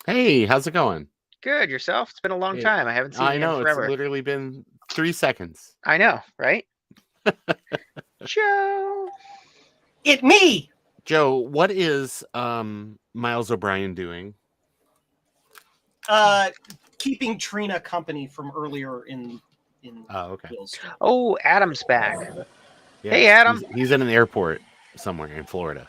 Hey, how's it going? Good, yourself? It's been a long Hey, time. I haven't seen I you in know it's forever. literally been 3 seconds. I know, right? Joe. Me. Joe, what is Miles O'Brien doing? Keeping Trina company from earlier in Oh, okay. Will's story. Oh, Adam's back. Yeah, Hey, Adam. He's in an airport somewhere in Florida.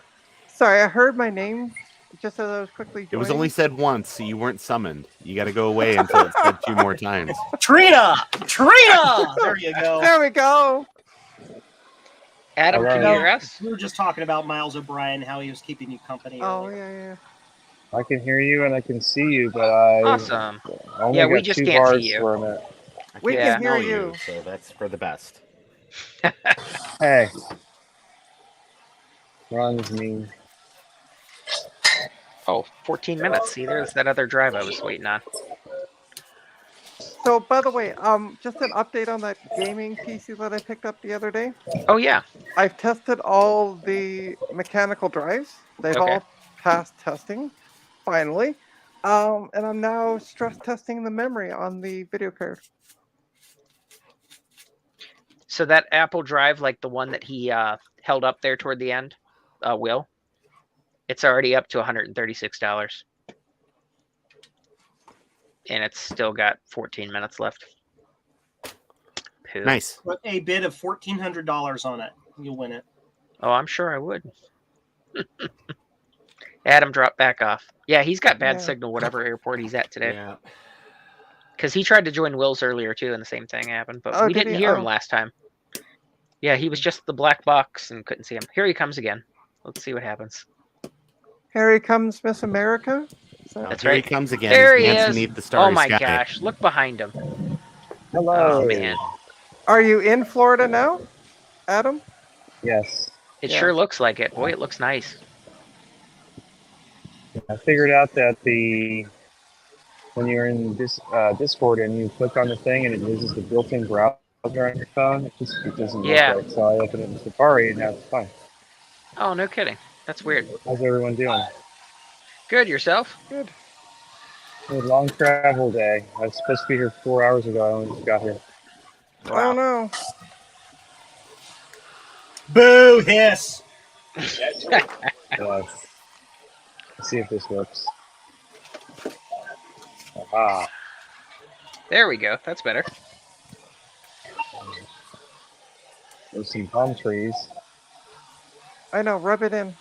Sorry, I heard my name just as I was quickly joining. It was only said once, so you weren't summoned. You got to go away until it's said 2 more times. Trina! There you go. There we go. Adam, can you hear us? We were just talking about Miles O'Brien, how he was keeping you company. Oh, earlier. yeah. I can hear you and I can see you, but I Awesome. only Yeah, got we just 2 can't see bars you. for a minute. I We can't can hear smell you. so that's for the best. Hey. Runs mean. Oh, 14 minutes. See, there's that other drive I was waiting on. So, by the way, just an update on that gaming PC that I picked up the other day. Oh, yeah. I've tested all the mechanical drives. They've Okay. all passed testing, finally. And I'm now stress testing the memory on the video card. So that Apple Drive, like the one that he held up there toward the end, Will, it's already up to $136. And it's still got 14 minutes left. Poo. Nice. Put a bid of $1,400 on it. You'll win it. Oh, I'm sure I would. Adam dropped back off. Yeah, he's got bad Yeah. signal, whatever airport he's at today. Yeah. Because he tried to join Will's earlier, too, and the same thing happened. But Oh, we did didn't he? hear him Oh. last time. Yeah, he was just the black box and couldn't see him. Here he comes again. Let's see what happens. Here comes Miss America. So, That's Here right. he comes again. There He's he dancing is. beneath the starry Oh, my sky. gosh. Look behind him. Hello. Oh, man. are you in Florida now, Adam? Yes. It Yeah. sure looks like it. Boy, it looks nice. I figured out that when you're in Discord and you click on the thing and it uses the built-in browser on your phone, it doesn't Yeah. work right. So I opened it in Safari and now it's fine. Oh, no kidding. That's weird. How's everyone doing? Good, yourself? Good. A long travel day. I was supposed to be here 4 hours ago. I only just got here. Oh, no. Boo hiss! Yes. Let's see if this works. Aha. There we go. That's better. There's some palm trees. I know, rub it in.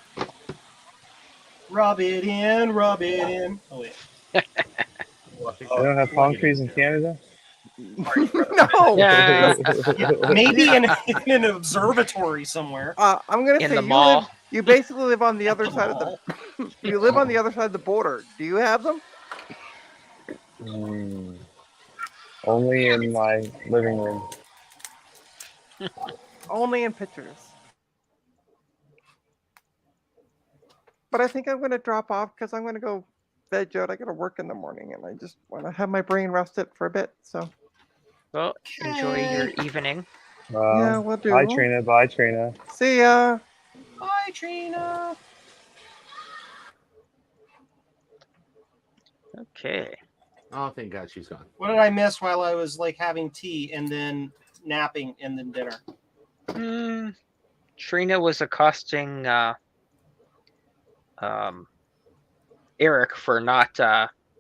Rub it in, rub it in. Oh, wait. They don't have palm trees in Canada? No! Yeah. Maybe in an observatory somewhere. I'm gonna In say the mall. you basically live on the other side of the you live on the other side of the border. Do you have them? Only in my living room. Only in pictures. But I think I'm gonna drop off because I'm gonna go veg out. I gotta work in the morning and I just wanna have my brain rested for a bit. So Well, enjoy your evening. yeah, we'll do. Bye, Trina. Bye, Trina. See ya. Bye, Trina. Okay. Oh, thank God she's gone. What did I miss while I was like having tea and then napping and then dinner? Trina was accosting Eric for not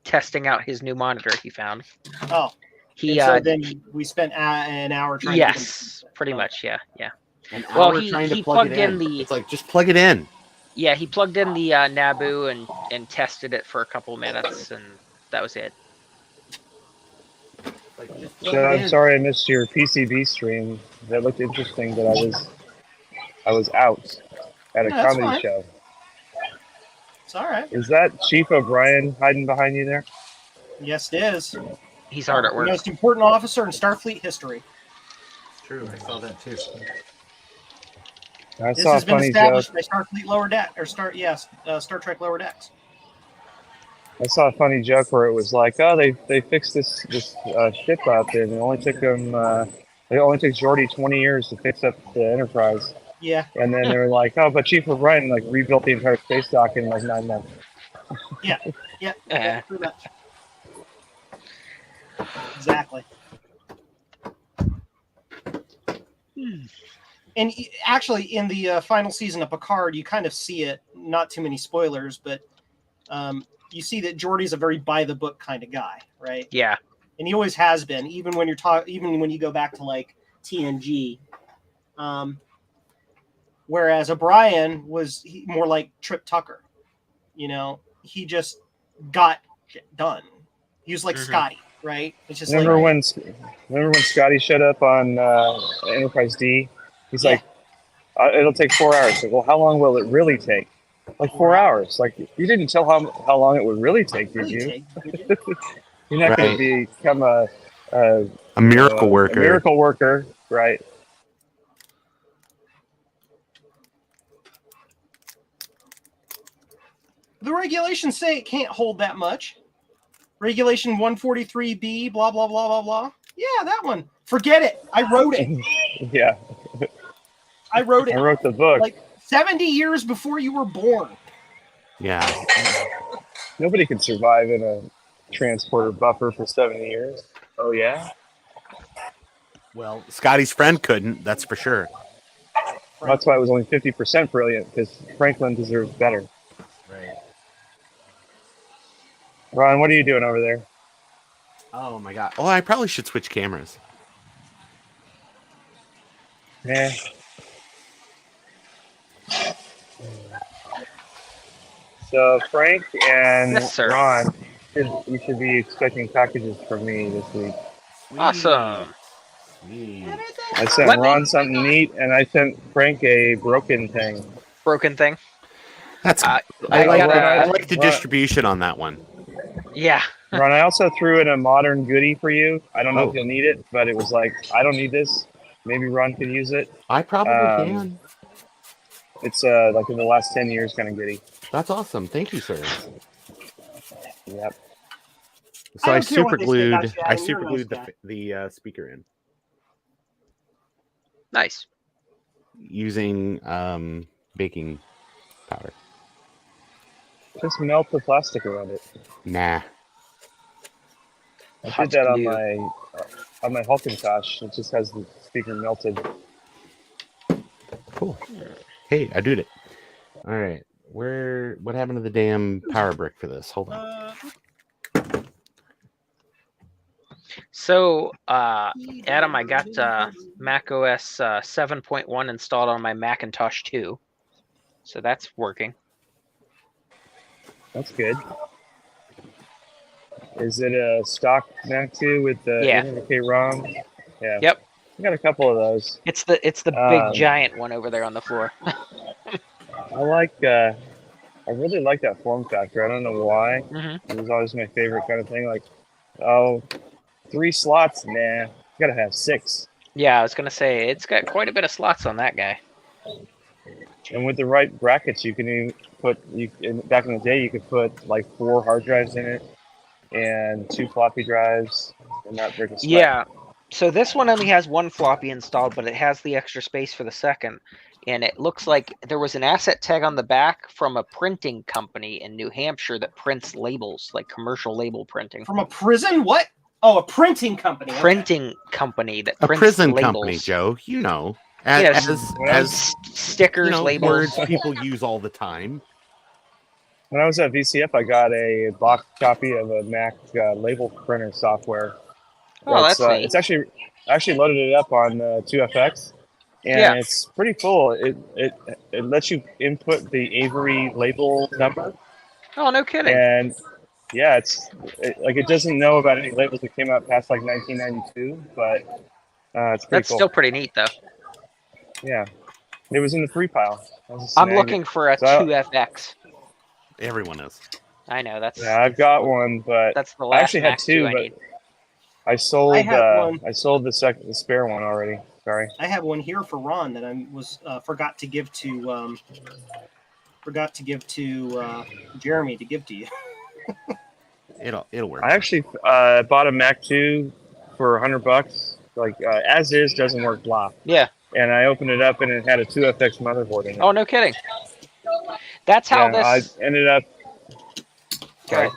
testing out his new monitor he found. Oh, He and so then we spent an hour trying. yes, pretty much, yeah. An Well, hour he- trying to he plug it plugged in in. the- It's like, just plug it in. Yeah, he plugged in the Naboo and tested it for a couple minutes, and that was it. Like, just plug So it I'm in. sorry I missed your PCB stream. That looked interesting, but I was out at a No, that's comedy fine. show. It's all right. Is that Chief O'Brien hiding behind you there? Yes, it is. He's hard at The work. most important officer in Starfleet history. True, I saw that too. I This saw a has been funny joke. established by Starfleet Lower Deck or Star Trek Lower Decks. I saw a funny joke where it was like, oh, they fixed this ship up, and it only took them. It only took Geordi 20 years to fix up the Enterprise, Yeah. and then they were like, oh, but Chief O'Brien like rebuilt the entire space dock in like 9 months. Yeah, Yeah. pretty much. Exactly. And actually, in the final season of Picard, you kind of see it. Not too many spoilers, but you see that Geordi's a very by the book kind of guy, right? Yeah. And he always has been, even when you go back to like TNG. Whereas O'Brien was more like Trip Tucker. You know, he just got shit done. He was like Mhm. Scotty, right? It's just Remember like when Scotty showed up on Enterprise D? He's Yeah. like, it'll take 4 hours. Like, well, how long will it really take? Like 4 hours. Like you didn't tell how long it would really take, did really you? take, did you? You're not going Right. to become a miracle worker. A miracle worker, right? The regulations say it can't hold that much. Regulation 143B, blah, blah, blah, blah, blah. Yeah, that one. Forget it. I wrote it. Yeah, I wrote it I wrote the book. like 70 years before you were born. Yeah. Nobody can survive in a transporter buffer for 70 years. Oh yeah. Well, Scotty's friend couldn't. That's for sure. That's why it was only 50% brilliant, because Franklin deserves better. Right. Ron, what are you doing over there? Oh my god. Oh, I probably should switch cameras. Yeah. So Frank and Yes, sir. Ron, you should be expecting packages from me this week. Awesome. Sweet. I sent Let me- Ron something neat, and I sent Frank a broken thing. Broken thing. That's I I like gotta- I like the Right. distribution on that one. Yeah. Ron, I also threw in a modern goodie for you. I don't know Oh. if you'll need it, but it was like, I don't need this. Maybe Ron could use it. I probably Um, can. It's like in the last 10 years kind of goodie. That's awesome. Thank you, sir. Yep. So I don't care what super they say glued. about you, I Adam. You're super a glued nice the speaker in Nice. using baking powder. Just melt the plastic around it. Nah. I Hot did that glue. on my Hulkintosh. It just has the speaker melted. Cool. Hey, I did it. All right. What happened to the damn power brick for this? Hold on. So, Adam, I got Mac OS 7.1 installed on my Macintosh 2. So that's working. That's good. Is it a stock Mac 2 with the Yeah. 800K ROM? Yeah. Yep. I got a couple of those. It's the big giant one over there on the floor. I really like that form factor. I don't know why. Mhm. It was always my favorite kind of thing. Like, oh, 3 slots? Nah. You gotta have 6. Yeah, I was gonna say it's got quite a bit of slots on that guy. And with the right brackets, you can even put. Back in the day, you could put like 4 hard drives in it and 2 floppy drives, and not break a sweat. Yeah. So this one only has 1 floppy installed, but it has the extra space for the second. And it looks like there was an asset tag on the back from a printing company in New Hampshire that prints labels, like commercial label printing. From a prison? What? Oh, a printing company. Okay. Printing company that A prints prison labels. company, Joe. You know, Yes. as Stickers, you know, labels. words people use all the time. When I was at VCF, I got a box copy of a Mac label printer software. Oh, that's neat. It's actually I actually loaded it up on 2FX, and Yeah. it's pretty cool. It lets you input the Avery label number, Oh, no kidding. and yeah, it doesn't know about any labels that came out past like 1992, but it's pretty That's cool. still pretty neat, though. Yeah, it was in the free pile. I was just I'm snagging looking it. for a So- 2FX. Everyone is. I know that's Yeah, I've got one, but that's the I last actually had Mac 2 two, I but need. I sold. I have one. I sold the spare one already. Sorry. I have one here for Ron that I forgot to give to Jeremy to give to you. It'll work. I actually bought a Mac 2 for $100. Like as is, doesn't work blah. Yeah. And I opened it up and it had a 2FX motherboard in it. Oh, no kidding. That's how yeah, this. I ended up Okay.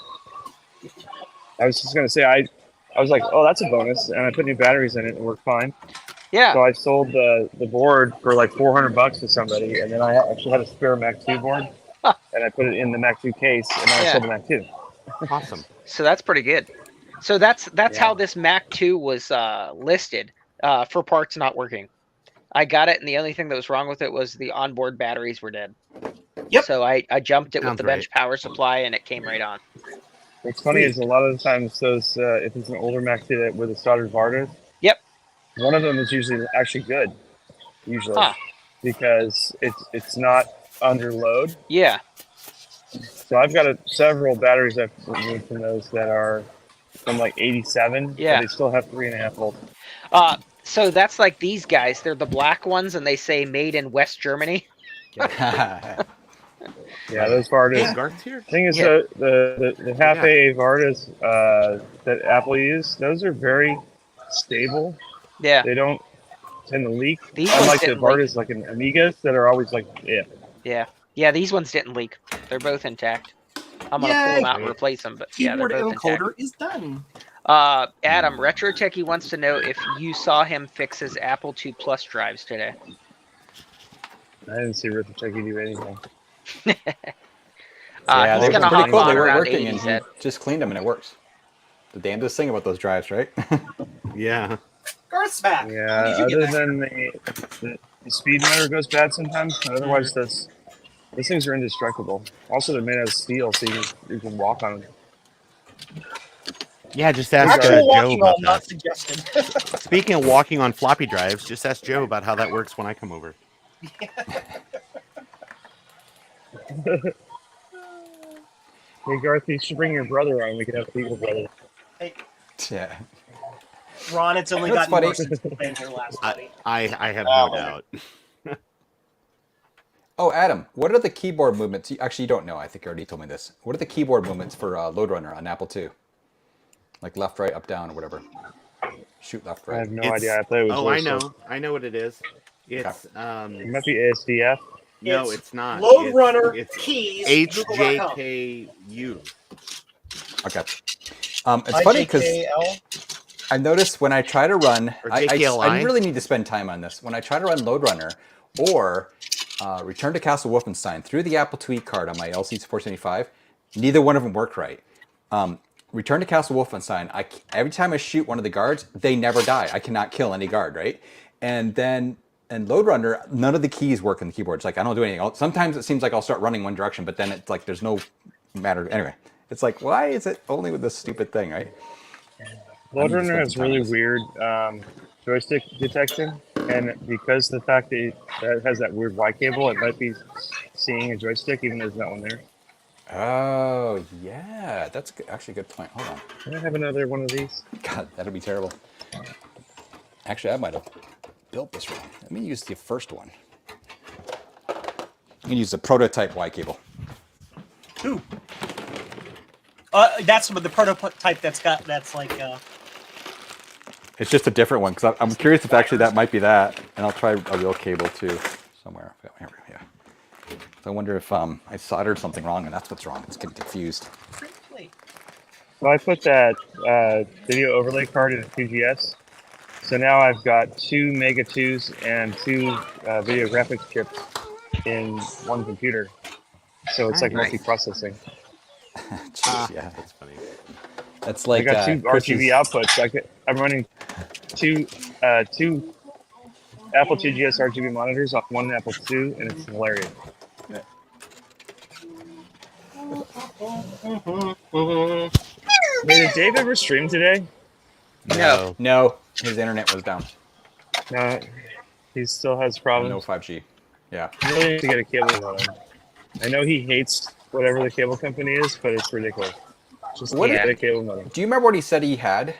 I was just gonna say I was like, oh, that's a bonus, and I put new batteries in it and it worked fine. Yeah. So I sold the board for like $400 to somebody, and then I actually had a spare Mac 2 board, Huh. and I put it in the Mac 2 case, and then I Yeah. sold the Mac 2. Awesome. So that's pretty good. So that's Yeah. how this Mac 2 was listed for parts not working. I got it, and the only thing that was wrong with it was the onboard batteries were dead. Yep. So I jumped it with Sounds the bench power supply, and it came right on. What's funny is a lot of the times those, if it's an older Mac 2 that with the soldered Vardas, Yep. one of them is usually actually good, Huh. because it's not under load. Yeah. So I've got several batteries I've removed from those that are from like 87. Yeah. But they still have 3.5 volts. So that's like these guys. They're the black ones, and they say made in West Germany. Yeah, those Vardas. Hey, Garth's here. Thing is, Yeah. the half AA Vardas that Apple use, those are very stable. Yeah. They don't tend to leak. These ones Unlike the didn't leak. Vardas, like an Amigas, that are always like, yeah. Yeah. These ones didn't leak. They're both intact. I'm gonna pull them out and replace them, but yeah, they're Keyboard both intact. encoder is done. Adam, Retro Techie wants to know if you saw him fix his Apple II Plus drives today. I didn't see Richard Techie do anything. Yeah, He's they gonna were pretty hop cool. on They weren't around working, 80, and he said. just cleaned them, and it works. The damnedest thing about those drives, right? Yeah. Garth's back. Yeah, How did you other get that? than the speed motor goes bad sometimes, but otherwise those things are indestructible. Also, they're made out of steel, so you can walk on them. Yeah, just ask Actual Joe walking about on not that. suggested. Speaking of walking on floppy drives, just ask Joe about how that works when I come over. Hey Garth, you should bring your brother on. We could have a legal brother. Yeah. Ron, it's only That's gotten funny. worse since you've been here last night. I have no doubt. Oh, Adam, what are the keyboard movements? Actually, you don't know. I think you already told me this. What are the keyboard movements for Load Runner on Apple II? Like left, right, up, down, or whatever. Shoot left, I right. have no It's- idea. I play with Oh, Zoom, I so know. I know what it is. It's it no, might be ASDF. it's not. Load runner It's keys. HJKU. Okay. It's funny because IJKL. I noticed when I try to run, Or I JKLI. really need to spend time on this. When I try to run Load Runner or Return to Castle Wolfenstein through the Apple IIe card on my LC475, neither one of them work right. Return to Castle Wolfenstein, every time I shoot one of the guards, they never die. I cannot kill any guard, right? And then in Load Runner, none of the keys work on the keyboard. It's like I don't do anything. Sometimes it seems like I'll start running one direction, but then it's like there's no matter. Anyway, it's like, why is it only with this stupid thing, right? Load I need to Runner spend has some time really on this. weird joystick detection, and because the fact that it has that weird Y cable, it might be seeing a joystick even though there's not one there. Oh, yeah. That's actually a good point. Hold on. Can I have another one of these? God, that'd be terrible. Actually, I might have built this wrong. Let me use the first one. I'm going to use the prototype Y cable. Ooh. That's some of the prototype that's like. It's just a different one because I'm curious if actually that might be that. And I'll try a real cable too somewhere. Here we go. Yeah. So I wonder if I soldered something wrong and that's what's wrong. It's getting confused. So I put that video overlay card in a 2GS. So now I've got 2 Mega 2s and 2 video graphics chips in one computer. So it's like Nice. multi-processing. Jeez, yeah. That's funny. That's I like got 2 Chris's- RGB outputs. I'm running two Apple 2GS RGB monitors off one Apple II, and it's hilarious. Hey, did Dave ever stream today? No. No, his internet was down. No, he still has No problems. 5G. Yeah. I really need to get a cable modem. I know he hates whatever the cable company is, but it's ridiculous. Just What get is- a cable modem. Do you remember what he said he had?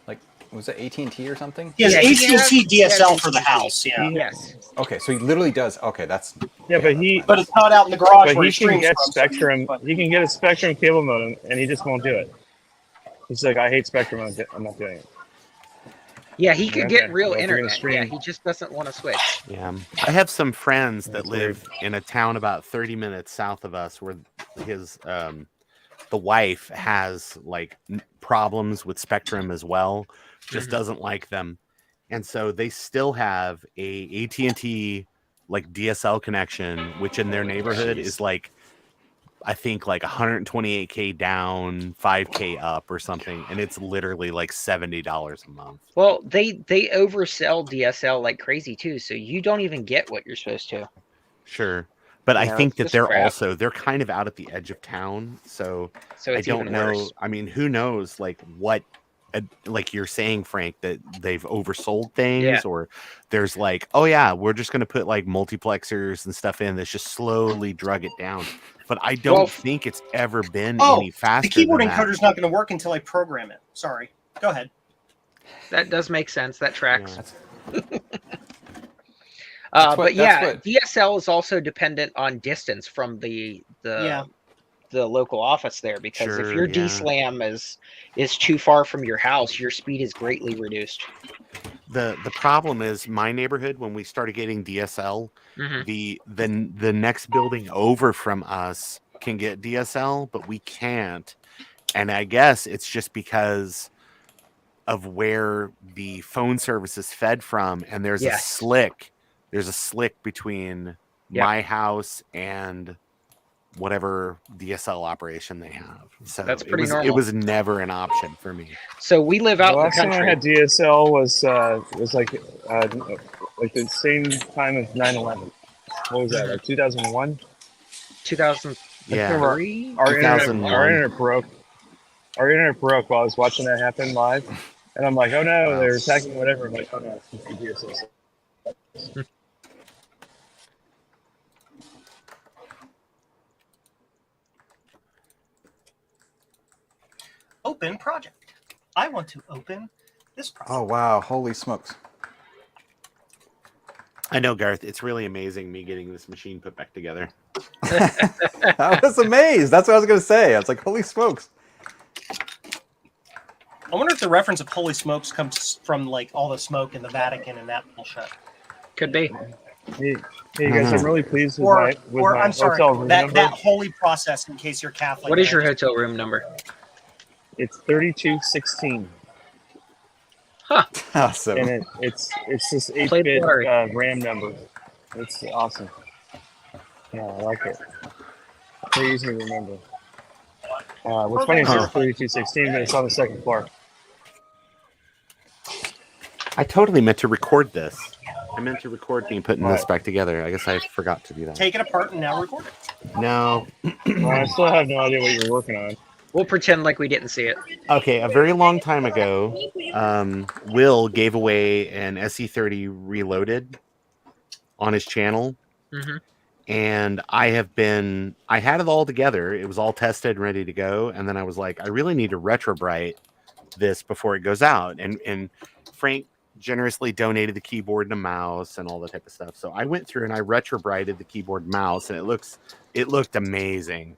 Like, was it AT&T or something? He has Yeah, he AT&T has- DSL for the house, yeah. Yes. Okay, so he literally does. Okay, that's Yeah, but he But it's not out in the garage but where he he can streams get from. Spectrum. He can get a Spectrum cable modem, and he just won't do it. He's like, I hate Spectrum. I'm not doing it. Yeah, he could Okay, get real well, if you're gonna internet. stream- Yeah, he just doesn't want to switch. Yeah. I have some friends that That's live in a town about 30 minutes south of us where his the wife has like problems with Spectrum as well, just Mhm. doesn't like them, and so they still have a AT&T like DSL connection, which in their neighborhood is like, I think like 128K down, 5K up or something, and it's literally like $70 a month. Well, they oversell DSL like crazy too, so you don't even get what you're supposed to. Sure. But I Yeah, think it's that just they're crap. they're kind of out at the edge of town, so So I it's don't even know. worse. I mean, who knows like what like you're saying, Frank, that they've oversold things, Yeah. or there's like, oh yeah, we're just going to put like multiplexers and stuff in that's just slowly drug it down. But I don't Well, think it's ever been Oh, any faster the keyboard than that. encoder's not going to work until I program it. Sorry. Go ahead. that does make sense. That tracks. Yeah. But yeah, what- DSL is also dependent on distance from the local office there, because if Sure, your yeah. DSLAM is too far from your house, your speed is greatly reduced. The problem is my neighborhood, when we started getting DSL, Mhm. the next building over from us can get DSL, but we can't. And I guess it's just because of where the phone service is fed from, and there's Yes. a slick between Yep. my house and whatever DSL operation they have. So That's it pretty was normal. never an option for me. So we live out The in the last time I country. had DSL was like the same time as 9/11. What was that? Like 2001. 2003. Yeah. Our internet, 2001. our internet broke. Our internet broke while I was watching that happen live, and I'm like, oh no, Wow. they're attacking whatever. I'm like, oh no, it's just the DSL. Open project. I want to open this project. Oh wow! Holy smokes! I know, Garth. It's really amazing me getting this machine put back together. I was amazed. That's what I was going to say. I was like, holy smokes! I wonder if the reference of holy smokes comes from like all the smoke in the Vatican and that bullshit. Could be. Hey, you guys, I'm really pleased with my I'm sorry, hotel room that number. holy process in case you're Catholic. What is your hotel room number? It's 3216, Awesome. and it's this Play 8-bit the Larry. RAM number. It's awesome. Yeah, I like it. Very easy to remember. What's funny is it's 3216, but it's on the second floor. I totally meant to record this. I meant to record me putting this Right. back together. I guess I forgot to do that. Take it apart and now record it. No. Well, I still have no idea what you're working on. We'll pretend like we didn't see it. Okay, a very long time ago, Will gave away an SE30 Reloaded on his channel. Mhm. And I had it all together. It was all tested and ready to go. And then I was like, I really need to retrobrite this before it goes out. And Frank generously donated the keyboard and a mouse and all that type of stuff. So I went through and I retrobrited the keyboard and mouse, and it looked amazing.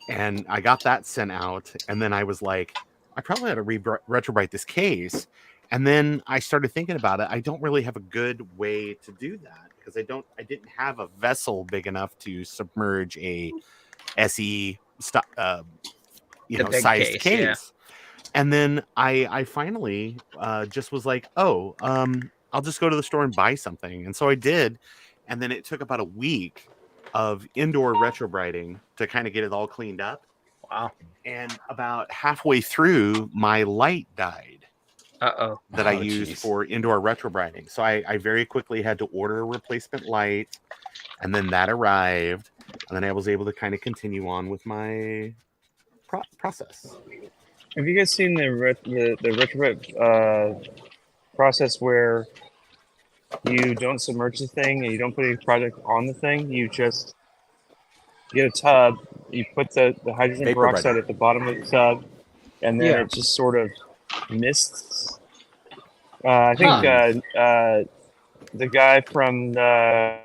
And I got that sent out. And then I was like, I probably ought to retrobrite this case. And then I started thinking about it. I don't really have a good way to do that, because I didn't have a vessel big enough to submerge a SE The big sized case, yeah. And then I finally just was like, oh, I'll just go to the store and buy something. And so I did. And then it took about a week of indoor retrobriting to kind of get it all cleaned up. Wow. And about halfway through, my light died Uh-oh. that I Oh, used geez. for indoor retrobriting. So I very quickly had to order a replacement light, and then that arrived, and then I was able to kind of continue on with my process. Have you guys seen the retrobit process where you don't submerge the thing and you don't put any product on the thing? You just get a tub, you put the hydrogen Vapor peroxide brighter. at the bottom of the tub, and then Yeah. it just sort of mists. I think the guy from the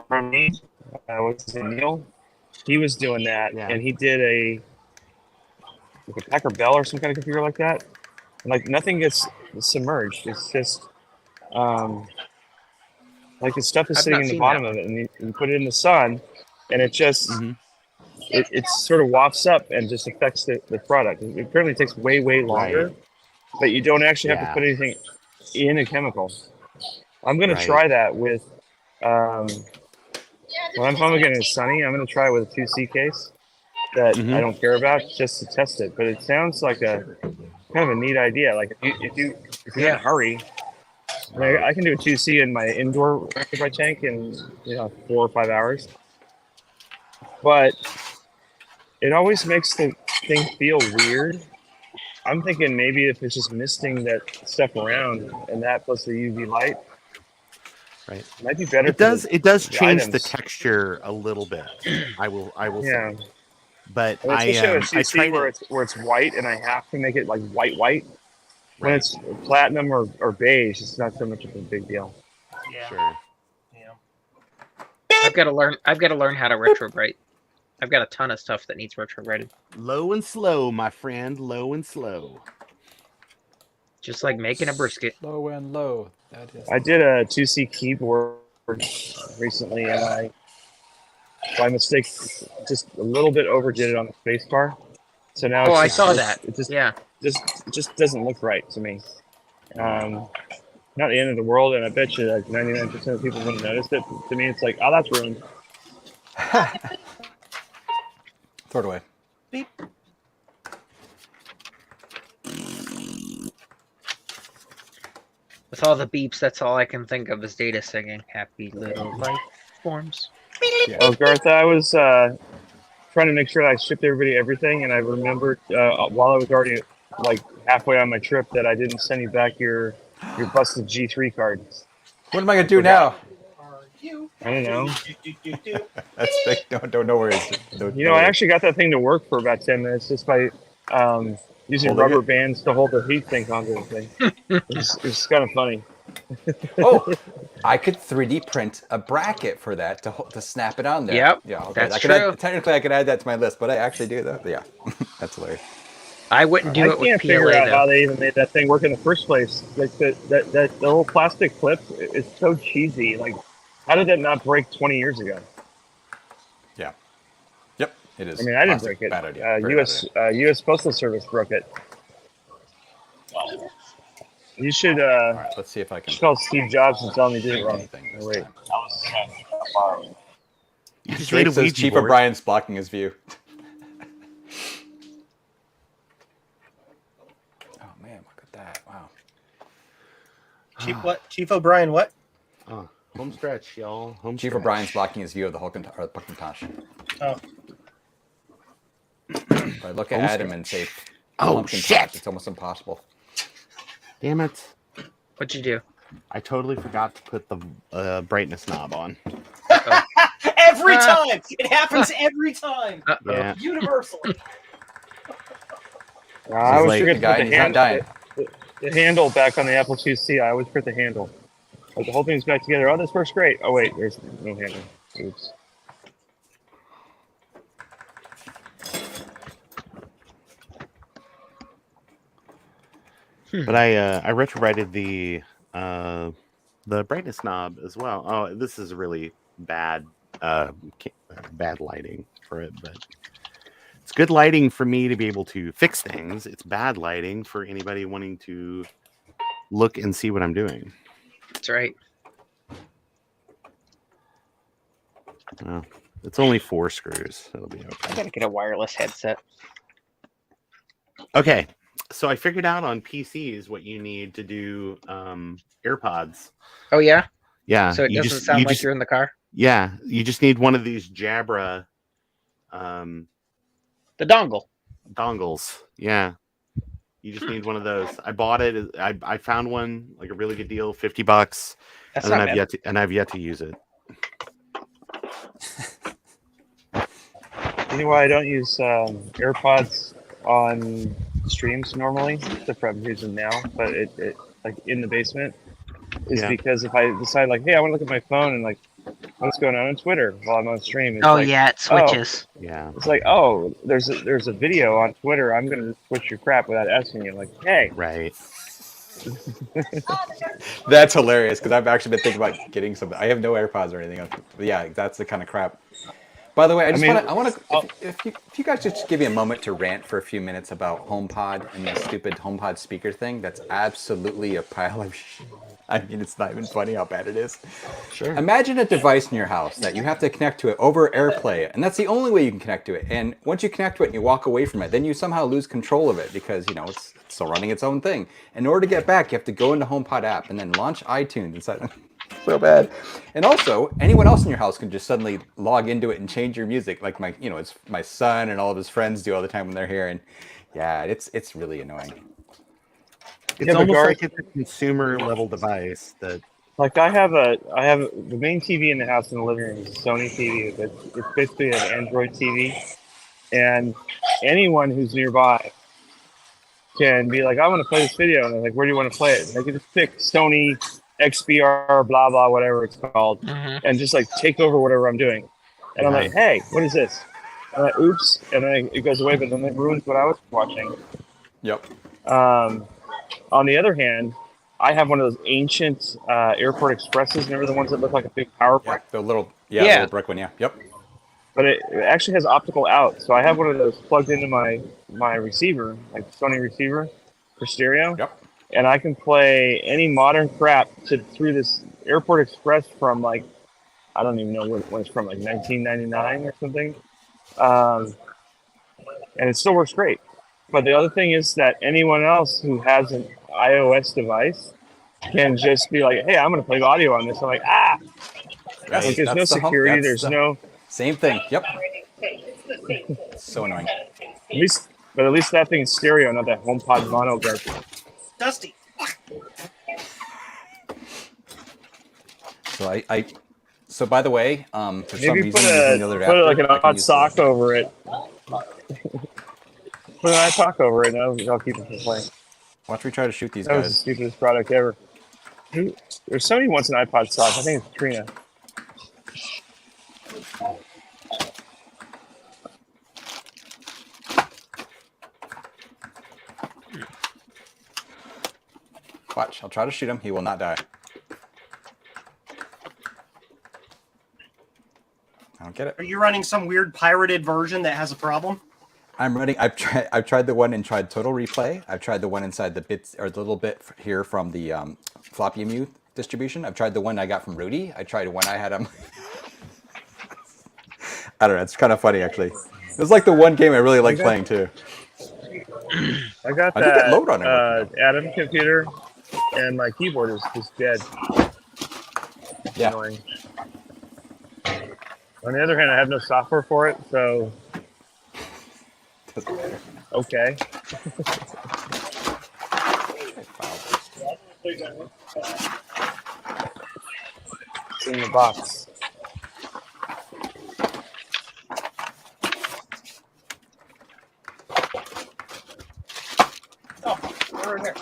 Army, what's his name, Neil? He was doing that, Yeah. and he did a Packer Bell or some kind of computer like that. And like nothing gets submerged. It's just like the stuff is I've sitting not in the seen bottom that. of it, and you put it in the sun, and it just Mhm. it sort of wafts up and just affects the product. It apparently takes way longer, but you don't actually have to Yeah. put anything in a chemical. I'm gonna Right. try that with when I'm home again and it's sunny. I'm gonna try it with a 2C case that Mhm. I don't care about just to test it. But it sounds like a kind of a neat idea. Like if you're in a hurry, I mean, I can do a 2C in my indoor rectified tank in 4 or 5 hours. But it always makes the thing feel weird. I'm thinking maybe if it's just misting that stuff around and that plus the UV light, Right. it might be better. It does change the items. texture a little bit. I will Yeah, say. But and I especially I with tried CC where it's white and I have to make it like white. When Right. it's platinum or beige, it's not so much of a big deal. Yeah. Sure. Yeah. I've got to learn how to retrobrite. I've got a ton of stuff that needs retrobrated. Low and slow, my friend. Low and slow. Just like making a brisket. Low and low. That is. I did a 2C keyboard recently, and I, by mistake, just a little bit overdid it on the space bar. So now Oh, it's I just- saw it's- that. It just Yeah. just doesn't look right to me. Not the end of the world, and I bet you like 99% of people wouldn't notice it. But to me, it's like, oh, that's ruined. Throw it away. Beep. With all the beeps, that's all I can think of is Data singing "Happy Little Life Forms." Oh, Garth, I was trying to make sure that I shipped everybody everything, and I remembered while I was already like halfway on my trip that I didn't send you back your busted G3 card. What am I gonna do now? Are you? I don't know. Do. That's big. Don't know where it's. I actually got that thing to work for about 10 minutes just by using Holding rubber it? bands to hold the heat sink onto the thing. It's kind of funny. Oh, I could 3D print a bracket for that to snap it on there. Yep, Yeah, okay. that's I could add, true. technically, I could add that to my list, but I actually do that. Yeah, that's hilarious. I wouldn't do I it with can't figure PLA out how though. they even made that thing work in the first place. Like the little plastic clip is so cheesy. Like, how did that not break 20 years ago? Yeah. Yep, it is. I mean, I didn't Plastic, break it. Bad idea. Very bad idea. U.S. Postal Service broke it. You should All right, let's see if I can. call Steve Jobs and tell him he did it do wrong. anything this Oh, wait. time. You just Drake need a says Ouija Chief board. O'Brien's blocking his view. Oh man, look at that! Wow. Chief what? Chief O'Brien what? Home stretch, y'all. Home Chief stretch. O'Brien's blocking his view of the Puckintosh. Oh. If I look at Home Adam and say, Oh, Pumpkintosh, shit. it's almost impossible. Damn it. What'd you do? I totally forgot to put the brightness knob on. Every time! It happens every time! Uh-oh. Yeah. Universally. I always like forget the to guy put and he's not dying. the handle back on the Apple IIc. I always put the handle. Like the whole thing's back together. Oh, this works great. Oh wait, there's no handle. Oops. But I retrowrited the brightness knob as well. Oh, this is really bad bad lighting for it, but it's good lighting for me to be able to fix things. It's bad lighting for anybody wanting to look and see what I'm doing. That's right. Well, it's only 4 screws. It'll be I okay. gotta get a wireless headset. Okay, so I figured out on PCs what you need to do AirPods. Oh yeah. Yeah, So it you doesn't just- sound you like just- you're in the car. Yeah, you just need one of these Jabra The dongle. dongles. Yeah, you just need one of those. I bought it. I found one like a really good deal, $50, That's and then not bad. I've yet to use it. You know why I don't use AirPods on streams normally? Except for I'm using them now, but it like in the basement is Yeah. because if I decide like, hey, I want to look at my phone and like what's going on Twitter while I'm on stream. It's Oh like, yeah, it switches. Yeah, It's like, oh, there's a video on Twitter. I'm gonna switch your crap without asking you. Like, hey, right. That's hilarious because I've actually been thinking about getting some. I have no AirPods or anything. But yeah, that's the kind of crap. By the way, I mean, want to, if you guys just give me a moment to rant for a few minutes about HomePod and the stupid HomePod speaker thing, that's absolutely a pile of shit. I mean, it's not even funny how bad it is. Sure. Imagine a device in your house that you have to connect to it over AirPlay, and that's the only way you can connect to it. And once you connect to it and you walk away from it, then you somehow lose control of it because, it's still running its own thing. In order to get back, you have to go into HomePod app and then launch iTunes inside. So bad. And also, anyone else in your house can just suddenly log into it and change your music, like it's my son and all of his friends do all the time when they're here. And yeah, it's really annoying. It's Yeah, but almost Garth- like it's a consumer level device that Like I have the main TV in the house in the living room is a Sony TV. It's basically an Android TV, and anyone who's nearby can be like, I want to play this video, and I'm like, where do you want to play it? And they can just pick Sony XBR, blah blah, whatever it's called, and just like take over whatever I'm doing. And I'm like, hey, what is this? And oops, and then it goes away, but then it ruins what I was watching. Yep. On the other hand, I have one of those ancient Airport Expresses. Remember the ones that look like a big power Yeah, brick? the little Yeah. little brick one. Yeah. Yep. But it actually has optical out. So I have one of those plugged into my receiver, like Sony receiver for stereo. Yep. And I can play any modern crap through this Airport Express from like, I don't even know when it's from, like 1999 or something. And it still works great. But the other thing is that anyone else who has an iOS device can just be like, hey, I'm going to play audio on this. I'm like, That's- like, there's no that's the home- security. that's There's the- no, Same thing. Yep. So annoying. at least that thing is stereo, not that HomePod mono garbage. Dusty. So by the way, for some Maybe reason, put using the other like an adapter, I can odd use sock the- over it. Put an odd sock over it, and I'll keep it from playing. Watch me try to shoot these That was the guys. stupidest product ever. There's somebody who wants an iPod sock. I think it's Trina. Watch, I'll try to shoot him. He will not die. I don't get it. Are you running some weird pirated version that has a problem? I'm running. I've tried the one and tried Total Replay. I've tried the one inside the bits or the little bit here from the FloppyMU distribution. I've tried the one I got from Rudy. I tried one I had him. I don't know. It's kind of funny actually. It was like the one game I really liked playing too. I got I think that load on it Atom computer, and my keyboard is just dead. Yeah. Annoying. On the other hand, I have no software for it, so okay. It's in the box. Oh, we're in there.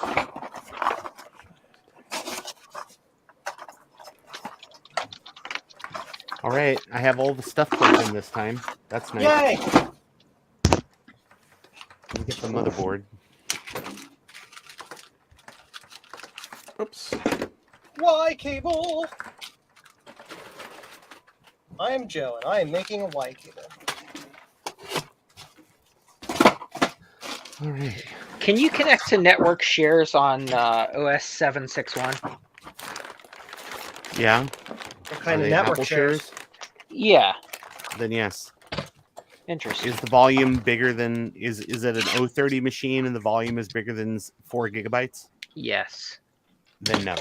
all right. I have all the stuff plugged in this time. That's nice. Yay! Let me get the motherboard. Oops. Y cable. I am Joe, and I am making a Y cable. All right. Can you connect to network shares on OS 761? Yeah. What Are kind of they network Apple shares? Yeah, Then yes. interesting. Is the volume bigger than is it an 030 machine and the volume is bigger than 4 gigabytes? Yes, Then no.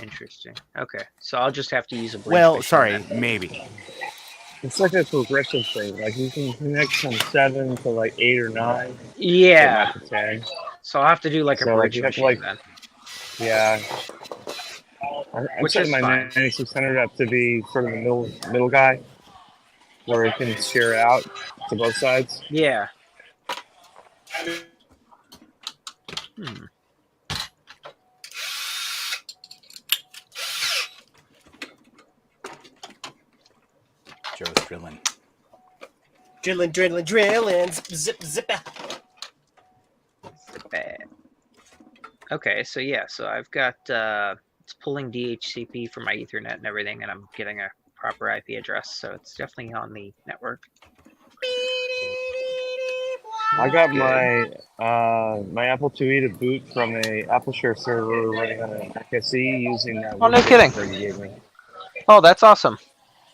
interesting. Okay, so I'll just have to use a. Well, Bridge sorry, then. maybe. It's like a progressive thing. Like you can connect from 7 to like 8 or 9. but Yeah, not to 10. so I'll have to do like a So, like, bridge you have to, machine like, then. Yeah. I'm Which setting is my fine. 9600 up to be sort of the middle guy, where it can share it out to both sides. Yeah. Hmm. Joe's drilling. Drilling. Zip, zip. Bad. Okay, so yeah, so I've got it's pulling DHCP from my Ethernet and everything, and I'm getting a proper IP address, so it's definitely on the network. I got Good. my Apple IIe to boot from a AppleShare server running on an XE using that Oh, no Windows kidding. card you gave me. Oh, that's awesome.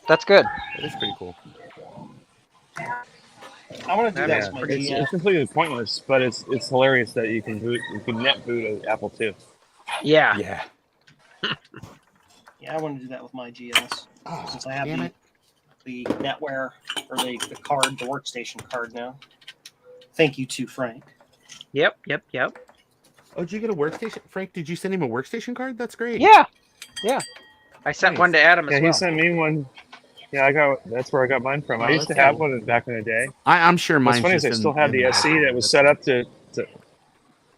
That's good. That is pretty cool. I want to do That that is with my pretty GS. It's completely pointless, but it's hilarious that you can net boot an Apple II. Yeah. Yeah. Yeah, I want to do that with my GS since I have Damn it. the NetWare or the card, the workstation card now. Thank you to Frank. Yep. Oh, did you get a workstation? Frank, did you send him a workstation card? That's great. Yeah. I sent Nice. one to Adam Yeah, as he well. sent me one. Yeah, that's where I got mine from. Oh, I used to that's have cool. one back in the day. I'm sure What's mine's funny is just I still in- had in the SE background. that was That's set cool. up to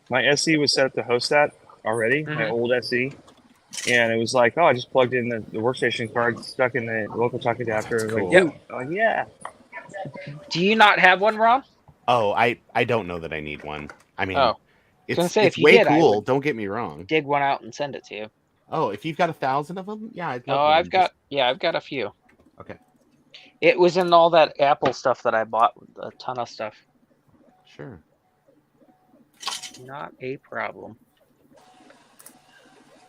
my SE was set up to host that already, my Mhm. old SE. And it was like, oh, I just plugged in the workstation card, stuck in the local talk adapter. That's Like, cool. boot. I'm like, yeah. Do you not have one, Rob? Oh, I don't know that I need one. I mean, Oh, it's, gonna say, it's if you way did, I cool. would- Don't get me wrong. dig one out and send it to you. Oh, if you've got 1,000 of them, yeah, I'd love Oh, one. I've got a few. Okay. It was in all that Apple stuff that I bought, a ton of stuff. Sure. Not a problem.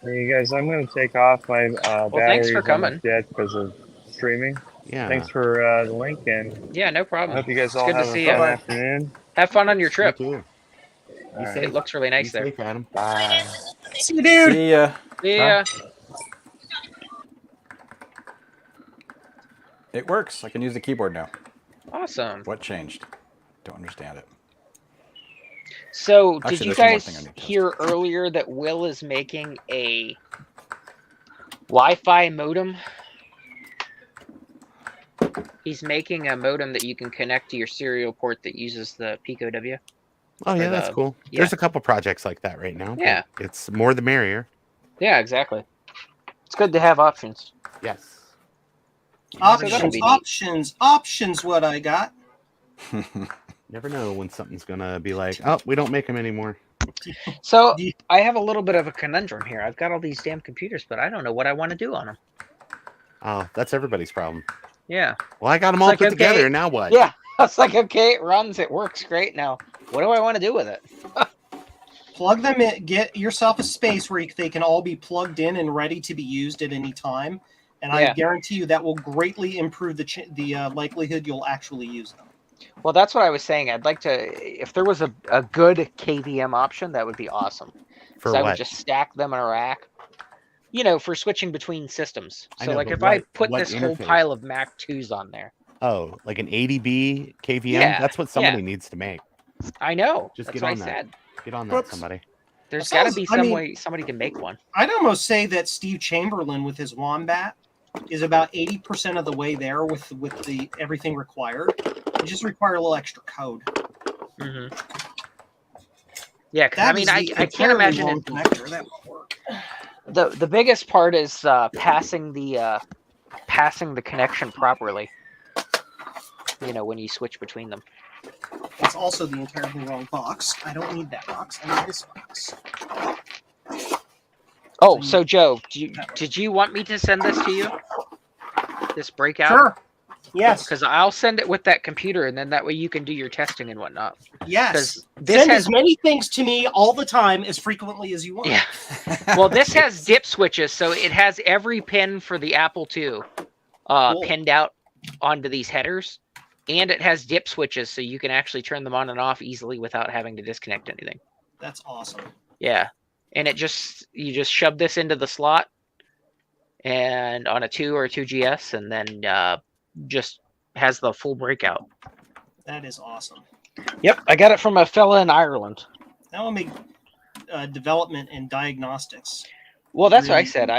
Hey, you guys, I'm going to take off. My thanks for battery's almost coming. dead because of streaming. Yeah. Thanks for the link, and Yeah, no I problem. hope you guys It's all good to have a see fun ya. afternoon. Have fun on your You trip. too. All Be right. safe. It looks really Be nice there. safe, Adam. Bye. See you, dude. See ya. Yeah. It works. I can use the keyboard now. Awesome. What changed? Don't understand it. So, Actually, did you there's one more guys thing I need to test. hear earlier that Will is making a Wi-Fi modem? He's making a modem that you can connect to your serial port that uses the Pico W. Oh yeah, Or that's the- cool. yeah. There's a couple projects like that right now. but Yeah. It's more the merrier. Yeah, exactly. It's good to have options. Yes. that'll Options, be neat. options. What I got? Never know when something's gonna be like, oh, we don't make them anymore. So, Do you- I have a little bit of a conundrum here. I've got all these damn computers, but I don't know what I want to do on them. Oh, that's everybody's problem. Yeah. Well, I got them It's all like, put okay, together. Now what? Yeah. I was like, okay, it runs, it works great. Now, what do I want to do with it? Plug them in. Get yourself a space where they can all be plugged in and ready to be used at any time. And I Yeah. guarantee you that will greatly improve the likelihood you'll actually use them. Well, that's what I was saying. I'd like to, if there was a good KVM option, that would be awesome. For So I would what? just stack them in a rack, you know, for switching between systems. I So, know, like, but if I what- put what this whole interface? pile of Mac 2s on there, Oh, like an 80B KVM? Yeah, That's what somebody needs to make. I know. Just That's get what I on that. said. Get on that, Whoops. somebody. There's That got to sounds- be I some mean- way somebody can make one. I'd almost say that Steve Chamberlain with his Wombat is about 80% of the way there with the everything required. You just require a little extra code. Hmm. Yeah, 'cause That I mean, is I the can't terribly imagine long it. connector. That won't work. The biggest part is passing the connection properly. You know, when you switch between them. It's also the entirely wrong box. I don't need that box. I need this box. Oh, so Joe, did you want me to send this to you? This breakout? Sure. Yes. Because I'll send it with that computer, and then that way you can do your testing and whatnot. Yes. Because this Send has, as many things to me all the time as frequently as you want. yeah. Well, this has dip switches, so it has every pin for the Apple II Cool. pinned out onto these headers, and it has dip switches, so you can actually turn them on and off easily without having to disconnect anything. That's awesome. Yeah, and you just shove this into the slot, and on a 2 or a 2GS, and then just has the full breakout. That is awesome. Yep, I got it from a fella in Ireland. That will make development and diagnostics. Well, that's what I Really? said.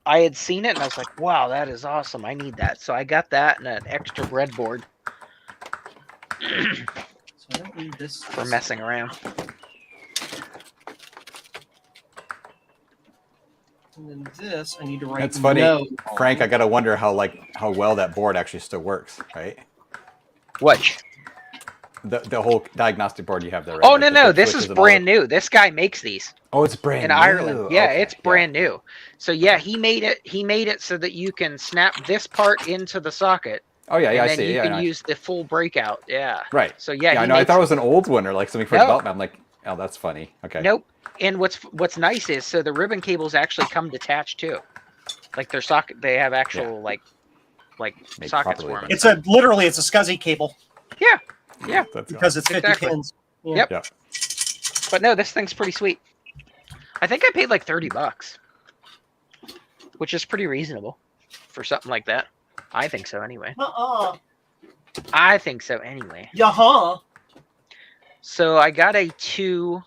I had seen it, and I was like, wow, that is awesome. I need that. So I got that and an extra breadboard So I don't need this. for messing around. And then this, I need to write. That's funny, no Frank. on. I gotta wonder how well that board actually still works, right? Which? the whole diagnostic board you have there. Right? Oh Like no, the no, big this is switches and all brand that? new. This guy makes these Oh, it's brand in new. Ireland. Yeah, Okay, it's brand new. So yeah, he made it. He made it so that you can snap this part into the socket, Oh yeah, yeah, and I then see. you Yeah, can I know. use the full breakout. Yeah. Right. So yeah, Yeah, I he know. I makes thought it was an old one or like something for No. development. I'm like, oh, that's funny. Okay. Nope. And what's nice is so the ribbon cables actually come detached too, like their socket. They have actual like Made sockets properly, for them. but- It's a literally it's a SCSI cable Yeah, That's because it's 50 Exactly. pins. Yeah. Yep. Yeah. But no, this thing's pretty sweet. I think I paid like $30, which is pretty reasonable for something like that. I think so anyway. I think so anyway. Yaha. So I got a 2X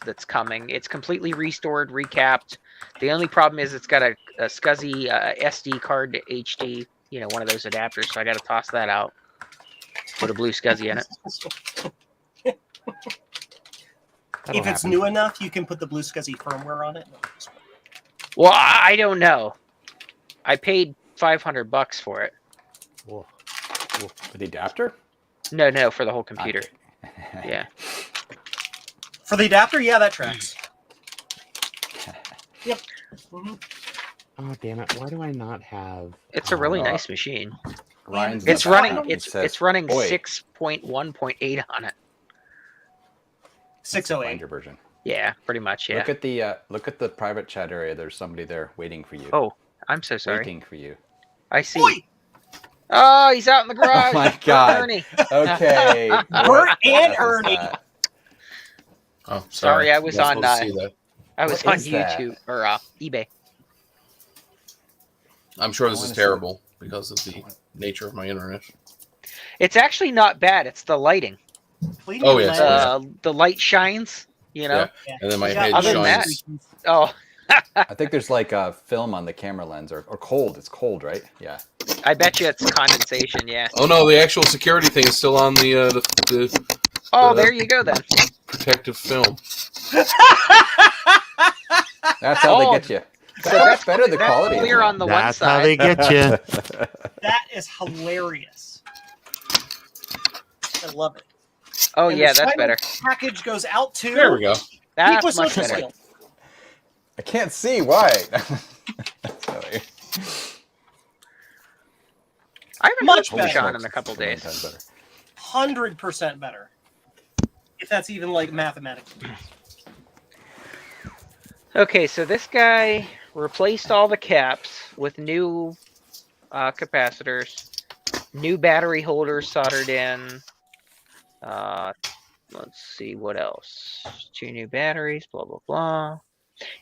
that's coming. It's completely restored, recapped. The only problem is it's got a SCSI SD card to HD, you know, one of those adapters. So I got to toss that out. Put a blue SCSI in it. If it's new enough, you can put the blue SCSI firmware on it. Well, I don't know. I paid $500 for it. For the adapter? No, for the whole computer. Yeah. For the adapter, yeah, that tracks. Yep. Mhm. Oh damn it! Why do I not have? It's a really Oh. nice machine. Ryan's in It's the running background. He it's says, it's running "Oi." 6.1.8 on it. That's the 608. binder version. Yeah, pretty much, yeah. Look at the private chat area. There's somebody there waiting for you. Oh, I'm so sorry. Waiting for you. I see. Oi! Oh, he's out in the garage. my Bert God. Ernie. Okay. Bert and What Ernie. is that? Oh, Sorry, I was You're not on, supposed to see that. I was What on is that? YouTube or eBay. I'm sure this I is wanna see- terrible because of the nature of my internet. It's actually not bad. It's the lighting. Clean Oh, your yes, lens. The light shines, you know. Yeah. And then my Yeah, head other than that- shines. Oh, I think there's like a film on the camera lens or cold. It's cold, right? Yeah. I bet you it's condensation, yeah. Oh no, the actual security thing is still on the Oh, there you go then. protective film. That's how Oh, they get you. So That's better. The that's quality. clear on the one That's how side. they get you. That is hilarious. I love it. Oh And yeah, the that's final better. Package goes out to There we go. people That's with much social better. skills. I can't see why. That's funny. I haven't Much heard better. Sean in a couple It's a million days. times better. 100% better. If that's even like mathematically. Okay, so this guy replaced all the caps with new capacitors, new battery holders soldered in. Let's see what else. 2 new batteries, blah blah blah.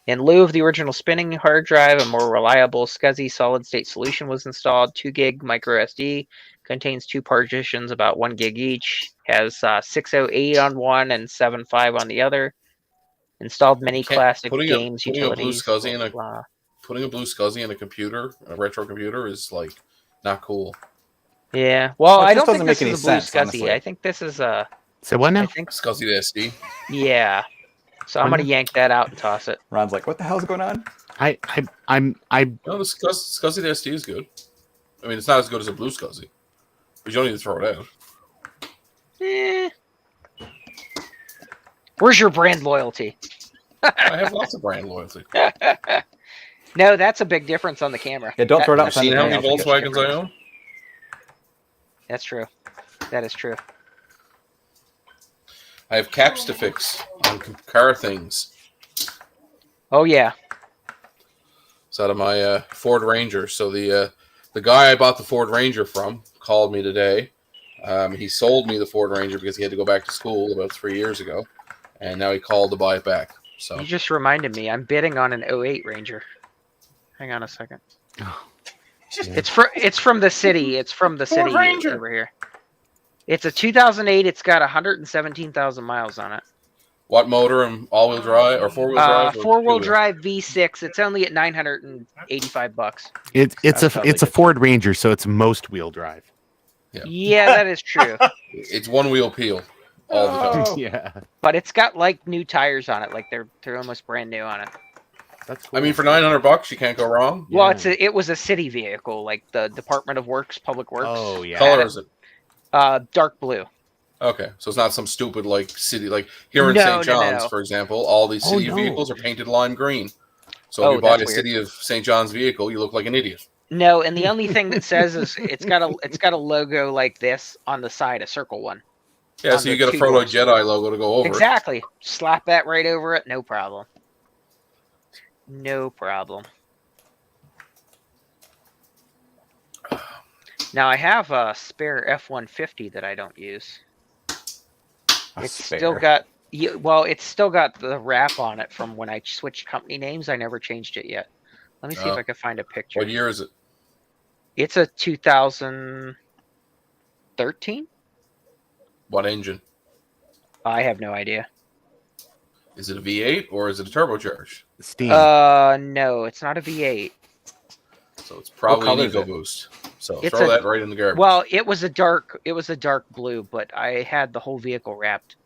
In lieu of the original spinning hard drive, a more reliable SCSI solid-state solution was installed. 2 gig micro SD contains 2 partitions, about 1 gig each. Has 608 on one and 75 on the other. Installed many Okay, classic putting a- games, putting a blue utilities. SCSI in blah, a- blah. Putting a blue SCSI in a computer, a retro computer, is like not cool. Yeah. Well, Well, it I just don't think doesn't make this any is a blue sense, SCSI. honestly. I think this is a. So what I now? think. SCSI to SD. Yeah. So I'm gonna yank that out and toss it. Ron's like, what the hell's going on? I No, the SCSI to SD is good. I mean, it's not as good as a blue SCSI, but you don't need to throw it out. Eh. Where's your brand loyalty? I have lots of brand loyalty. No, that's a big difference on the camera. Yeah, don't throw it That- out. I've seen how many I'll take it. Volkswagens I own. That's true. That is true. I have caps to fix on car things. Oh yeah. It's out of my Ford Ranger. So the guy I bought the Ford Ranger from called me today. He sold me the Ford Ranger because he had to go back to school about 3 years ago, and now he called to buy it back. So You just reminded me. I'm bidding on an 08 Ranger. Hang on a second. It's from the city. It's from the Ford city Ranger. over here. It's a 2008. It's got 117,000 miles on it. what motor and all-wheel drive or four-wheel drive? or 4-wheel two-wheel? drive V6. It's only at $985. it's That's a probably it's a good. Ford Ranger, so it's most wheel drive. Yeah, that is true. It's one-wheel peel all the time. Oh. Yeah, But it's got like new tires on it. Like they're almost brand new on it. that's. I mean, for $900, you can't go wrong. Well, Yeah. it was a city vehicle, like the Department of Works, Public Works. Oh yeah. Color is it? Dark blue. Okay, so it's not some stupid like city like here in No, St. no, John's, no. for example. All these Oh, city no. vehicles are painted lime green. So Oh, if you buy a that's weird. City of St. John's vehicle, you look like an idiot. No, and the only thing that says is it's got a logo like this on the side, a circle one. Yeah, On so you the get a two Frodo doors. Jedi logo to go over it. Exactly. Slap that right over it, no problem. No problem. Now I have a spare F-150 that I don't use. It's still got it's still got the wrap on it from when I switched company names. I never changed it yet. Let me see if Oh. I can find a picture. What year is it? It's a 2013. What engine? I have no idea. Is it a V8 or is it a turbocharged? Steam. No, it's not a V8. So it's probably color an is Eco it? Boost. So It's throw a- that right in the garbage. Well, it was a dark blue, but I had the whole vehicle wrapped.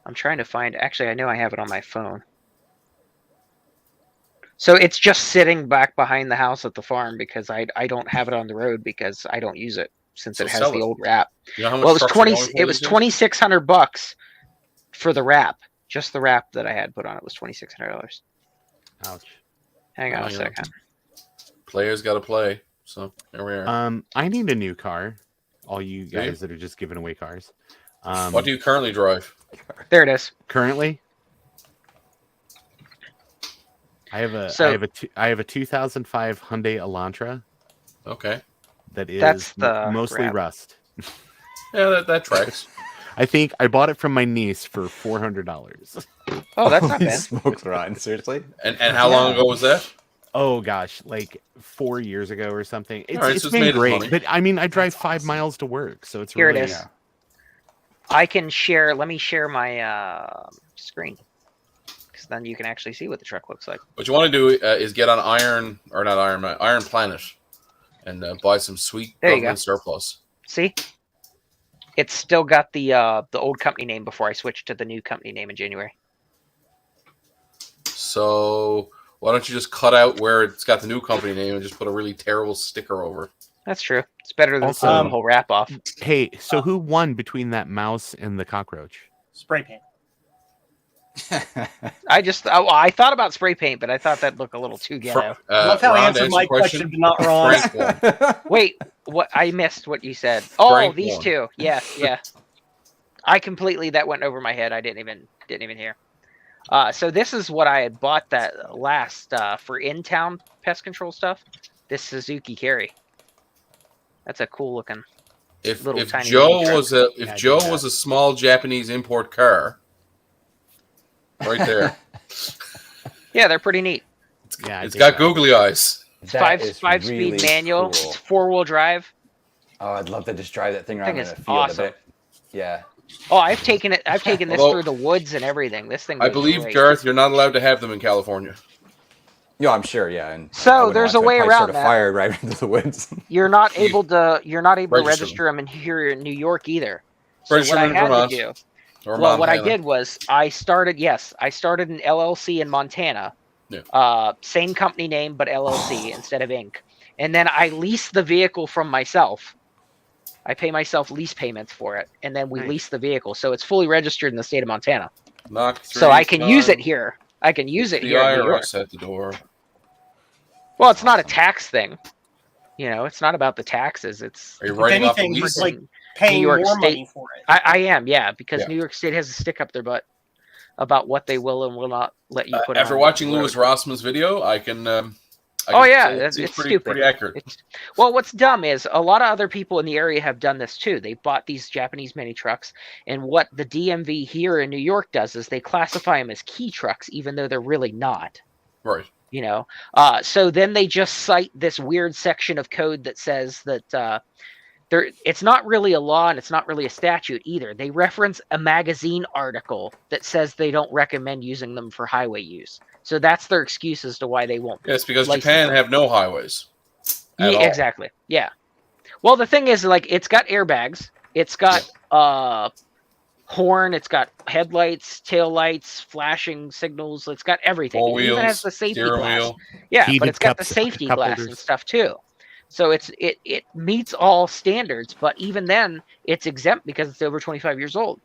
I'm trying to find. Actually, I know I have it on my phone. So it's just sitting back behind the house at the farm because I don't have it on the road because I don't use it since So it has sell the it. old wrap. You know how much Well, it was trucks are 20. going for It was these days? $2,600 for the wrap. Just the wrap that I had put on it was $2,600. Ouch. Hang on Oh, a yeah. second. Players got to play. So there we are. I need a new car. All you guys that are just giving away cars. What do you currently drive? There it is. Currently? I have a So- I have a 2005 Hyundai Elantra Okay. that is That's the mostly wrap. rust. Yeah, that tracks. I think I bought it from my niece for $400. Oh, that's not Holy bad. smokes, Ryan. Seriously? And how long ago was that? Oh gosh, like 4 years ago or something. It's, Alright, it's so it's been made its great, money. but I mean, I drive 5 miles to work, so it's Here it really is. I can share. Let me share my screen, because then you can actually see what the truck looks like. What you want to do is get on Iron Planet, and buy some sweet There you government go. surplus. See, it's still got the old company name before I switched to the new company name in January. So why don't you just cut out where it's got the new company name and just put a really terrible sticker over it? That's true. It's better than Also- pulling the whole wrap off. Hey, so who won between that mouse and the cockroach? Spray paint. I thought about spray paint, but I thought that'd look a little too ghetto. Love how I Ron, answered answer my the question, but not Ron. Frank won. Wait, what? I missed what you said. Oh, Frank these won. two. Yeah, yeah. I completely that went over my head. I didn't even hear. So this is what I had bought that last for in-town pest control stuff. This Suzuki Carry. That's a cool looking. If Little if tiny Joe mini was Yeah, Joe do was a small Japanese import car, right there, Yeah, they're pretty neat. Yeah, I it's did got that. googly eyes. It's That is five really speed manual. cool. It's 4-wheel drive. Oh, I'd love to just drive that thing around Thing in is a field awesome. a bit. Yeah. Oh, I've taken it. I've taken this Although- through the woods and everything. This thing. I goes believe, great. Garth, you're not allowed to have them in California. Yeah, I'm sure. Yeah. And So, I wouldn't there's want a way I'd probably around start that. a fire right into the woods. You're not You able to. You're not able to register register them in here in New York either. So Register what I them in had Vermont. to do. Or Well, what I Montana. did was I started an LLC in Montana. Yeah. Same company name, but LLC instead of Inc. And then I lease the vehicle from myself. I pay myself lease payments for it, and then we Nice. lease the vehicle, so it's fully registered in the state of Montana. Knock So I can use it 389. here. I can use it The here in New York. IRS at the door. Well, it's not a tax thing. You know, it's not about the taxes. It's Are you writing off the anything, lease? it's like paying New York more State- money for it. I am, yeah, because Yeah. New York State has a stick up their butt about what they will and will not let you put. After on watching the road. Louis Rossman's video, I can. Oh, yeah, say it's pretty, stupid. pretty accurate. Well, what's dumb is a lot of other people in the area have done this too. They bought these Japanese mini trucks, and what the DMV here in New York does is they classify them as key trucks, even though they're really not. Right. You know, so then they just cite this weird section of code that says that it's not really a law and it's not really a statute either. They reference a magazine article that says they don't recommend using them for highway use. So that's their excuse as to why they won't. Yes, because License Japan them. have no highways. At Yeah, all. exactly. Yeah. Well, the thing is, like, it's got airbags. It's got horn. It's got headlights, tail lights, flashing signals. It's got everything. Four It even has wheels, the safety steering glass. wheel. Yeah, but Heated it's got the cups- safety cup glass and holders. stuff too. So it meets all standards, but even then, it's exempt because it's over 25 years old.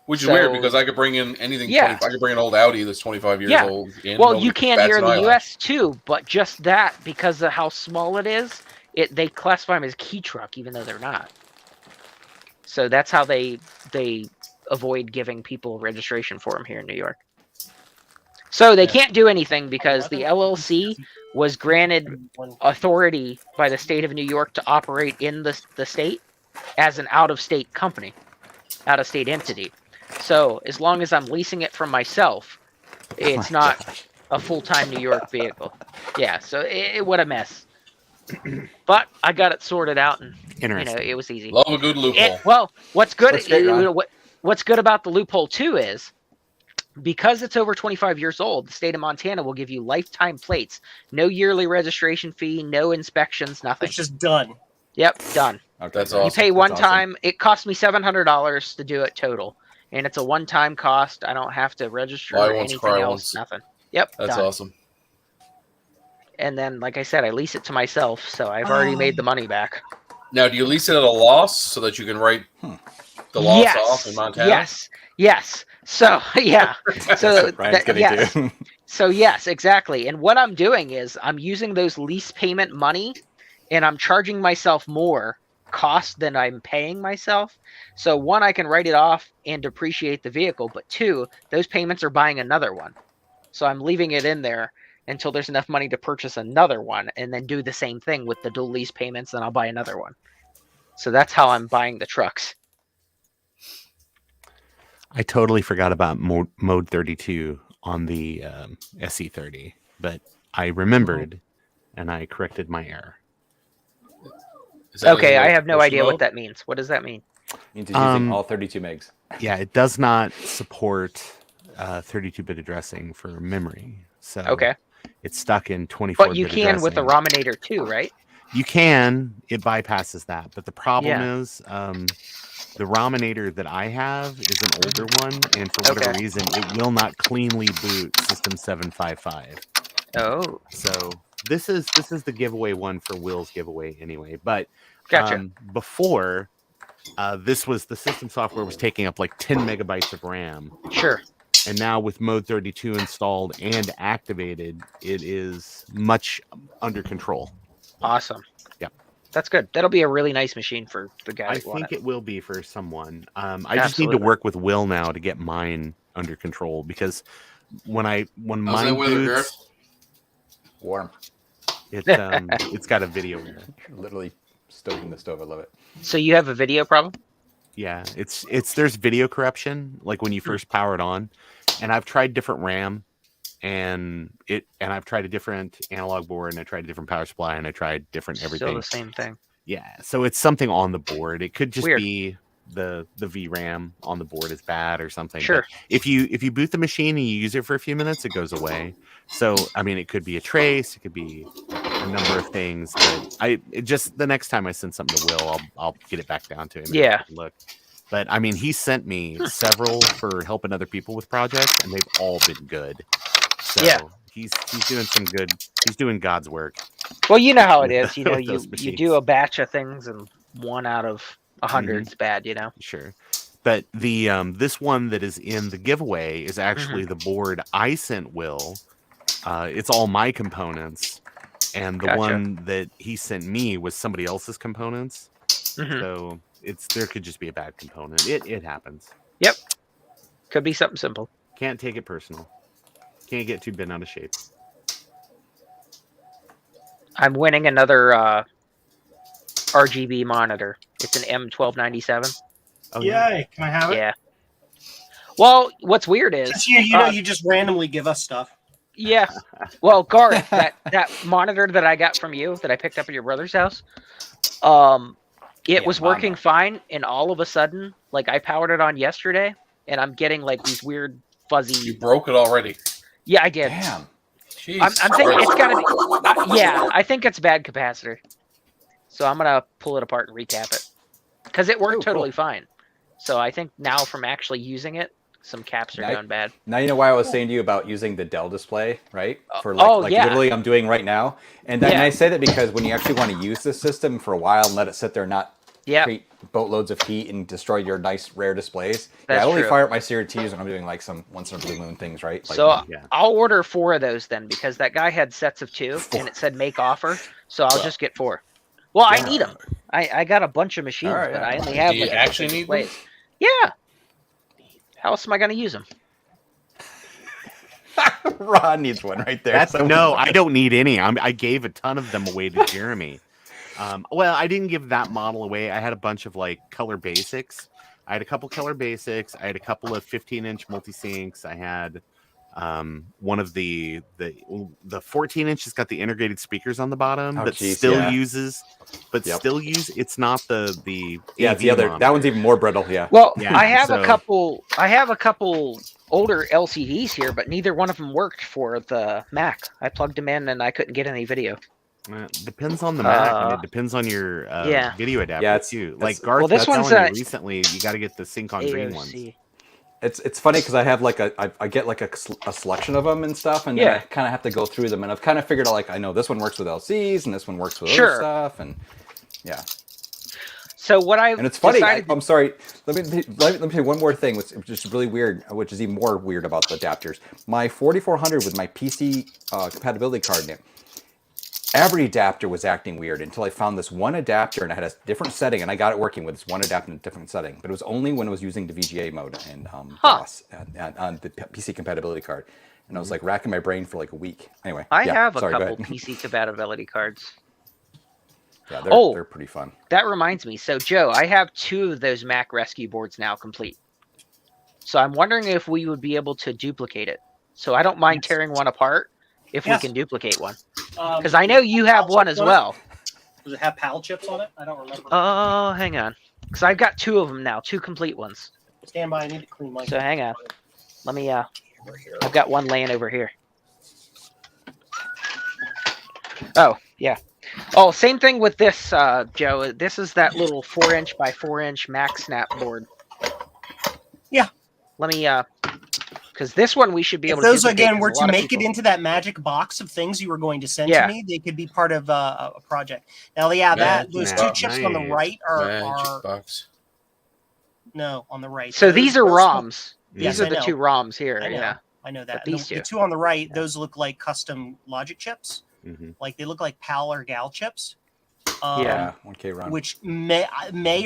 Which is So- weird because I could bring in anything. Yeah. I could bring an old Audi that's 25 years Yeah. old. In, Well, nobody you can bats here in an the eyelash. U.S. too, but just that because of how small it is, they classify them as key truck, even though they're not. So that's how they avoid giving people registration for them here in New York. So they can't do anything because the LLC was granted authority by the state of New York to operate in the state as an out-of-state company, out-of-state entity. So as long as I'm leasing it from myself, it's not a full-time New York vehicle. Yeah, so what a mess. But I got it sorted out, and Interesting. it was easy. Love a good loophole. Well, what's good? That's great, Ron. What's good about the loophole too is because it's over 25 years old, the state of Montana will give you lifetime plates, no yearly registration fee, no inspections, nothing. It's just done. Yep, done. Okay, That's great. awesome. You pay That's one awesome. time. It cost me $700 to do it total, and it's a one-time cost. I don't have to register Buy or once, anything cry else. once. Nothing. Yep, That's done. awesome. And then, like I said, I lease it to myself, so I've already made the money back. Now, do you lease it at a loss so that you can write the loss off in Montana? Yes. So yeah. So Ryan's getting yes. to. So yes, exactly. And what I'm doing is I'm using those lease payment money, and I'm charging myself more cost than I'm paying myself. So one, I can write it off and depreciate the vehicle, but two, those payments are buying another one. So I'm leaving it in there until there's enough money to purchase another one, and then do the same thing with the dual lease payments, then I'll buy another one. So that's how I'm buying the trucks. I totally forgot about mode 32 on the SE30, but I remembered and I corrected my error. Is that Okay, in I the have no push idea mode? what that means. What does that mean? Means he's using Um, all 32 megs. Yeah, it does not support 32-bit addressing for memory. So Okay. it's stuck in 24-bit But you can with the addressing. Rominator too, right? You can. It bypasses that. But the problem Yeah. is the Rominator that I have is an older one, and for whatever Okay. reason, it will not cleanly boot System 755. Oh, So this is the giveaway one for Will's giveaway anyway. But gotcha. before, this was the system software was taking up like 10 megabytes of RAM. Sure. And now with mode 32 installed and activated, it is much under control. Awesome. Yep. That's good. That'll be a really nice machine for the guy I that want think it. it will be for someone. I just need to Absolutely. work with Will now to get mine under control because when How's mine that weather, Gareth? boots, Warm. it's got a video error. Literally stoking the stove. I love it. So you have a video problem? Yeah, there's video corruption like when you first power it on, and I've tried different RAM, and I've tried a different analog board, and I tried a different power supply, and I tried different everything. Still the same thing. Yeah, so it's something on the board. It could just Weird. be the VRAM on the board is bad or something. but Sure. if you boot the machine and you use it for a few minutes, it goes away. So I mean, it could be a trace, it could be a number of things. But the next time I send something to Will, I'll get it back down to him. and Yeah. take a look. But I mean, he sent me several for helping other people with projects, and they've all been good. So Yeah. he's doing some good. He's doing God's work. Well, you know how it with is. You know, those you machines. do a batch of things, and one out of 100 is bad. You know. Sure. But the this one that is in the giveaway is actually Mm-hmm. the board I sent Will. It's all my components, and the Gotcha. one that he sent me was somebody else's components. Mhm. So there could just be a bad component. It happens. Could be something simple. Can't take it personal. Can't get too bent out of shape. I'm winning another RGB monitor. It's an M1297. Oh, Yay! Can I have it? Yeah. Well, what's weird is Since you just randomly give us stuff. yeah. Well, Garth, that monitor that I got from you that I picked up at your brother's house, it was working mama. fine, and all of a sudden, like I powered it on yesterday, and I'm getting like these weird fuzzy. You broke it already. Yeah, I did. Damn. Jeez. I'm thinking it's gotta be. Yeah, I think it's bad capacitor. So I'm gonna pull it apart and recap it because it worked Oh, cool. totally fine. So I think now from actually using it, some caps are Now- going bad. Now you know why I was saying to you about using the Dell display, right? For oh, yeah. literally I'm doing right now. And then Yeah. I say that because when you actually want to use this system for a while and let it sit there and not Yep. create boatloads of heat and destroy your nice rare displays. That's I only true. fire up my Series T's when I'm doing like some once in a blue moon things, right? Like, So yeah. I'll order 4 of those then, because that guy had sets of 2 and it said make offer. So I'll Well, just get 4. Well, yeah. I need them. I got a bunch of machines, Alright, but yeah. I only have Do you like actually 6 need them? displays. Yeah. How else am I going to use them? Ron needs one right there. That's So- no, I don't need any. I gave a ton of them away to Jeremy. Well, I didn't give that model away. I had a bunch of like color basics. I had a couple color basics. I had a couple of 15-inch multi-syncs. I had one of the 14-inch has got the integrated speakers on the bottom, Oh, but geez, still yeah. uses. But Yep. still use. It's not the Yeah, it's the AV other. That monitor. one's even more brittle. Yeah. Well, Yeah, I have so- a couple. I have a couple older LCDs here, but neither one of them worked for the Mac. I plugged them in and I couldn't get any video. Depends on the Mac, and Uh, it depends on your yeah. video adapter Yeah, it's- too. it's- Like Garth Well, this was one's, telling you recently, you got to get the sync on green ones. AOC. It's funny because I have like I get like a selection of them and stuff, and then Yeah. I kind of have to go through them, and I've kind of figured out like I know this one works with LCs and this one works with Sure. other stuff, and yeah. So what I And it's funny. decided- I'm sorry. Let me tell you one more thing, which is really weird, which is even more weird about the adapters. My 4400 with my PC compatibility card in it. Every adapter was acting weird until I found this one adapter and I had a different setting, and I got it working with this one adapter in a different setting. But it was only when I was using the VGA mode and DOS on the PC compatibility card. And I was like racking my brain for like a week. Anyway, I yeah, have a sorry, go couple ahead. PC compatibility cards. Yeah, Oh. they're pretty fun. That reminds me. So Joe, I have 2 of those Mac rescue boards now complete. So I'm wondering if we would be able to duplicate it. So I don't mind Yes. tearing one apart if Yes. we can duplicate one. Because Because I know you have one as well. Does it have PAL chips on it? I don't remember. Oh, hang on. Because I've got 2 of them now, 2 complete ones. Stand by. I need to clean my. So hang on. Let me. Over here. I've got one laying over here. Oh yeah. Oh, same thing with this, Joe. This is that little 4-inch by 4-inch Mac Snap board. Yeah. Let me. Because this one we should be If able to. those duplicate, again 'cause were a to lot of make it people- into that magic box of things you were going to send Yeah. to me, they could be part of a project. Now, yeah, that those Magic two box. chips on the Nice. right are Magic box. no on the right. So Those- these are those look- ROMs. Yes, These are I the know. 2 ROMs here. I know. Yeah. I know that. But these The two. 2 on the right, Yeah. those look like custom logic chips. Mhm. Like they look like PAL or GAL chips. Yeah, 1K run. Which may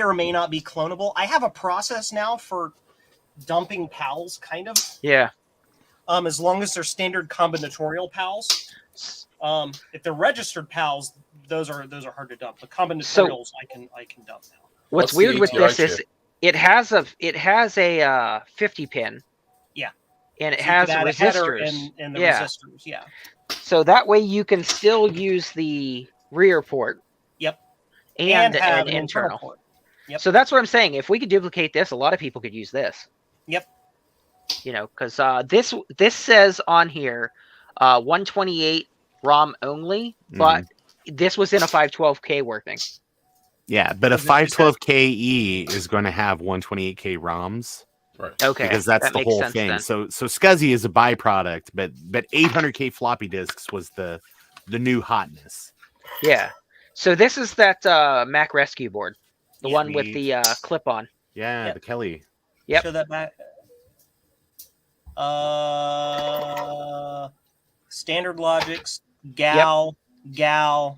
or may not be clonable. I have a process now for dumping PALs, kind of. Yeah. As long as they're standard combinatorial PALs. If they're registered PALs, those are hard to dump. The combinatorials I can dump now. What's What's the weird with HDR this is chip? it has a 50 pin. Yeah. And it So you has could add a header resistors. and the Yeah. resistors. Yeah. So that way you can still use the rear port. Yep. And have an internal. port. Yep. So that's what I'm saying. If we could duplicate this, a lot of people could use this. Yep. You know, because this says on here 128 ROM only, but this was in a 512K working. Yeah, but a Is it- you said- 512KE is going to have 128K ROMs Right. Okay. because that's that the makes whole sense thing. then. So SCSI is a byproduct, but 800K floppy disks was the new hotness. Yeah. So this is that Mac Rescue board, the Yeah. one with the clip on. Yeah, Yep. the Kelly. Yep. Show that back. Standard logics, gal,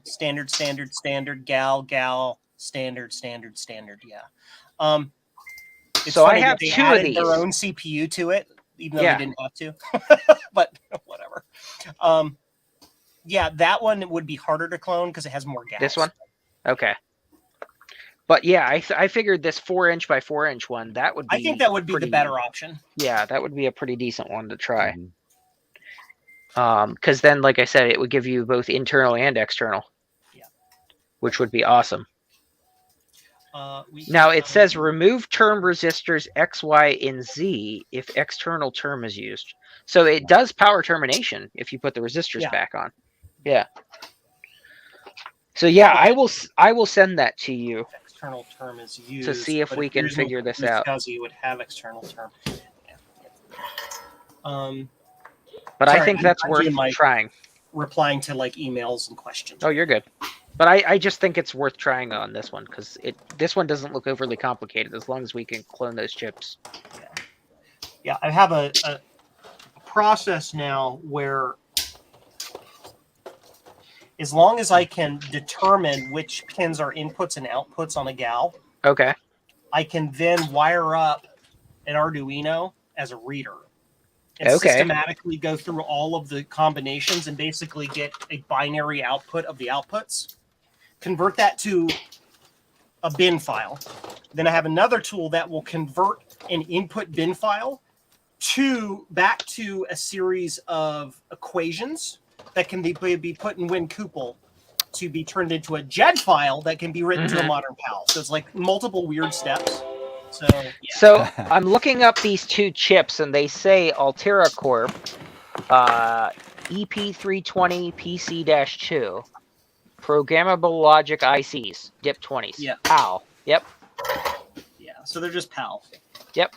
standard, gal, standard. Yeah. It's So I funny that have they 2 of added these. their own CPU to it, even though Yeah. they didn't have to. But whatever. Yeah, that one would be harder to clone because it has more gas. This one? Okay. But yeah, I figured this 4-inch by 4-inch one, that would be I think that would be the pretty- better option. Yeah, that would be a pretty decent one to try. Mhm. Because then, like I said, it would give you both internal and external. Yeah. Which would be awesome. We Now it have- says remove term resistors X, Y, and Z if external term is used. So it does power termination if you put the resistors Yeah. back on. Yeah. So yeah, I will send that to you. external term is used see if but we can using figure this it out. because you would have external term. Yeah. But I Sorry, think that's I'm worth doing my- trying. replying to like emails and questions. Oh, you're good. But I just think it's worth trying on this one because this one doesn't look overly complicated as long as we can clone those chips. Yeah, I have a process now where as long as I can determine which pins are inputs and outputs on a GAL, Okay. I can then wire up an Arduino as a reader and Okay. systematically go through all of the combinations and basically get a binary output of the outputs, convert that to a bin file. Then I have another tool that will convert an input bin file back to a series of equations that can be put in WinCuple to be turned into a JED file that can be written to a modern PAL. So it's like multiple weird steps. So yeah. So I'm looking up these two chips, and they say Altera Corp, EP320 PC-2, programmable logic ICs, DIP20s. Yeah. PAL. Yep. Yeah, so they're just PALs. Yep.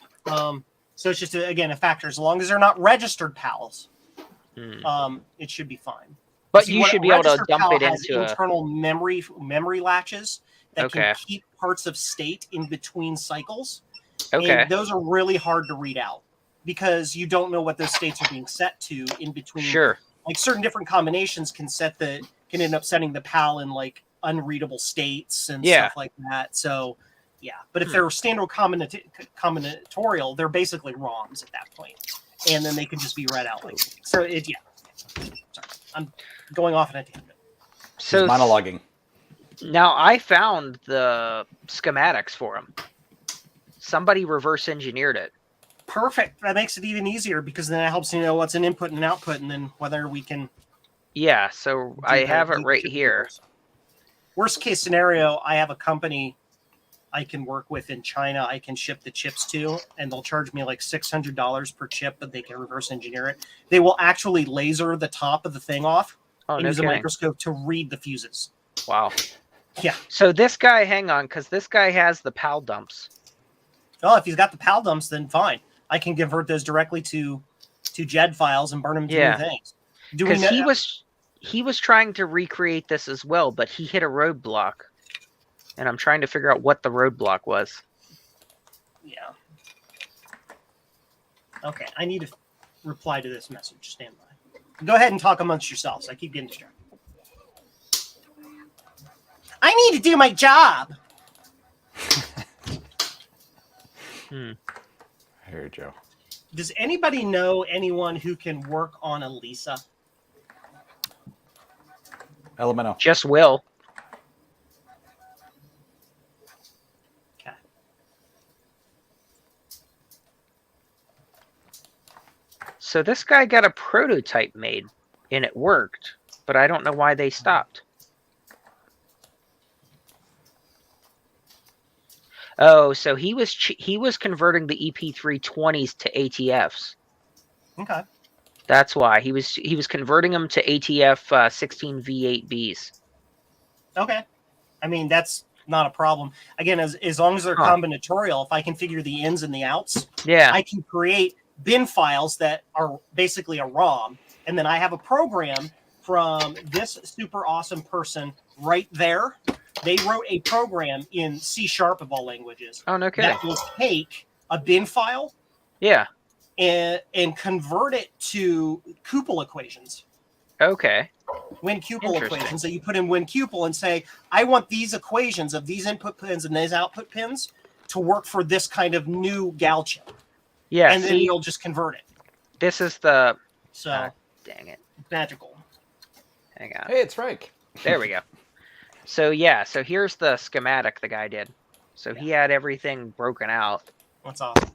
So it's just again a factor. As long as they're not registered PALs, Hmm. it should be fine. But See, you what should a be able to registered dump PAL it has into a. internal memory latches that Okay. can keep parts of state in between cycles. Okay. And those are really hard to read out because you don't know what those states are being set to in between. Sure. Like certain different combinations can end up setting the PAL in like unreadable states and Yeah. stuff like that. So yeah, but if they're standard combinatorial, they're basically ROMs at that point, and then they can just be read out like so. Yeah. Sorry, I'm going off on a tangent. So Monologuing. now I found the schematics for them. Somebody reverse engineered it. Perfect. That makes it even easier because then it helps you know what's an input and an output, and then whether we can. Yeah. So I have it right here. Worst case scenario, I have a company I can work with in China. I can ship the chips to, and they'll charge me like $600 per chip, but they can reverse engineer it. They will actually laser the top of the thing off Oh, and no use a kidding. microscope to read the fuses. Wow. Yeah. So this guy, hang on, because this guy has the PAL dumps. Oh, if he's got the PAL dumps, then fine. I can convert those directly to JED files and burn them to Yeah. new things. Do we Because know? he was trying to recreate this as well, but he hit a roadblock. And I'm trying to figure out what the roadblock was. Yeah. Okay, I need to reply to this message. Stand by. Go ahead and talk amongst yourselves. I keep getting distracted. I need to do my job. I hear you, Joe. Does anybody know anyone who can work on Elisa? Elemento. Just Will. Okay. So this guy got a prototype made, and it worked, but I don't know why they stopped. Oh, so he was converting the EP320s to ATFs. Okay. That's why he was converting them to ATF 16 V8Bs. Okay. I mean, that's not a problem. Again, as long as they're Huh. combinatorial, if I can figure the ins and the outs, Yeah. I can create bin files that are basically a ROM. And then I have a program from this super awesome person right there. They wrote a program in C# of all languages Oh, no kidding. that will take a bin file Yeah. and convert it to Cuple equations. Okay. WinCuple Interesting. equations that you put in WinCuple and say, I want these equations of these input pins and these output pins to work for this kind of new GAL chip. Yeah. and then See, you'll just convert it. this is the. So Dang it. magical. Hang on. Hey, it's Frank. There we go. So yeah, so here's the schematic the guy did. So he had everything broken out. That's awesome.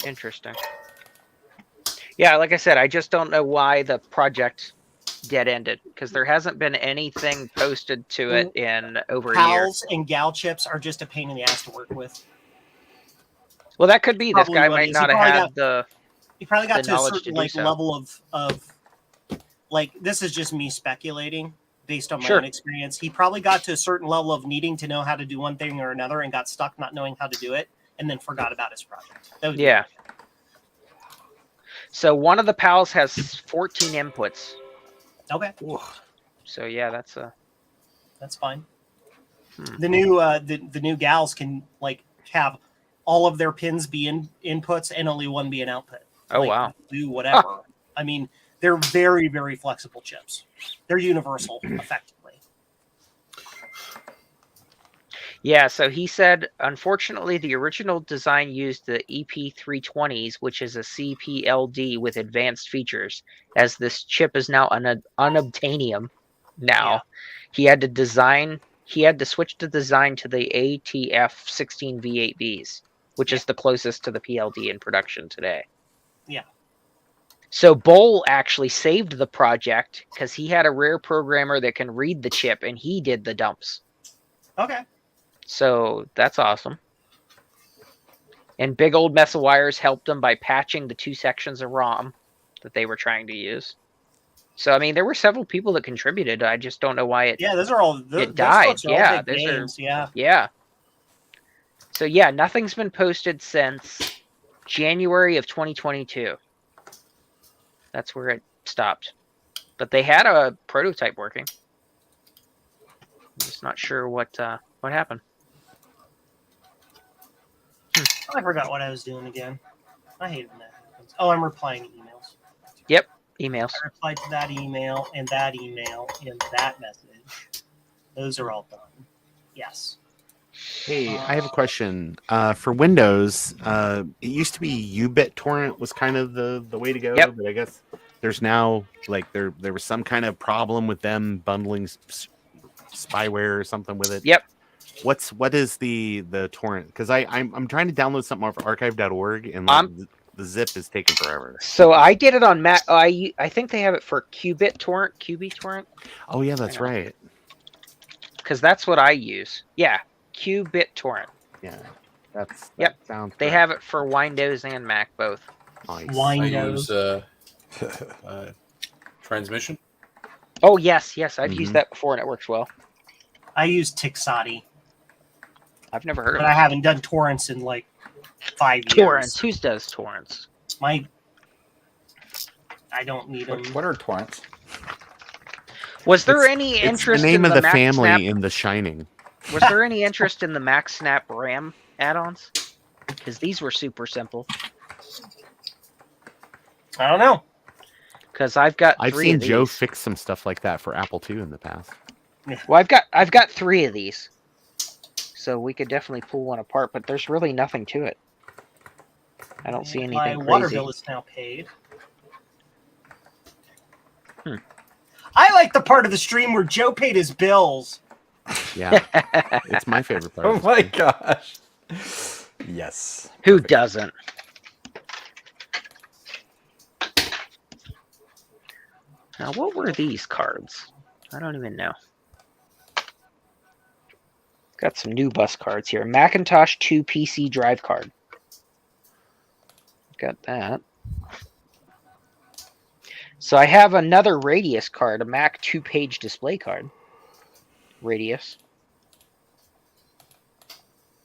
Interesting. Yeah, like I said, I just don't know why the project dead ended because there hasn't been anything posted to it in over a year. PALs and GAL chips are just a pain in the ass to work with. Well, that could be. This Probably guy what it might is. not He have probably had the. You probably got the to a knowledge certain to do like so. level of like this is just me speculating based on my Sure. own experience. He probably got to a certain level of needing to know how to do one thing or another and got stuck not knowing how to do it and then forgot about his project. That would be Yeah. So one of the PALs has 14 inputs. Okay, So yeah, that's that's fine. Hmm. The new the new gals can like have all of their pins be inputs and only one be an output. oh Like, wow. do whatever. I mean, they're very, very flexible chips. They're universal, effectively. Yeah, so he said, unfortunately, the original design used the EP320s, which is a CPLD with advanced features. As this chip is now unobtainium now, Yeah. he had to switch the design to the ATF16V8Bs, which is the closest to the PLD in production today. Yeah. So Boll actually saved the project because he had a rare programmer that can read the chip, and he did the dumps. Okay. So that's awesome. And Big Old Mess of Wires helped them by patching the 2 sections of ROM that they were trying to use. So I mean, there were several people that contributed. I just don't know why it. Yeah, those are all. Those died. folks are Yeah, all big those are- names. Yeah. Yeah. So yeah, nothing's been posted since January of 2022. That's where it stopped. But they had a prototype working. I'm just not sure what happened. I forgot what I was doing again. I hate when that happens. Oh, I'm replying to emails. Emails. I replied to that email and that message. Those are all done. Yes. Hey, I have a question. For Windows, it used to be uBitTorrent was kind of the way to go, Yep. but I guess there's now like there was some kind of problem with them bundling spyware or something with it. Yep. What is the torrent? Because I'm trying to download something off archive.org and like, the zip is taking forever. So I did it on Mac. I think they have it for QBitTorrent. Oh yeah, that's Hang on. right. Because that's what I use. Yeah, QBitTorrent. Yeah, that Yep. sounds. They correct. have it for Windows and Mac both. Nice. I Windows. use transmission. Oh yes, I've Mhm. used that before and it works well. I use Tixati, I've never heard of but I it. haven't done torrents in like 5 years. Torrents. Who does torrents? I don't need them. What are torrents? Was there It's- any It's interest the name in of the Mac family Snap? in The Shining. Was there any interest in the Mac Snap RAM add-ons? Because these were super simple. I don't know. Because I've got I've 3 seen of Joe these. fix some stuff like that for Apple II in the past. Well, I've got 3 of these, so we could definitely pull one apart. But there's really nothing to it. I don't see My anything water crazy. bill is now paid. Hmm. I like the part of the stream where Joe paid his bills. Yeah, it's my favorite part. Oh of the my stream. gosh. Yes. Who Perfect. doesn't? Now, what were these cards? I don't even know. Got some new bus cards here. Macintosh 2 PC drive card. Got that. So I have another Radius card, a Mac 2-page display card. Radius.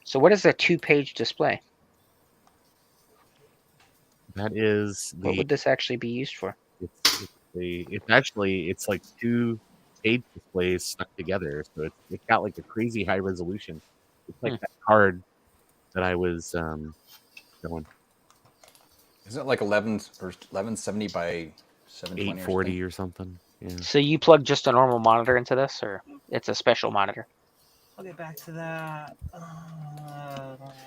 So what is a 2-page display? That is What the. would this actually be used for? It's like 2 page displays stuck together, so it's got like a crazy high resolution. It's like that card that I was showing. Isn't it like 1170 by 720 840 or something. Yeah. So you plug just a normal monitor into this, or it's a special monitor? I'll get back to that.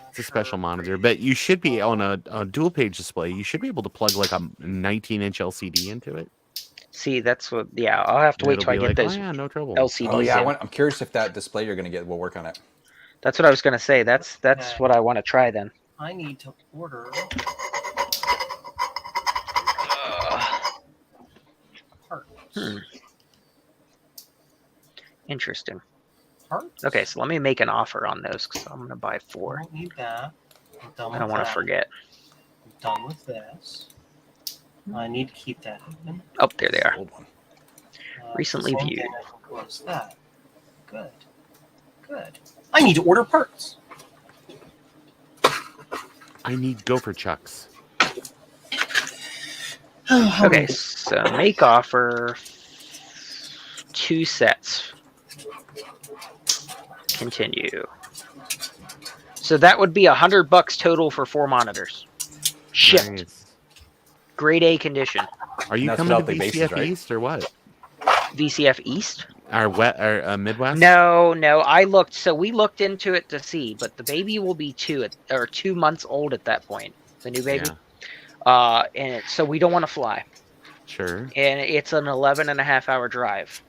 It's a special monitor, but you should be on a dual page display. You should be able to plug like a 19-inch LCD into it. See, that's what. Yeah, I'll have to and wait it'll till I be get like, those oh, yeah, no trouble. LCDs Oh yeah, in. I'm curious if that display you're gonna get will work on it. That's what I was gonna say. That's Okay. what I want to try then. I need to order parts. Interesting. Parts? Okay, so let me make an offer on those because I'm gonna buy I 4. don't need that. I'm done I don't with want to that. forget. I'm done with this. I need to keep that open. Oh, there they are. Old one. Recently same viewed. thing, I can close that. Good. Good. I need to order parts. I need Gopher Chucks. Okay, so make offer 2 sets. Continue. So that would be $100 total for 4 monitors. Shipped. Nice. Grade A condition. Are you That's coming to without the VCF bases, right? East or what? VCF East? Our Midwest? No. I looked. So we looked into it to see, but the baby will be 2 months old at that point. The new baby. Yeah, So we don't want to fly, sure. and it's an 11.5-hour drive.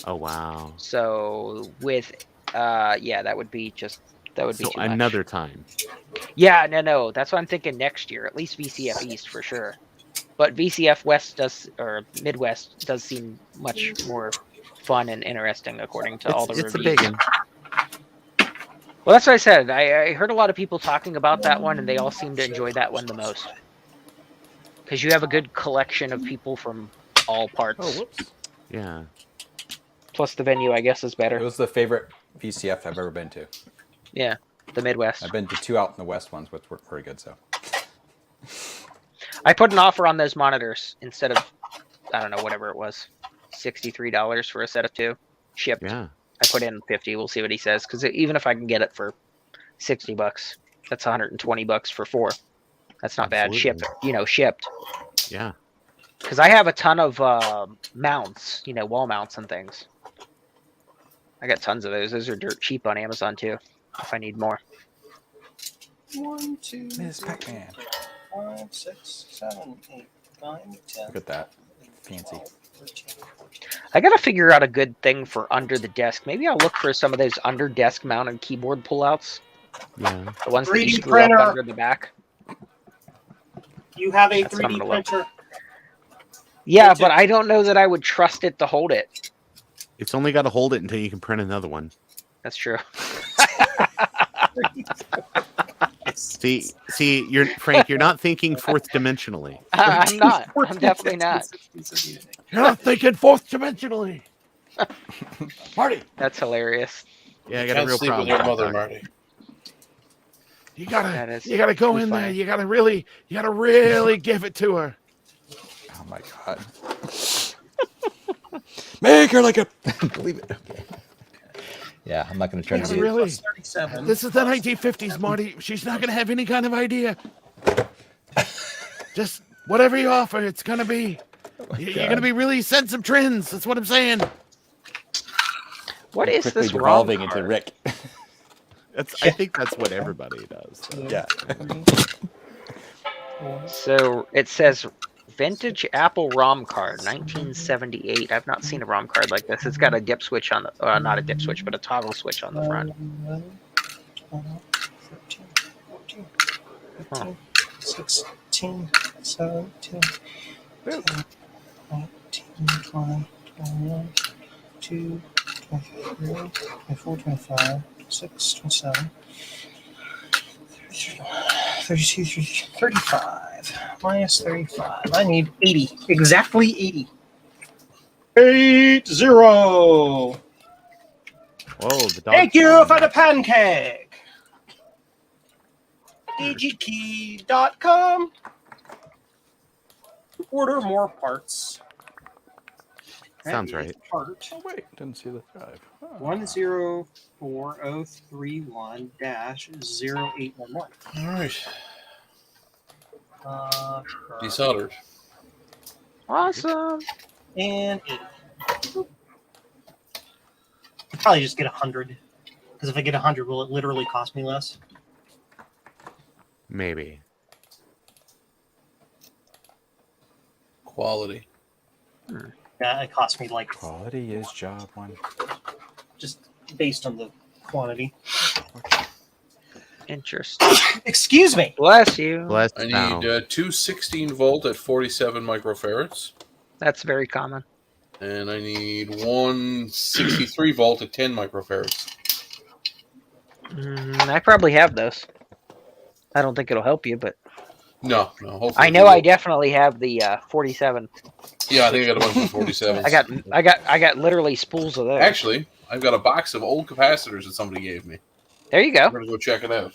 Oh wow. So with, that would be too much. Another time. Yeah, no. That's what I'm thinking next year. At least VCF East for sure. But VCF West Midwest does seem much more fun and interesting according to all the It's a reviews. big one. Well, that's what I said. I heard a lot of people talking about that one, and they all seem to enjoy that one the most. Because you have a good collection of people from all parts. Oh, whoops. Yeah. Plus the venue, I guess, is It better. was the favorite VCF I've ever been to. Yeah, the Midwest. I've been to 2 out in the West ones, which were very good. So I put an offer on those monitors instead of, I don't know, whatever it was, $63 for a set of 2 shipped. Yeah. I put in 50. We'll see what he says. Because even if I can get it for $60, that's $120 for 4. That's not bad. Shipped. Shipped. Yeah. Because I have a ton of mounts, wall mounts and things. I got tons of those. Those are dirt cheap on Amazon too. If I need more. 1, 2, Miss Pac-Man. 5, 6, 7, 8, 9, 10. Look at that. Fancy. 13, 14. I gotta figure out a good thing for under the desk. Maybe I'll look for some of those under desk mounted keyboard pullouts. Yeah. The ones that 3D you screw printer. up under the back. You have a That's what I'm 3D gonna look. printer. Yeah, Me too. but I don't know that I would trust it to hold it. It's only got to hold it until you can print another one. That's true. See, you're Frank. You're not thinking fourth dimensionally. I'm not. I'm definitely not. You're not thinking fourth dimensionally. Marty. That's hilarious. Yeah, I got Can't a real sleep problem. with your with mother, that. Marty. You That is gotta go too in there. funny. You gotta really give it to her. Oh my god. Make her like a. Believe it. Okay. Yeah, I'm not gonna try to Yeah, do. really. Plus 37. This is the 1950s, Marty. She's not gonna have any kind of idea. Just whatever you offer, it's gonna be. You're gonna be really set some trends. That's what I'm saying. What is Quickly this devolving ROM into card? Rick. I think that's what everybody does. Yeah. So it says vintage Apple ROM card, 1978. I've not seen a ROM card like this. It's got a dip switch on the, not a dip switch, but a toggle switch on the front. 11, 12, 13, 14, 15, 16, 17, 18, 20, 21, 22, 23, 24, 25, 26, 27, 32, 35, minus 35. I need 80. Exactly 80. 80. Whoa, the dog. Thank you for the pancake. digikey.com. Order more parts. Sounds That is right. Part Oh wait, didn't see the drive. Oh. 104031-0811. All right. Sure. Desoldered. Awesome. And 80. I'll probably just get 100. Because if I get 100, will it literally cost me less? Maybe. Quality. Yeah, it costs me like Quality is job one. just based on the quantity. Interesting. Excuse me. Bless you. Bless I now. need two 16-volt at 47 microfarads. That's very common. And I need one 63-volt at 10 microfarads. I probably have those. I don't think it'll help you, but No. Hopefully I know I definitely have the 47. Yeah, I think I got a bunch of 47s. I got literally spools of those. Actually, I've got a box of old capacitors that somebody gave me. There you go. I'm gonna go check it out.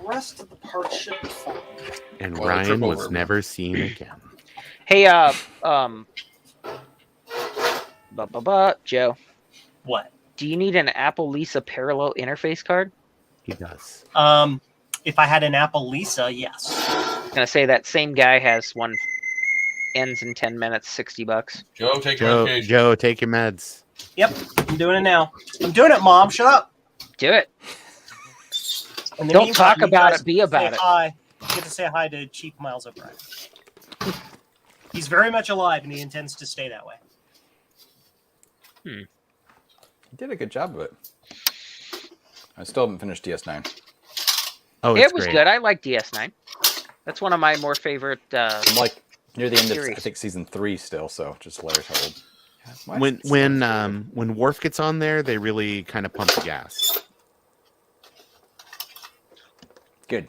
the rest of the parts should be fine. And Well, Ryan triple was over. never seen again. Hey, Joe, What? do you need an Apple Lisa parallel interface card? He does. If I had an Apple Lisa, yes. I was gonna say that same guy has one. Ends in 10 minutes, $60. Joe, take your Joe, medication. Joe, take your meds. Yep, I'm doing it now. I'm doing it, Mom. Shut up. Do it. In the Don't meantime, talk you about guys it, be about say it. Hi. You get to say hi to Chief Miles O'Brien. He's very much alive, and he intends to stay that way. You did a good job of it. I still haven't finished DS9. Oh, it's It was great. good. I like DS9. That's one of my more favorite. I'm like near the end of, I Series. think, season 3 still, so just hilarious how old. Why is When it so when weird? when Worf gets on there, they really kind of pump the gas. Good.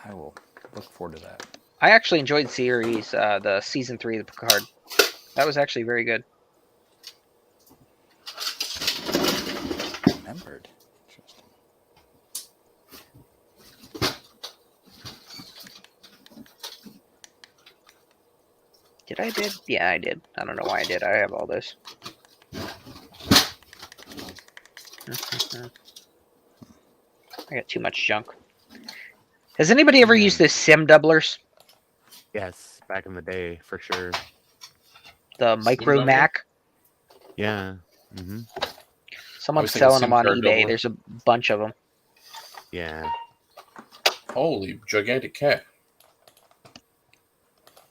I will look forward to that. I actually enjoyed the series, the season 3 of Picard. That was actually very good. Remembered. Interesting. Did I did? Yeah, I did. I don't know why I did. I have all this. I got too much junk. Has anybody ever used this sim doublers? Yes, back in the day for sure. The Sim Micro doubler? Mac? Yeah. hmm Someone's was thinking selling them SIM on card eBay. doubler. There's a bunch of them. Yeah. Holy gigantic cat.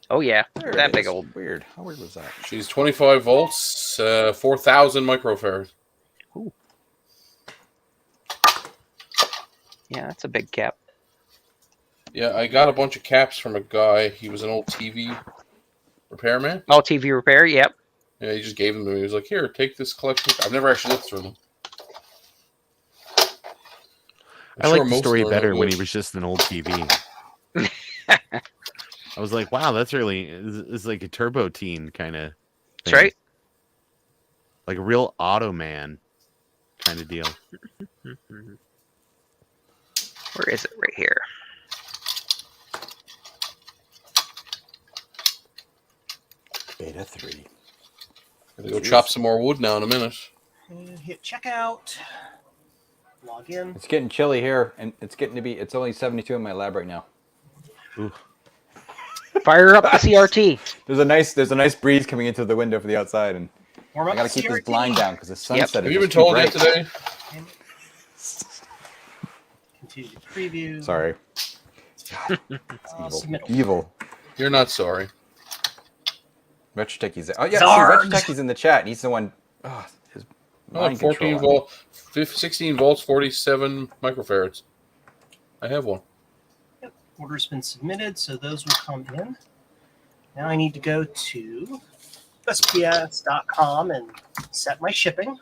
Oh yeah, There that it big is. old. Weird. How weird was that? She's 25 volts, 4,000 microfarad. Yeah, that's a big cap. Yeah, I got a bunch of caps from a guy. He was an old TV repairman. All TV repair. Yep. Yeah, he just gave them to me. He was like, "Here, take this collection." I've never actually looked through them. I like the most story of them are better when good. he was just an old TV. I was like, wow, that's really it's like a turbo teen kind of. That's right. Like a real Auto Man kind of deal. Where is it? Right here. Beta 3. Gotta go chop some more wood now in a minute. And hit checkout. Log in. It's getting chilly here, and it's getting to be. It's only 72 in my lab right now. Fire up the CRT. There's a nice breeze coming into the window from the outside, and Warm I up gotta the keep this CRT. blind down because the sunset Have is you been just too told yet bright. today? Continue to preview. Sorry, evil. Submit. Evil. You're not sorry. Retrotechy's. Oh yeah, Zarg. see, Retrotechy's in the chat, and he's the one. Oh, his Oh, mind 14 control on me. volt, 16 volts, 47 microfarads. I have one. Order's been submitted, so those will come in. Now I need to go to USPS.com and set my shipping.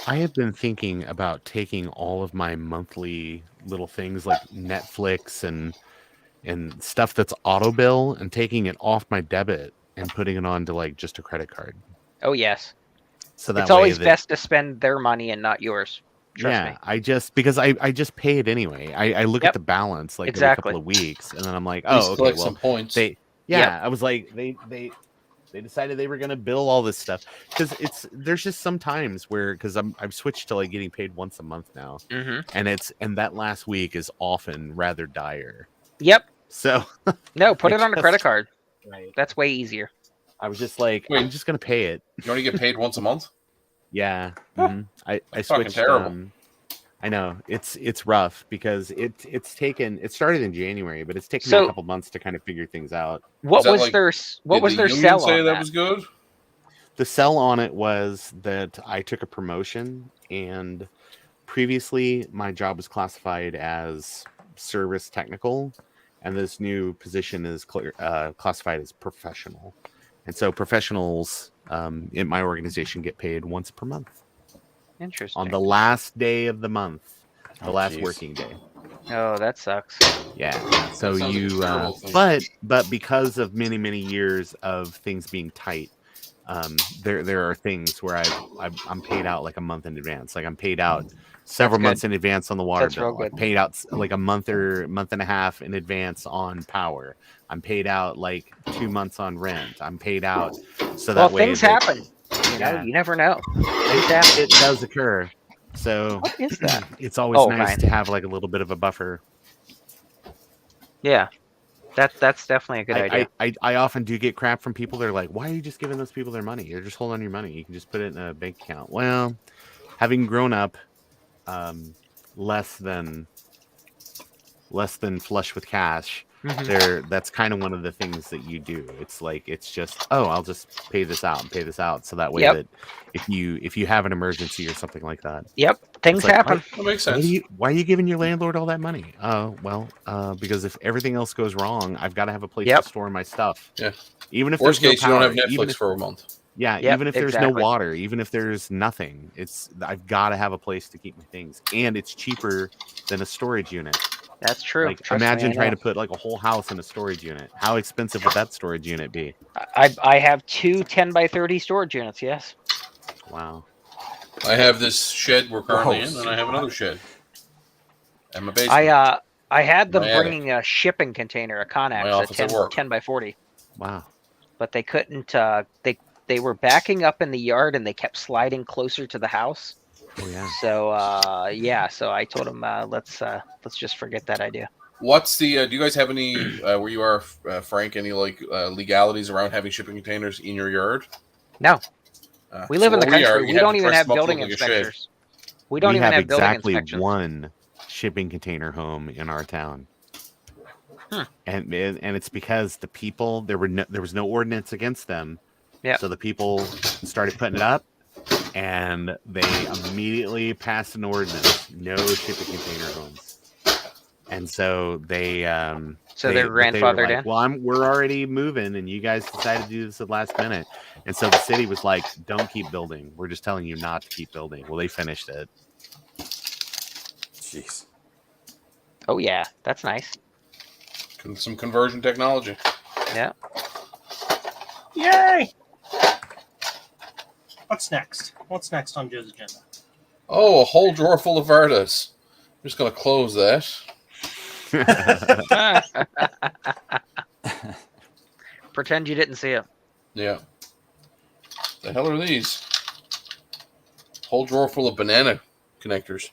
I have been thinking about taking all of my monthly little things like Netflix and stuff that's auto bill and taking it off my debit and putting it onto like just a credit card. Oh yes. So that It's way always that- best to spend their money and not yours. Trust yeah, me. I just because I just pay it anyway. I look Yep. at the balance like every Exactly. couple of weeks, and then I'm like, At least oh, okay, collect well, some points. I was like, they decided they were gonna bill all this stuff because there's just some times where because I've switched to like getting paid once a month now, Mm-hmm. and that last week is often rather dire. Yep. So No, put I it on a just- credit card. right. That's way easier. I was just like, Wait. I'm just gonna pay it. You only get paid once a month? Yeah, I That's fucking switched. terrible. I know it's rough because it started in January, but it's taken me So- a couple months to kind of figure things out. What that was like- their what Did was the their union sell say on that that? was good? The sell on it was that I took a promotion, and previously my job was classified as service technical, and this new position is classified as professional. And so professionals in my organization get paid once per month Interesting. on the last day of the month, the Oh, last geez. working day. Oh, that sucks. Yeah. So That sounds like a you, terrible thing. but because of many years of things being tight, there are things where I'm paid out like a month in advance. Like I'm paid out several good. months in advance on the water That's real bill. I'm good. paid out like a month or month and a half in advance on power. I'm paid out like 2 months on rent. I'm paid out so that Well, way things that- happen. You know, Yeah. you never know. Things happen. It does occur. So What is that? it's always Oh, nice fine. to have like a little bit of a buffer. Yeah, that's definitely a good idea. I often do get crap from people. They're like, "Why are you just giving those people their money? You're just holding on your money. You can just put it in a bank account." Well, having grown up less than flush with cash, Mhm. that's kind of one of the things that you do. It's like it's just, oh, I'll just pay this out and pay this out, so that way Yep. that if you have an emergency or something like that, Yep, things like, happen. That makes why sense. why are you giving your landlord all that money? Well, because if everything else goes wrong, I've got to have a place Yep. to store my stuff. Yeah. Even if Worst there's case, no you power, don't have even Netflix if, for a month. yeah, Yep, even if there's exactly. no water, even if there's nothing, I've got to have a place to keep my things, and it's cheaper than a storage unit. That's true. Like Trust me, imagine I trying know. to put like a whole house in a storage unit. How expensive would that storage unit be? I have two 10 by 30 storage units. Yes. Wow. I have this shed we're currently Whoa, in, and I have another shed. And my basement. I had them My attic. bringing a shipping container, a Connex, My a office at 10, work. 10 by 40, Wow. but they couldn't. They were backing up in the yard and they kept sliding closer to the house. Oh yeah. So yeah, so I told them let's just forget that idea. What's the? Do you guys have any where you are, Frank? Any like legalities around having shipping containers in your yard? No, we live in the where country. you We have don't to even dress have them up to building look like a shed. inspectors. We don't we even have have building exactly inspections. one shipping container home in our town. Hmm. And it's because the people there was no ordinance against them. Yeah. So the people started putting it up, and they immediately passed an ordinance: no shipping container homes. And so they So they're but they were grandfathered like, in. well, we're already moving, and you guys decided to do this at the last minute. And so the city was like, don't keep building. We're just telling you not to keep building. Well, they finished it. Jeez. Oh yeah, that's nice. Some conversion technology. Yeah. Yay! What's next? What's next on Joe's agenda? Oh, a whole drawer full of Vertas. I'm just gonna close that. Pretend you didn't see it. Yeah. The hell are these? Whole drawer full of banana connectors.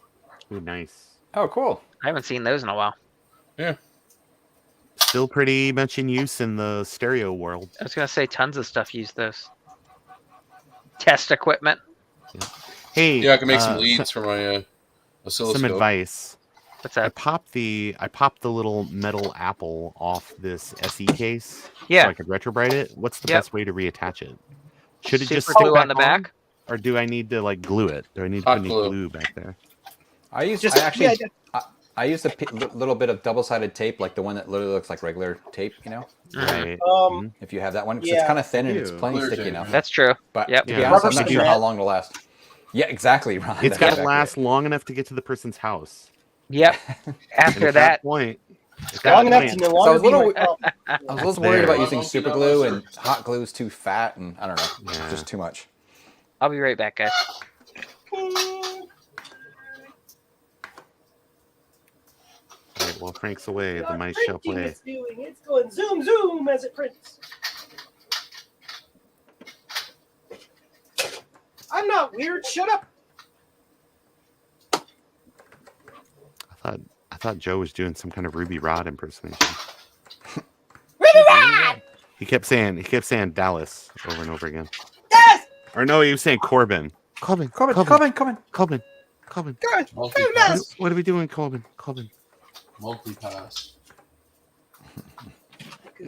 Ooh, nice. Oh, cool. I haven't seen those in a while. Still pretty much in use in the stereo world. I was gonna say tons of stuff use those. Test equipment. Hey, Yeah, I can make some leads for my oscilloscope. some advice. What's I that? popped the little metal apple off this SE case so Yeah. I could retrobrite it. What's the Yep. best way to reattach it? Should it just Super stick glue back on the back. or do I need to like glue it? Do I need to Hot put any glue. glue back there? I used Just I actually yeah, I used a little bit of double-sided tape, like the one that literally looks like regular tape. You know, Right. if you have that one, 'cause Yeah. it's kind of thin and it's Ew. plenty Clear sticky tape, enough. yeah. That's true. But Yep. to be Yeah. honest, I'm Rubber not sure stamp. how long it'll last. Yeah, exactly, Ron. It's That's got to exactly last it. long enough to get to the person's house. Yep. And After at that, point, at long that enough to point, no So I longer was be a little- my problem. I was a little There. worried about Well, using don't super get on glue, my and hot glue is too fat, and I don't know, Yeah. just too much. I'll be right back, guys. All right, while Frank's away, the Not mice shall printing, play. It's doing. It's going zoom zoom as it prints. I'm not weird. Shut up. I thought Joe was doing some kind of Ruby Rod impersonation. He kept saying Dallas over and over again. Yes. Or no, he was saying Corbin. Corbin. Come on. Corbin. Good. Multipass. What are we doing, Corbin? Multipass.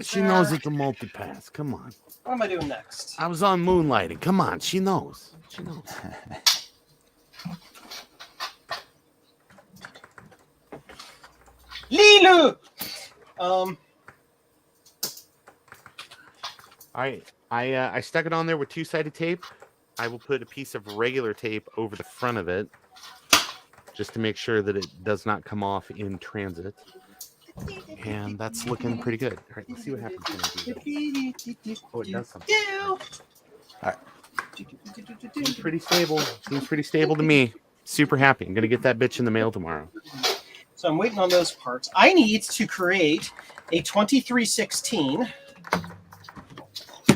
She knows it's a multipass. Come on. What am I doing next? I was on Moonlighting. Come on. She knows. She knows. Lilu. All right. I stuck it on there with 2-sided tape. I will put a piece of regular tape over the front of it just to make sure that it does not come off in transit. And that's looking pretty good. All right, let's see what happens when I do this. Oh, it does something. Seems pretty stable. Seems pretty stable to me. Super happy. I'm gonna get that bitch in the mail tomorrow. So I'm waiting on those parts. I need to create a 2316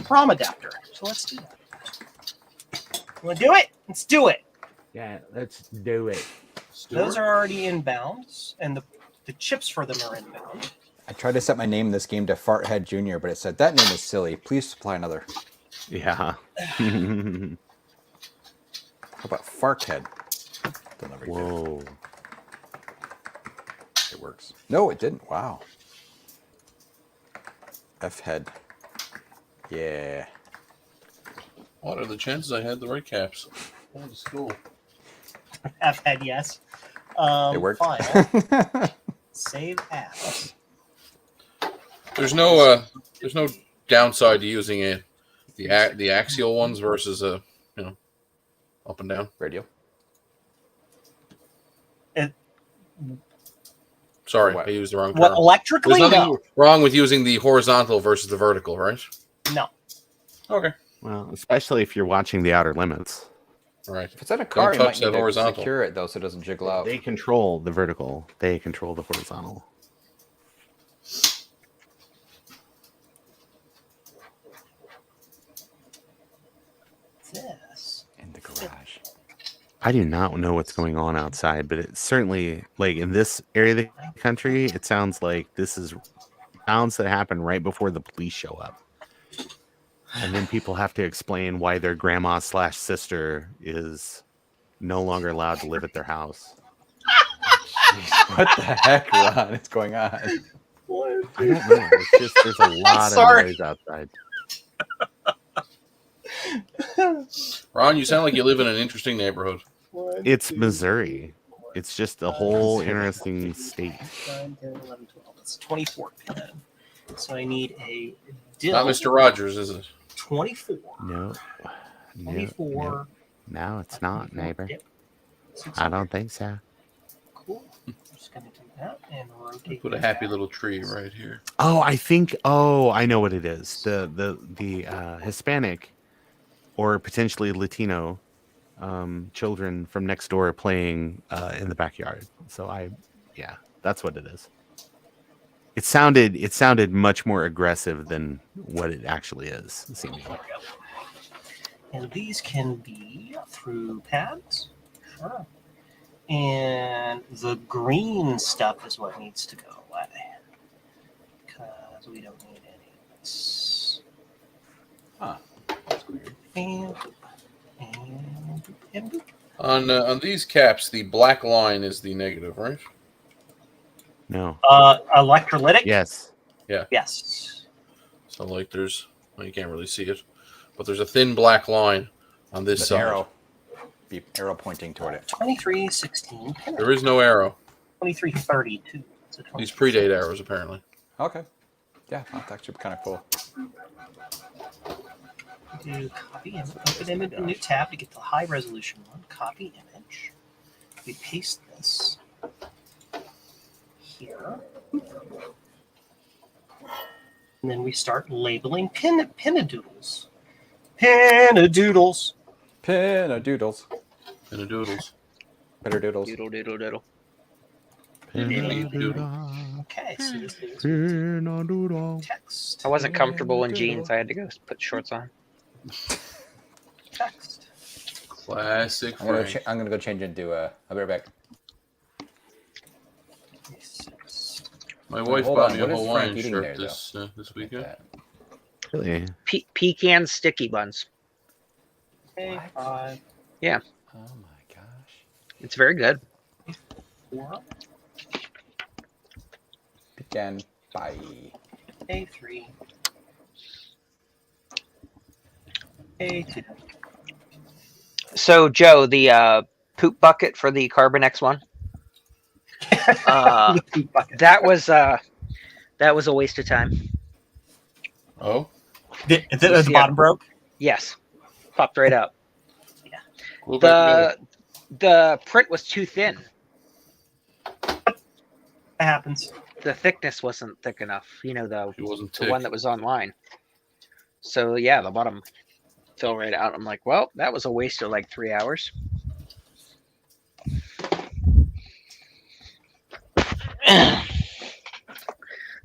prom adapter. So let's do that. You want to do it? Let's do it. Yeah, let's do it. Those are already inbound, and the chips for them are inbound. I tried to set my name in this game to Farthead Jr., but it said that name is silly. Please supply another. Yeah. How about Farthead? Still never get it. Whoa. It works. No, it didn't. Wow. F-head. Yeah. What are the chances I had the right caps? Going to school. I've had yes. It worked. File. Save as. There's no downside to using the axial ones versus up and down. Radio. Sorry, What? I used the wrong term. What, electrically? There's nothing No. wrong with using the horizontal versus the vertical, right? No. Okay. Well, especially if you're watching The Outer Limits. All right. If it's on a car, you touch might need that to horizontal. secure it, though, so it doesn't jiggle out. They control the vertical. They control the horizontal. This. In the garage. I do not know what's going on outside, but it's certainly like in this area of the country, it sounds like this is sounds that happen right before the police show up. And then people have to explain why their grandma/sister is no longer allowed to live at their house. What the heck, Ron, is going on? I don't know. It's just there's a lot of Sorry. noise outside. Ron, you sound like you live in an interesting neighborhood. It's Missouri. It's just a whole interesting state. 9, 10, 11, 12. That's 24 pin. So I need a dill. Not Mr. Rogers, is it? 24. No. No. 24. No, it's not, neighbor. Yep. 600. I don't think so. Cool. I'm just going to do that and rotate. Put a this happy back. little tree right here. Oh, I think. Oh, I know what it is. The Hispanic, or potentially Latino, children from next door are playing in the backyard. So yeah, that's what it is. It sounded much more aggressive than what it actually is. Seemingly. There we go. And these can be through pads. Sure. And the green stuff is what needs to go away. Because we don't need any of this. Huh. That's weird. And boop. And boop. And boop. On these caps, the black line is the negative, right? No. Electrolytic? Yes. Yes. So like there's you can't really see it, but there's a thin black line on this The side. arrow. Be arrow pointing toward it. 2316. There is no arrow. 2332. So These predate arrows apparently. Okay. Yeah, that's actually kind of cool. Do copy image, open image, a new tab to get the high resolution one. Copy image. We paste this here. And then we start labeling pinadoodles. Pinadoodles. Pinadoodles. And the doodles. Better doodles. Doodle doodle doodle. Okay, so this is text. I wasn't comfortable in jeans. I had to go put shorts on. Text. Classic I'm gonna, Frank. I'm gonna go change into I'll be right back. My wife Hold bought on, me a what is Hawaiian Frank eating shirt there, this Like weekend. that. Really? Pecan sticky buns. Okay, 5, Oh my gosh. It's very good. 4, Again, bye. A3, A2. So, Joe, the poop bucket for the Carbon X1. That was a waste of time. Oh, The bottom broke. Yes, popped right out. glue back together. The print was too thin. That happens. The thickness wasn't thick enough. You know, It wasn't the thick. one that was online. So yeah, the bottom fill right out. I'm like, well, that was a waste of like 3 hours.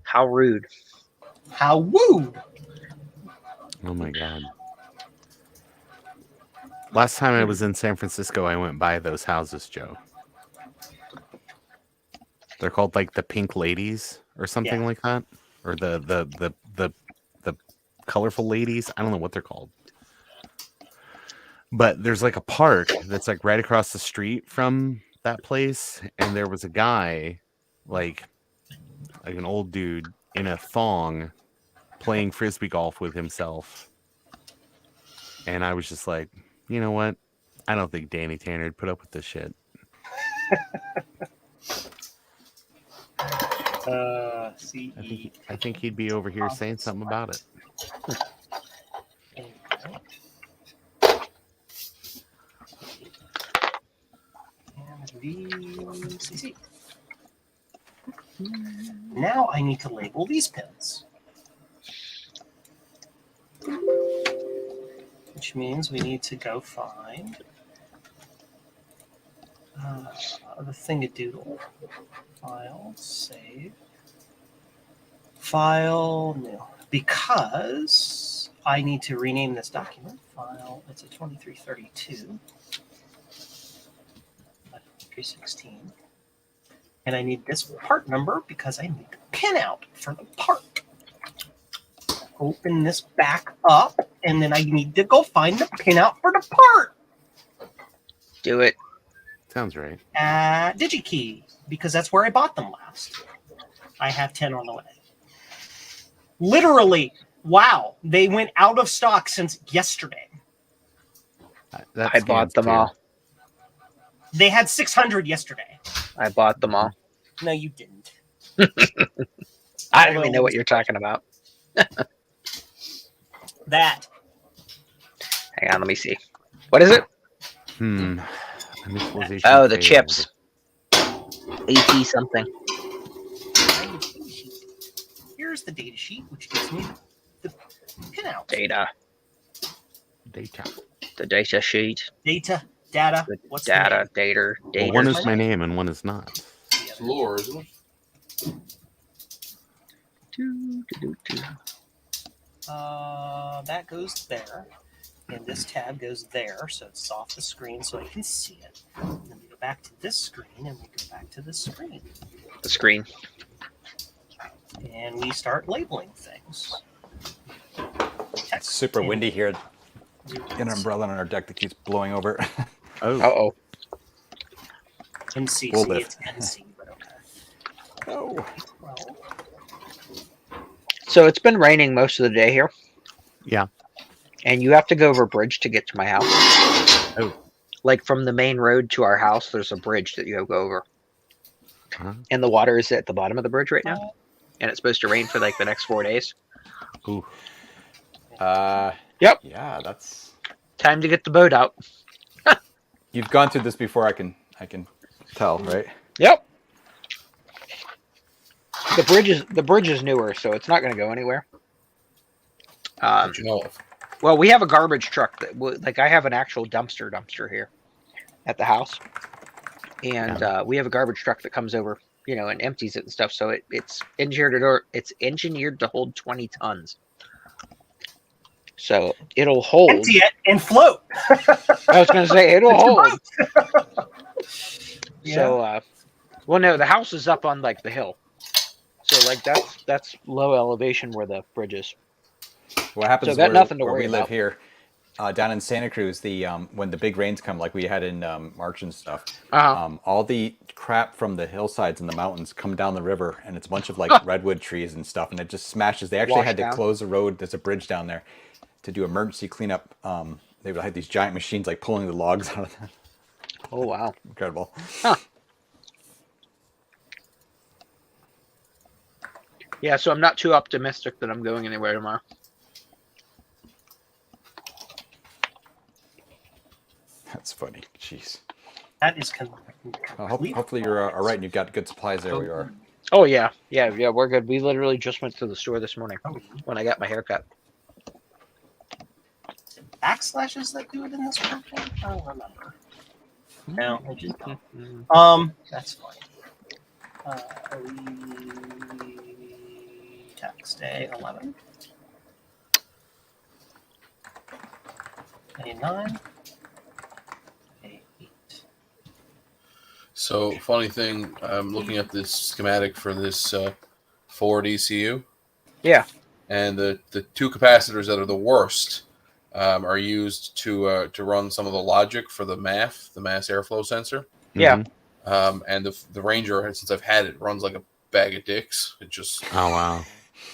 How rude. How wooed. Oh my god. Last time I was in San Francisco, I went by those houses, Joe. They're called like the Pink Ladies or something Yeah. like that, or the colorful ladies. I don't know what they're called. But there's like a park that's like right across the street from that place, and there was a guy, like an old dude in a thong, playing frisbee golf with himself. And I was just like, you know what? I don't think Danny Tanner would put up with this shit. See. I think he'd be over here saying something about it. And VCC. Now I need to label these pins. Which means we need to go find the thingadoodle. File, save. File, new. Because I need to rename this document. File, it's a 2332. 316. And I need this part number because I need the pinout for the part. Open this back up, and then I need to go find the pinout for the part. Do it. Sounds right. At DigiKey, because that's where I bought them last. I have 10 on the way. Literally, wow, they went out of stock since yesterday. That I bought scans them too. all. They had 600 yesterday. I bought them all. No, you didn't. I don't even know what you're talking about. That. Hang on, let me see. What is it? Initialization Oh, the failed. chips. AT something. Here's the data sheet, which gives me the pinout. Data. Data. The data sheet. Data. The What's data. the Data. Well, Data. one is my name and one is not. name? It's lore, isn't it? That goes there. And this tab goes there, so it's off the screen so I can see it. And then we go back to this screen, and we go back to this screen. The screen. And we start labeling things. It's super And windy here. An umbrella on our deck that keeps blowing over. Oh, Uh-oh. NC. We'll See, live. it's NC, but okay. Oh. Well, So it's been raining most of the day here. yeah. And you have to go over a bridge to get to my house. Oh. Like from the main road to our house, there's a bridge that you go over. Huh? And the water is at the bottom of the bridge right now. And it's supposed to rain for like the next 4 days. Ooh. Yep. Yeah, that's. Time to get the boat out. You've gone through this before. I can tell, right? Yep. The bridge is newer, so it's not going to go anywhere. Don't you know of? Well, we have a garbage truck that like I have an actual dumpster here at the house, and we have a garbage truck that comes over, and empties it and stuff. So it's engineered to hold 20 tons. So it'll hold. empty it and float. I was going to say it'll It's your hold. Yeah. So, well, no, the house is up on like the hill. So like that's low elevation where the bridge is. What happens So got where, nothing to where worry we live about. here, down in Santa Cruz, the when the big rains come, like we had in March and stuff, all the crap from the hillsides and the mountains come down the river, and it's a bunch of like redwood trees and stuff, and it just smashes. They actually Wash had to down. close the road. There's a bridge down there to do emergency cleanup. They would have these giant machines like pulling the logs out of them. Oh wow. Incredible. Yeah, so I'm not too optimistic that I'm going anywhere tomorrow. That's funny. Jeez. That is Hopefully you're all right and you've got good supplies there where you are. Oh yeah, we're good. We literally just went to the store this morning when I got my haircut. backslashes that do it in this campaign? I don't remember. No, I just don't. That's fine. Tax day 11. A9. A8. So funny thing, I'm looking at this schematic for this Ford ECU. Yeah. And the two capacitors that are the worst are used to run some of the logic for the MAF, the mass airflow sensor. Yeah. Mhm. And the Ranger, since I've had it, runs like a bag of dicks. It just, Oh wow.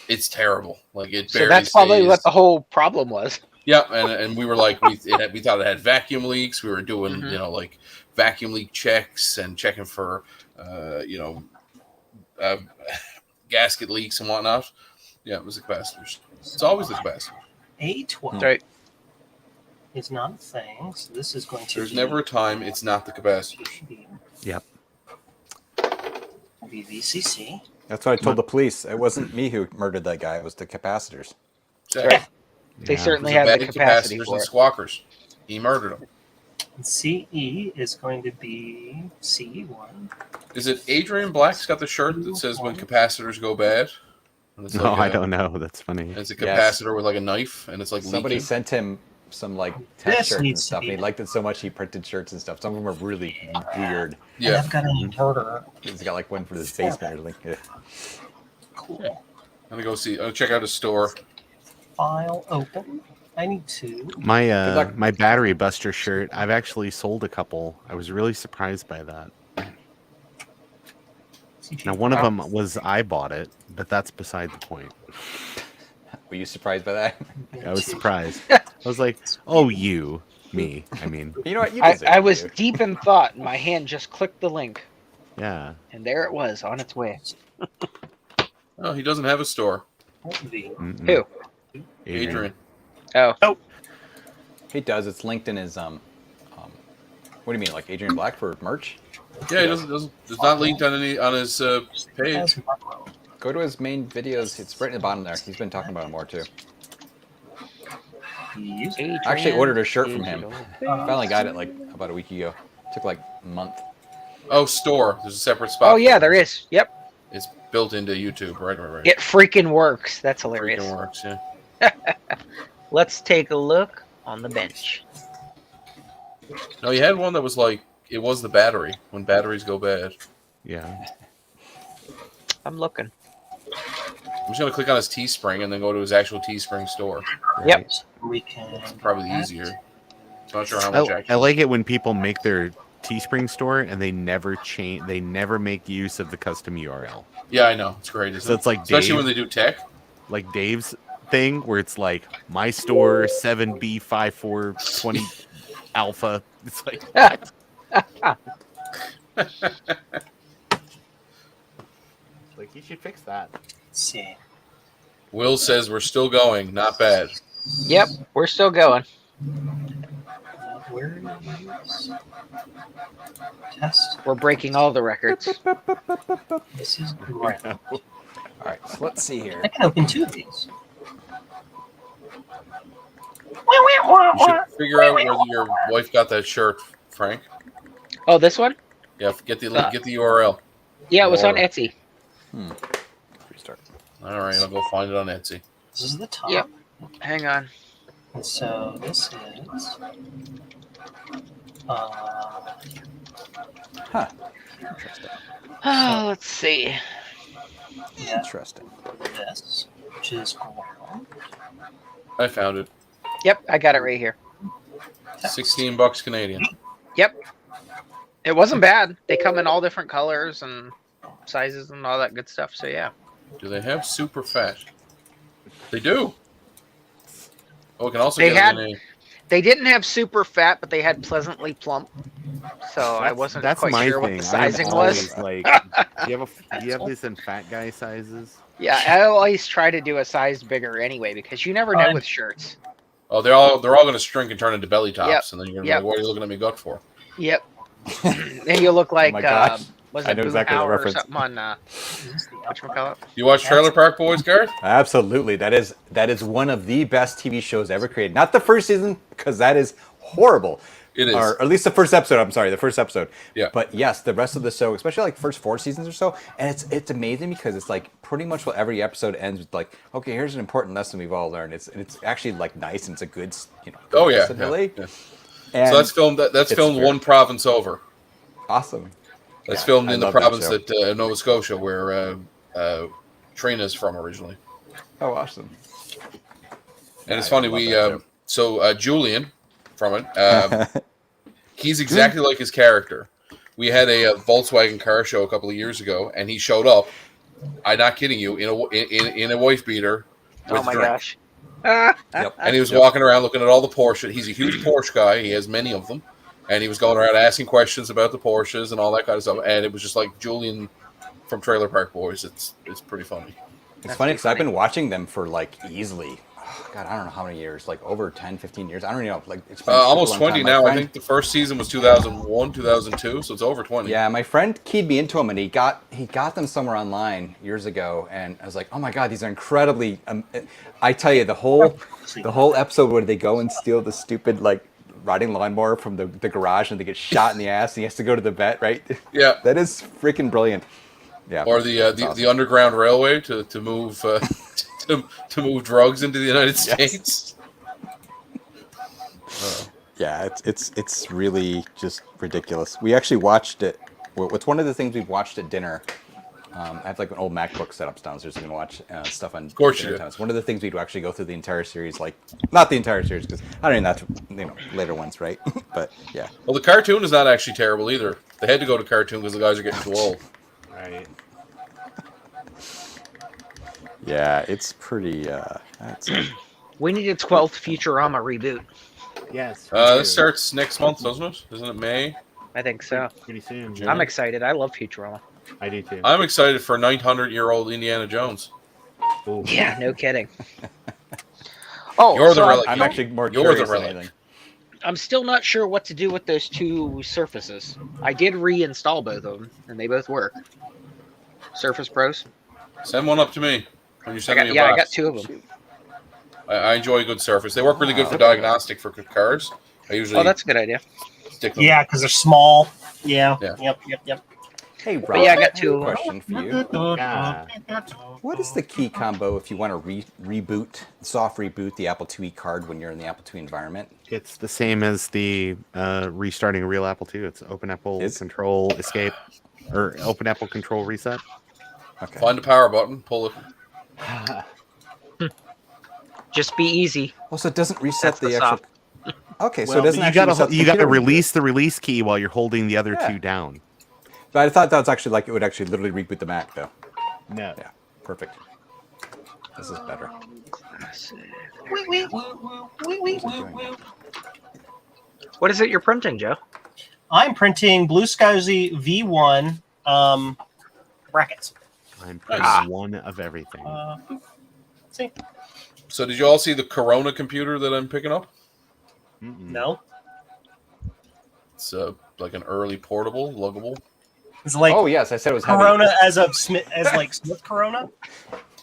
it's terrible. Like it So barely that's probably stays. what the whole problem was. Yeah, and we were like, we thought it had vacuum leaks. We were doing, Mhm. you know, like vacuum leak checks and checking for, gasket leaks and whatnot. Yeah, it was the capacitors. It's always the capacitors. A12 Right. is not a thing, so this is going to There's be never a time it's not the capacitors. Yep. be VCC. That's what I told the police. It wasn't me who murdered that guy. It was the capacitors. Exactly. Right. They Yeah. certainly It was had the bad capacity capacitors for and it. squawkers. He murdered them. And CE is going to be CE1. Is it Adrian Black's got the shirt that says when capacitors go bad? And it's No, like I don't know. That's funny. It's a Yes. capacitor with like a knife, and it's like Somebody leaking. sent him some like test This shirts and needs to stuff. be- And he liked it so much he printed shirts and stuff. Some of them are really weird. And Yeah, I've got an inverter. He's got like one for his basement or something. Yeah. Cool. I'm gonna go see. I'll check out his store. File open. I need to. My luck. my battery buster shirt, I've actually sold a couple. I was really surprised by that. Now one of them was I bought it, but that's beside the point. Were you surprised by that? I was surprised. I was like, "Oh, me." I mean, You know what? You I deserve it, was you. deep in thought, and my hand just clicked the link, yeah. and there it was on its way. Oh, he doesn't have a store. Mm-mm. Who? Adrian. Oh, He does. It's linked in his what do you mean, like Adrian Black for merch? Yeah, he doesn't. It's not linked on his page. As Marco. Go to his main videos. It's right in the bottom there. He's been talking about it more too. Use it. Adrian, I actually ordered a shirt from him. digital. I finally got it like about a week ago. Took like a month. Oh, store. There's a separate spot. Oh yeah, there is. Yep, It's built into YouTube. Right. it freaking works. That's hilarious. Freaking works. Yeah. Let's take a look on the bench. No, you had one that was like it was the battery when batteries go bad. Yeah. I'm looking. I'm just gonna click on his Teespring and then go to his actual Teespring store. Yep. We can. Probably easier. Not sure how much I actually. like it when people make their Teespring store and they never change. They never make use of the custom URL. Yeah, I know. It's great. Isn't So it? it's like Especially Dave, when they do tech. like Dave's thing, where it's like my store 7B5420 alpha. It's like like you should fix that. Let's see. Will says we're still going. Not bad. Yep, we're still going. Where is test? We're breaking all the records. This is ground. All right, so let's see here. I can open two of these. You should figure out where your wife got that shirt, Frank. Oh, this one? Yeah, get the link, get the URL. Yeah, it was on Or- Etsy. Restart. All right, I'll go find it on Etsy. This is the top. Yep. Hang on. And so this is. Huh. Oh, let's see. Yeah, Interesting. this, which is ground. I found it. Yep, I got it right here. $16 Canadian. Yep. It wasn't bad. They come in all different colors and sizes and all that good stuff. So yeah. Do they have super fat? They do. Oh, we can also They get had- it in a. They didn't have super fat, but they had pleasantly plump. So I wasn't That's quite my sure thing. what the I'm sizing always was. like, do you have this in fat guy sizes? Yeah, I always try to do a size bigger anyway because you never know with shirts. Oh, they're all going to shrink and turn into belly tops, Yep. and then you're going to Yep. be like, "What are you looking at me gut for?" Yep. And you look like my gosh. Was I it know exactly that Boomhauer or reference. something on whatchamacallit? You watch Trailer Park Boys, Garth? Absolutely, that is one of the best TV shows ever created. Not the first season, because that is horrible. It is. Or at least the first episode. I'm sorry, the first episode. Yeah. But yes, the rest of the show, especially like first 4 seasons or so, and it's amazing because it's like pretty much what every episode ends with. Like, okay, here's an important lesson we've all learned. It's actually like nice and it's a good, good Oh yeah. lesson, yeah, really. yeah. And So that's filmed. That's it's filmed fair. one province over. awesome. That's Yeah, filmed I in the love that province show. that Nova Scotia, where Trina's from originally. Oh, awesome. And it's I funny. love We that show. so Julian from it. He's exactly like his character. We had a Volkswagen car show a couple of years ago, and he showed up. I'm not kidding you, in a wife beater. With Oh my a drink. gosh. Yep. And he was walking around looking at all the Porsche. He's a huge Porsche guy. He has many of them. And he was going around asking questions about the Porsches and all that kind of stuff. And it was just like Julian from Trailer Park Boys. It's pretty funny. It's That's funny pretty because I've funny. been watching them for like easily, God, I don't know how many years, like over 10, 15 years. I don't even know. Like it's been a super Almost long 20 time. My now. I friend- think the first season was 2001, 2002. So it's over 20. Yeah, my friend keyed me into them, and he got them somewhere online years ago, and I was like, oh my God, these are incredibly. I tell you, the whole episode where they go and steal the stupid like riding lawnmower from the garage, and they get shot in the ass, and he has to go to the vet, right? Yeah. That is freaking brilliant. Yeah. Or the That's awesome. the Underground Railway to move to move drugs into the United States. Yeah, it's really just ridiculous. We actually watched it. What's one of the things we've watched at dinner? I have like an old MacBook set up downstairs. You can watch stuff on. Of course you do. It's one of the things we'd actually go through the entire series, like not the entire series because I don't even that later ones, right? But yeah, Well, the cartoon is not actually terrible either. They had to go to cartoon because the guys are getting too old. Right. yeah, it's pretty. That's We need a 12th Futurama reboot. Yes. This starts next month, doesn't it? Isn't it May? I think so. pretty soon. Yeah. I'm excited. I love Futurama. I do too. I'm excited for 900-year-old Indiana Jones. Ooh. Yeah, no kidding. Oh, You're the so relic. I'm actually more You're the curious than relic. anything. I'm still not sure what to do with those 2 Surfaces. I did reinstall both of them, and they both work. Surface Pros. Send one up to me when you I send got, me a yeah, I got box. 2 of them. I enjoy a good Surface. They work really good for diagnostic for cars. I usually Oh, that's a good idea. stick them. Yeah, because they're small. Yeah. Yeah. Yep. Hey, Rob, yeah, I got have a 2 of them. question for you. Yeah. What is the key combo if you want to reboot, soft reboot the Apple IIe card when you're in the Apple II environment? It's the same as the restarting a real Apple II. It's Open Apple Is- Control Escape or Open Apple Control Reset. Okay. Find the power button, pull it. Just be easy. Well, so it doesn't reset That's the the actual. Okay, so it Well, doesn't You actually. gotta reset the you gotta computer. release the release key while you're holding the other Yeah. 2 down. But I thought that was actually like it would actually literally reboot the Mac, though. No. Yeah, perfect. This is better. What is it you're printing, Joe? I'm printing Blue Scousy V1 brackets. I'm Nice. printing one of everything. See? So did you all see the Corona computer that I'm picking up? Mm-mm. No. It's like an early portable, luggable. It's like Oh yes, I said it was heavy. Corona as of Smith, as like Smith Corona.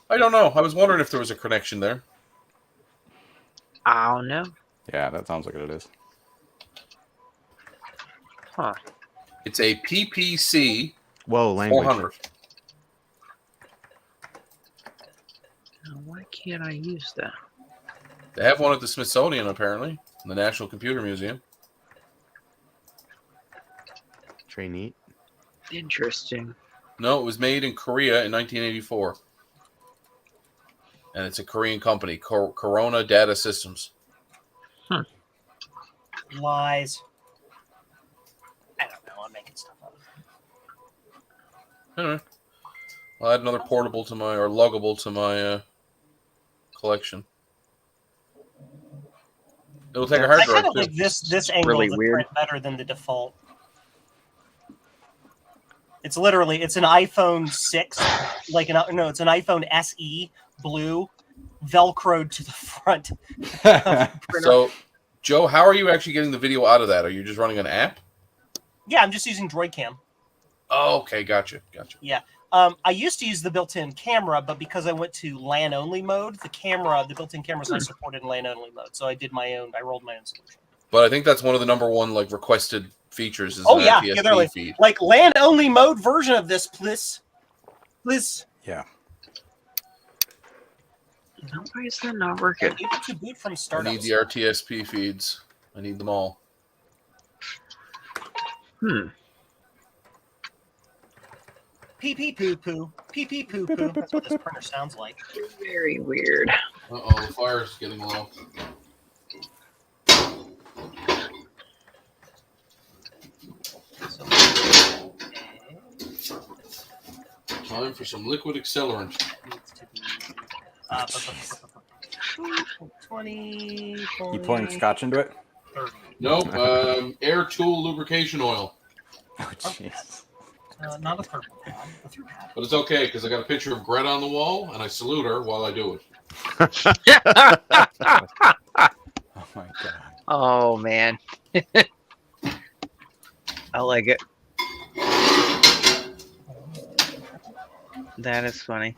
I don't know. I was wondering if there was a connection there. I don't know. Yeah, that sounds like it is. Huh. It's a PPC Whoa, language. 400. Why can't I use that? They have one at the Smithsonian, apparently, in the National Computer Museum. Very neat. Interesting. No, it was made in Korea in 1984. And it's a Korean company, Corona Data Systems. Lies. I don't know. I'm making stuff up. Anyway, I'll add another portable to my, or luggable to my collection. It'll take a hard I drive. kind of too. like this angle really of the weird. print better than the default. It's literally it's an iPhone 6, like it's an iPhone SE blue, velcroed to the front. Of the printer. So, Joe, how are you actually getting the video out of that? Are you just running an app? Yeah, I'm just using DroidCam. Oh, okay, gotcha. I used to use the built-in camera, but because I went to LAN only mode, the built-in camera is not supported in LAN only mode. So I rolled my own solution. But I think that's one of the number one like requested features is Oh an yeah, RTSP they're like, feed. LAN only mode version of this, please. Yeah. Why is that not working? Able to boot from I startup. need the RTSP feeds. I need them all. Pee pee poo poo. Pee pee poo poo. That's what this printer sounds like. Very weird. Uh-oh, the fire's getting low. So, Time for some liquid accelerant. needs to be 20. You pouring scotch into it? 30. Nope, air tool lubrication oil. Oh, jeez. Not a purple pad. A through pad. But it's okay because I got a picture of Greta on the wall and I salute her while I do it. Oh my god. Oh man. I like it. That is funny.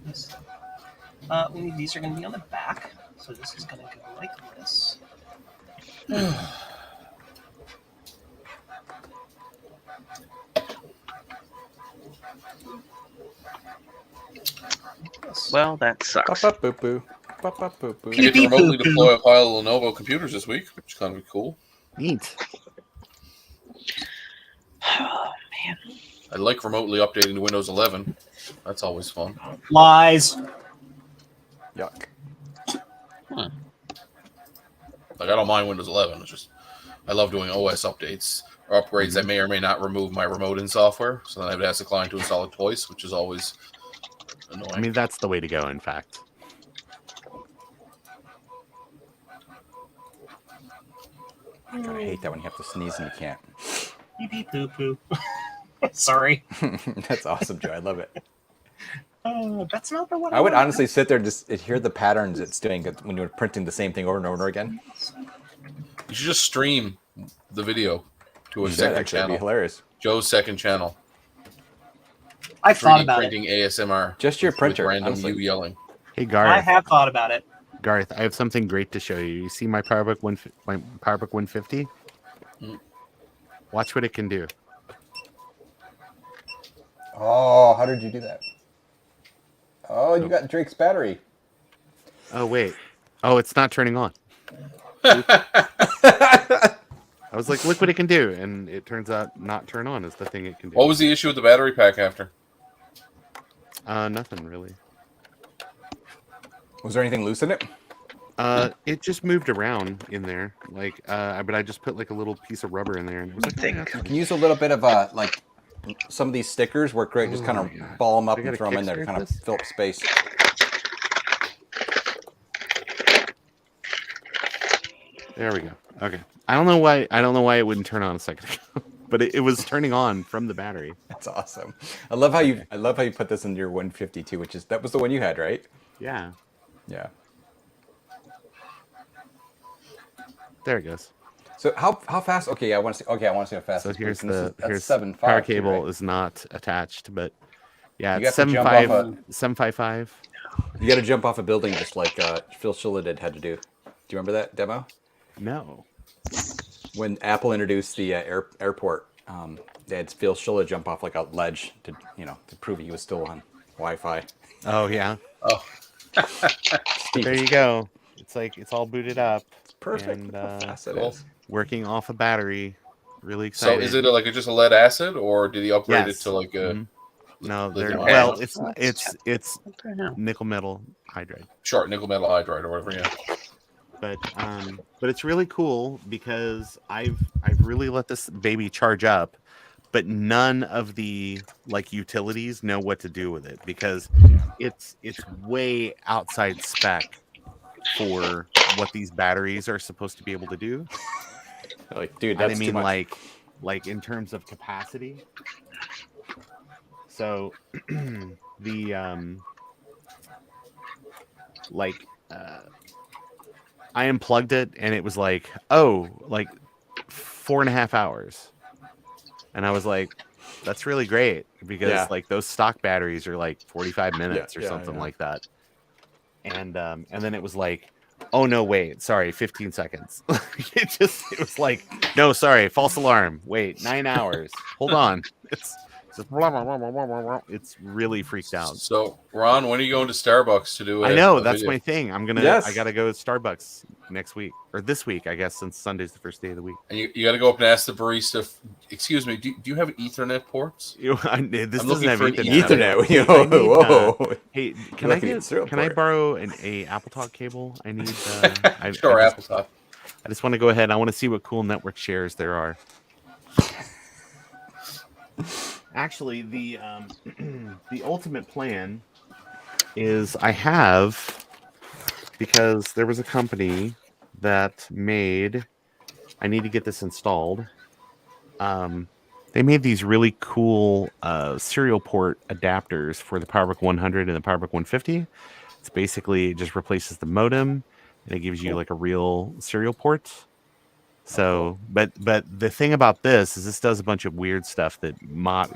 These are going to be on the back. So this is going to go like this. Well, that sucks. Ba-ba-boo-boo. Ba-ba-boo-boo. I get to remotely deploy a pile of Lenovo computers this week, which is kind of cool. Neat. Oh man. I like remotely updating to Windows 11. That's always fun. Lies. Yuck. Like I don't mind Windows 11. It's just I love doing OS updates or upgrades that may or may not remove my remote in software. So then I would ask the client to install it twice, which is always annoying. I mean, that's the way to go, in fact. God, I hate that when you have to sneeze and you can't. Pee pee poo poo. Sorry. That's awesome, Joe. I love it. That's not the one. I would honestly sit there and just hear the patterns it's doing when you're printing the same thing over and over again. You should just stream the video to a That'd second actually be channel. hilarious. Joe's second channel. I've thought 3D about it. printing ASMR. Just your with printer, random honestly. you yelling. Hey, I Garth. have thought about it. Garth, I have something great to show you. You see my PowerBook 150? Mm. Watch what it can do. Oh, how did you do that? Oh, you got Drake's battery. Oh, wait. Oh, it's not turning on. I was like, look what it can do. And it turns out not turn on is the thing it can do. What was the issue with the battery pack after? Nothing really. Was there anything loose in it? It just moved around in there. Like, but I just put like a little piece of rubber in there. And it was like, Think. "Oh, that's You fine." can use a little bit of like some of these stickers work great. Just kind Oh of my God. ball them up I and gotta throw them in there to kickstart kind of this? fill up space. There we go. Okay. I don't know why it wouldn't turn on a second ago, but it was turning on from the battery. That's awesome. I love how you put this into your 152, that was the one you had, right? Yeah. Yeah. There it goes. So how fast? Okay, I want to see. Okay, I want to see how fast. So this here's moves. the That's here's 7.5 power too, cable right? is not attached, but yeah, You it's have to jump off 755. You got to jump off a building just like Phil Schiller had to do. Do you remember that demo? No. When Apple introduced the airport, they had Phil Schiller jump off like a ledge to prove he was still on Wi-Fi. Oh yeah. Oh, There you go. It's like it's all booted up. It's perfect. And, Look how fast it cool. is. Working off a battery. Really so excited. is it like just a lead acid, or did he upgrade Yes. it to like a Mhm. No, lithium they're well. ion? It's nickel metal hydride. short nickel metal hydride or whatever? Yeah. But it's really cool because I've really let this baby charge up, but none of the like utilities know what to do with it because it's way outside spec for what these batteries are supposed to be able to do. Like, dude, And that's I too mean, much. like in terms of capacity. So the I unplugged it and it was like 4.5 hours, and I was like, That's really great because Yeah. like those stock batteries are like 45 minutes or yeah, something yeah. like that. And then it was like, oh no, wait, sorry, 15 seconds. It was like, no, sorry, false alarm. Wait, 9 hours. Hold on. It's just blah, blah, blah, blah, blah, blah, blah. It's really freaked out. So, Ron, when are you going to Starbucks to do? I know a that's video? my thing. I Yes. gotta go to Starbucks next week or this week, I guess, since Sunday's the first day of the week. And you got to go up and ask the barista. Excuse me, do you have Ethernet ports? This I'm doesn't looking have for an Ethernet. Ethernet. I need, Whoa. Hey, You're can I looking at serial can I port. borrow a Apple Talk cable? I need. Sure, I Apple Talk. just want to go ahead. I want to see what cool network shares there are. Actually, the the ultimate plan is I have, because there was a company that made. I need to get this installed. They made these really cool serial port adapters for the PowerBook 100 and the PowerBook 150. It's basically it just replaces the modem and it gives you like a real serial port. So, but the thing about this is this does a bunch of weird stuff that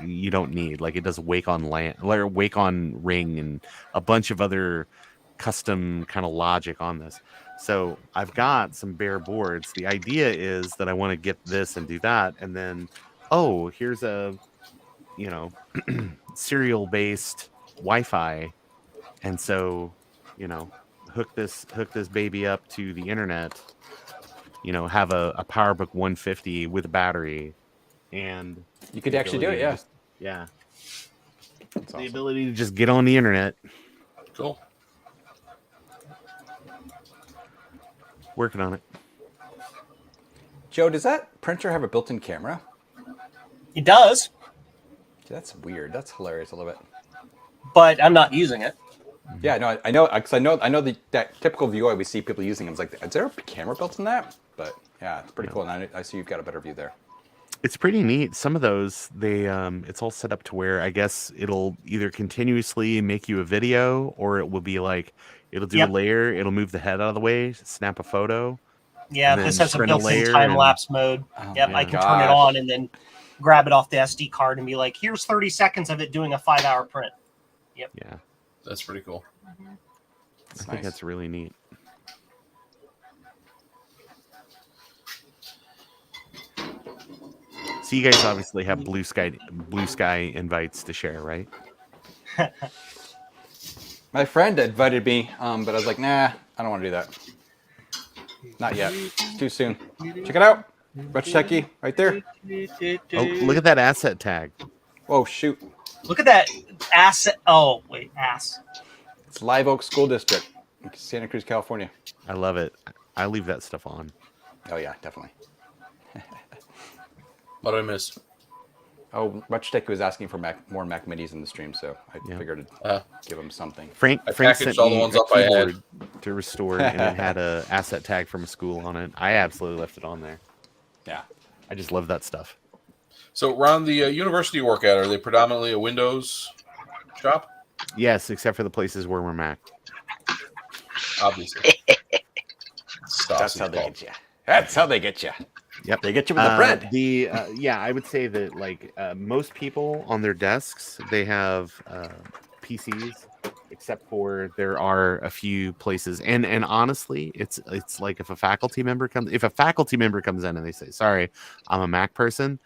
you don't need. Like it does wake on LAN, or wake on ring, and a bunch of other custom kind of logic on this. So I've got some bare boards. The idea is that I want to get this and do that, and then here's a serial based Wi-Fi, and so hook this baby up to the internet. Have a PowerBook 150 with a battery, and You could the actually do it, ability to yeah. That's the awesome. ability to just get on the internet. Cool. Working on it. Joe, does that printer have a built-in camera? It does, That's weird. That's hilarious a little bit. but I'm not using it. Yeah, no, I know, because I know that typical view we see people using. I was like, is there a camera built in that? But yeah, it's pretty cool. And I see you've got a better view there. It's pretty neat. Some of those, it's all set up to where I guess it'll either continuously make you a video, or it will be like it'll do Yep. a layer, it'll move the head out of the way, snap a photo. Yeah, And this then has a print a built-in layer time and- lapse mode. Oh, Yep, my I can turn it gosh. on and then grab it off the SD card and be like, "Here's 30 seconds of it doing a 5-hour print." Yeah, That's pretty cool. I think that's really neat. So you guys obviously have blue sky invites to share, right? My friend invited me, but I was like, nah, I don't want to do that. Not yet. It's too soon. Check it out. Retch Techie, right there. Oh, look at that asset tag. Whoa, shoot. Look at that ass. Oh, wait, ass. It's Live Oak School District, in Santa Cruz, California. I love it. I leave that stuff on. Oh yeah, definitely. What did I miss? Oh, Retch Techie was asking for more Mac Minis in the stream, so I Yeah. figured Uh, I'd give him something. Frank I sent packaged all the me ones a up I had. keyboard to restore, and it had a asset tag from a school on it. I absolutely left it on there. Yeah. I just love that stuff. So, Ron, the university you work at, are they predominantly a Windows shop? Yes, except for the places where we're Mac. Obviously. That's how they get you. That's how they get you. Yep. They get you with the bread. Yeah, I would say that like most people on their desks, they have PCs, except for there are a few places. And honestly, it's like if a faculty member comes in and they say, "Sorry, I'm a Mac person,"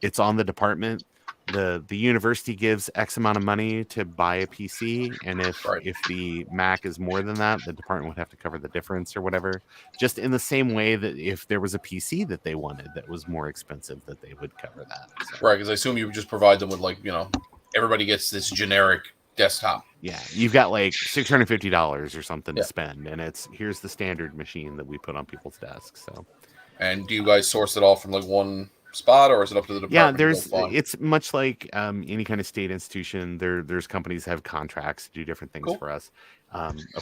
it's on the department. The university gives X amount of money to buy a PC, and if the Mac is more than that, the department would have to cover the difference or whatever. Just in the same way that if there was a PC that they wanted that was more expensive, that they would cover that. So, Right, because I assume you would just provide them with, like, everybody gets this generic desktop. yeah, you've got like $650 or something Yeah. to spend, and here's the standard machine that we put on people's desks. So And do you guys source it all from, like, one spot, or is it up to the department? yeah, to go find? it's much like any kind of state institution. There's companies that have contracts to do different things Cool. for us.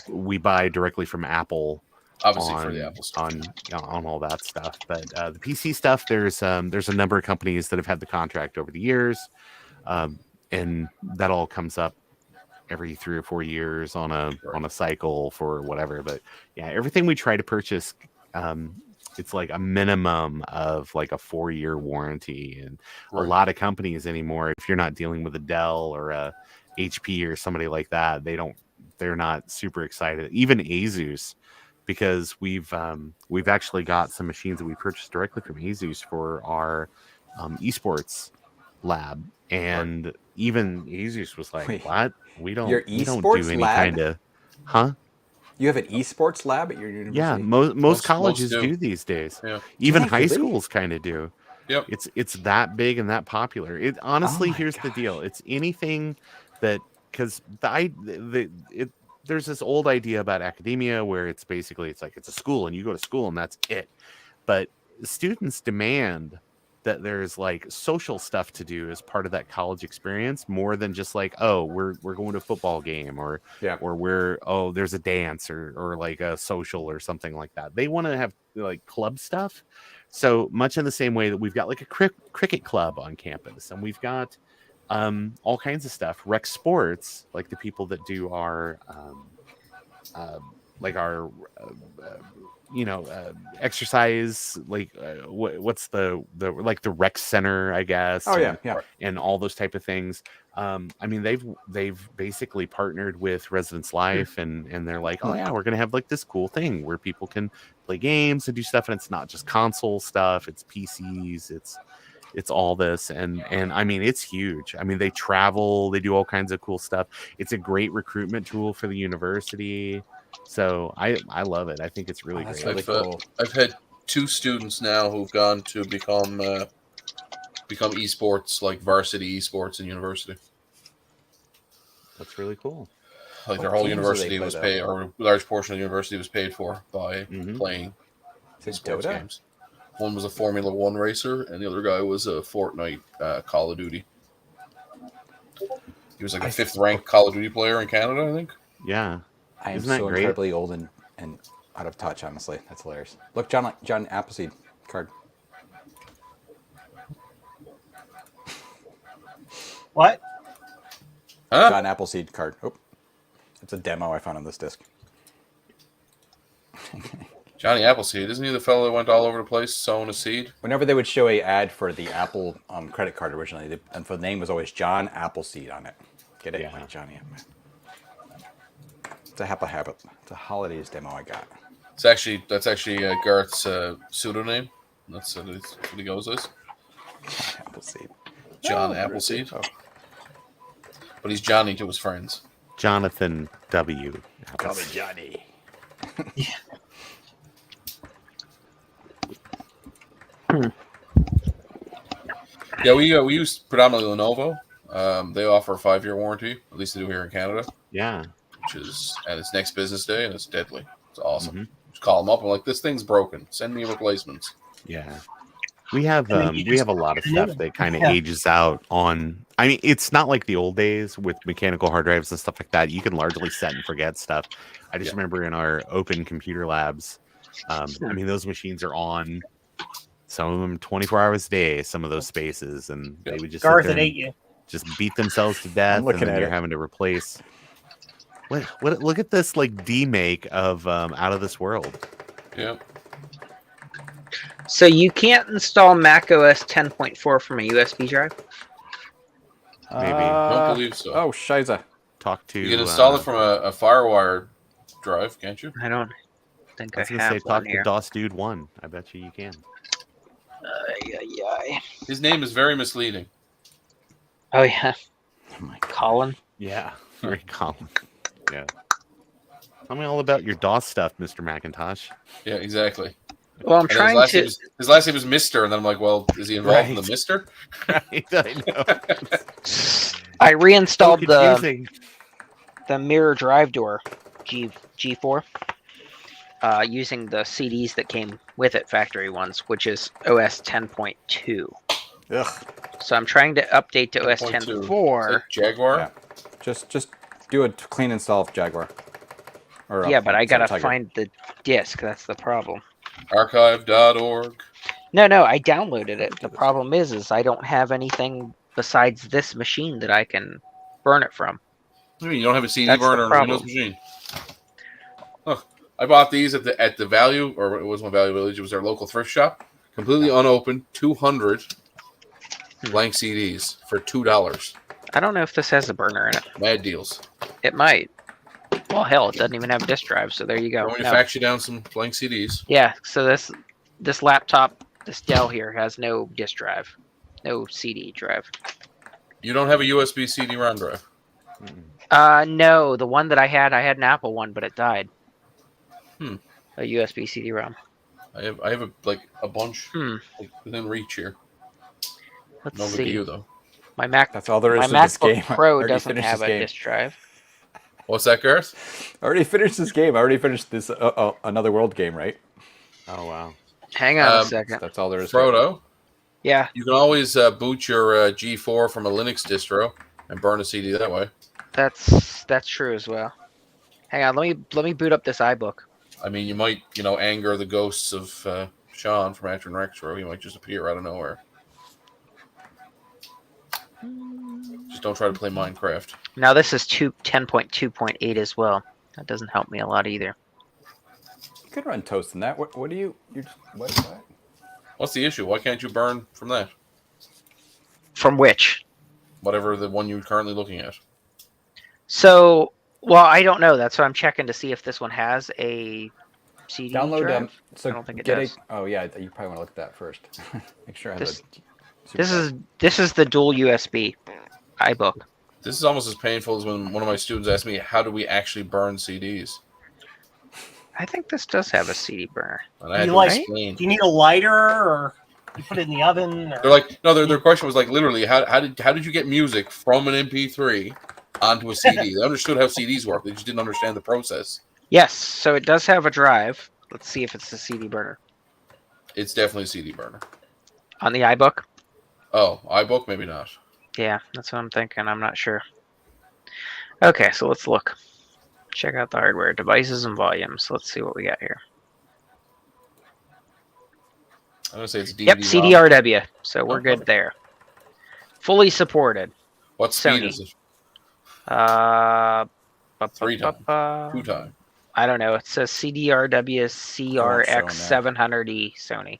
We buy directly from Apple. Obviously for the Apple Store. on all that stuff, but the PC stuff, there's a number of companies that have had the contract over the years, and that all comes up every 3 or 4 years on a cycle for whatever. But yeah, everything we try to purchase it's like a minimum of like a 4-year warranty, and a Right. lot of companies anymore, if you're not dealing with a Dell or a HP or somebody like that, they're not super excited. Even Asus, because we've actually got some machines that we purchased directly from Asus for our esports lab, and even Asus was like, Wait, "What? We don't your do esports any lab? kind of, huh?" You have an esports lab at your university? Yeah, most colleges do. do these days. Yeah. Even they high really? schools kind of do. Yep. It's that big and that popular. It honestly, my here's the deal. It's anything that, because there's this old idea about academia where it's basically it's like it's a school and you go to school and that's it. But students demand that there's like social stuff to do as part of that college experience more than just like, oh, we're going to a football game, or Yeah. or there's a dance or like a social or something like that. They want to have like club stuff. So much in the same way that we've got like a cricket club on campus, and we've got all kinds of stuff. Rec Sports, like the people that do our exercise, like what's the like the rec center, I guess. Oh yeah, yeah. And all those type of things. I mean, they've basically partnered with Residence Life, and they're like, oh yeah, we're gonna have like this cool thing where people can play games and do stuff, and it's not just console stuff, it's PCs, it's all this, and I mean, it's huge. I mean, they travel, they do all kinds of cool stuff. It's a great recruitment tool for the university. So I love it. I think it's really That's great. really cool. I've had 2 students now who've gone to become esports, like varsity esports in university. That's really cool. Like What their whole games do they university play, was though? paid, or a large portion of the university was paid for by Mhm. playing Is it sports Dota? games. One was a Formula 1 racer, and the other guy was a Fortnite Call of Duty. He was like a 5th ranked Call of Duty player in Canada, I think. Yeah. I am Isn't that so great? incredibly old and out of touch, honestly. That's hilarious. Look, John Appleseed card. What? Huh? John Appleseed card. Oh, it's a demo I found on this disc. Johnny Appleseed, isn't he the fellow that went all over the place sowing a seed? Whenever they would show a ad for the Apple credit card originally, and for the name was always John Appleseed on it. Get it? Yeah. Like Johnny. It's a habit. It's a holidays demo I got. That's actually Garth's pseudonym. That's what he goes as. Appleseed. John Oh, Appleseed. Oh, But he's Johnny to his friends. Jonathan W. call me Johnny. Yeah, we use predominantly Lenovo. They offer a 5-year warranty, at least they do here in Canada, Yeah. which is at its next business day, and it's deadly. It's awesome. Mhm. Just call them up and like, this thing's broken. Send me replacements. Yeah. We have And then you we have just a lot of put it stuff in. that kind of Yeah. ages out on. I mean, it's not like the old days with mechanical hard drives and stuff like that. You can largely set and forget stuff. I just Yeah. remember in our open computer labs, I mean, those machines are on, some of them 24 hours a day, some of those spaces, and they would just sit Garth, there it and ate you. just beat themselves to death, and looking then at you're it. having to replace. What? Look at this like demake of Out of This World. Yeah. So you can't install Mac OS 10.4 from a USB drive? Maybe. Don't believe so. Oh, shiza. Talk to. You can install it from a FireWire drive, can't you? I don't think I I, was gonna have say, one talk to here. DOS Dude 1. I bet you can. His name is very misleading. Oh yeah, Oh my Colin. Yeah, very common. Yeah. Tell me all about your DOS stuff, Mr. Macintosh. Yeah, exactly. Well, I'm And trying to. his last name was Mister, and then I'm like, well, is he involved in the Right. Mister? Right, I know. I So reinstalled confusing. the mirror drive door G4 using the CDs that came with it, factory ones, which is OS 10.2. Ugh. So I'm trying to update to OS 10.2. 10.4. Jaguar? Yeah. Just do a clean install of Jaguar. Or, Yeah, but I gotta Tiger. find the disk. That's the problem. Archive.org. No, I downloaded it. The problem is I don't have anything besides this machine that I can burn it from. What do you mean you don't have a CD That's the burner on a problem. Windows machine? I bought these at the Value, or it wasn't Value Village. It was our local thrift shop, completely unopened. 200 blank CDs for $2. I don't know if this has a burner in it. Mad deals. It might. Well, hell, it doesn't even have a disk drive, so there you go. Want me to No. fax you down some blank CDs? Yeah, so this laptop, this Dell here, has no disk drive, no CD drive. You don't have a USB CD-ROM drive. No, the one that I had an Apple one, but it died. A USB CD-ROM. I have a bunch like, within reach here. Let's No big see. deal though. My Mac, That's all there is my to this MacBook game. I Pro already doesn't finished have this a game. disk drive. What's that, Gareth? I already finished this game. I already finished this Another World game, right? Oh wow. Hang on a Um, second. That's all there is. to it. Frodo, Yeah, you can always boot your G4 from a Linux distro and burn a CD that way. that's true as well. Hang on, let me boot up this iBook. I mean, you might, anger the ghosts of Sean from Action Retro. He might just appear out of nowhere. Just don't try to play Minecraft. Now this is 10.2.8 as well. That doesn't help me a lot either. You could run toast in that. What do you? What? What's the issue? Why can't you burn from that? From which? Whatever the one you're currently looking at. So, well, I don't know. That's why I'm checking to see if this one has a CD Download drive. So I don't think it get does. Oh yeah, you probably want to look at that first. Make sure I have This is the dual USB iBook. This is almost as painful as when one of my students asked me, how do we actually burn CDs? I think this does have a CD burner. And I had You to like- explain. Do you need a lighter, or you put it in the oven? Or... They're like, no, their question was like, literally, how did you get music from an MP3 onto a CD? They understood how CDs work. They just didn't understand the process. Yes, so it does have a drive. Let's see if it's the CD burner It's definitely a CD burner. on the iBook. Oh, iBook? Maybe not. Yeah, that's what I'm thinking. I'm not sure. Okay, so let's look. Check out the hardware, devices, and volumes. Let's see what we got here. I'm going to say it's DVD. Yep, CDRW. So we're Oh, good perfect. there. Fully supported. What speed Sony. is it? Three 2 times. I don't know. It says CDRW showing CRX that. 700E Sony.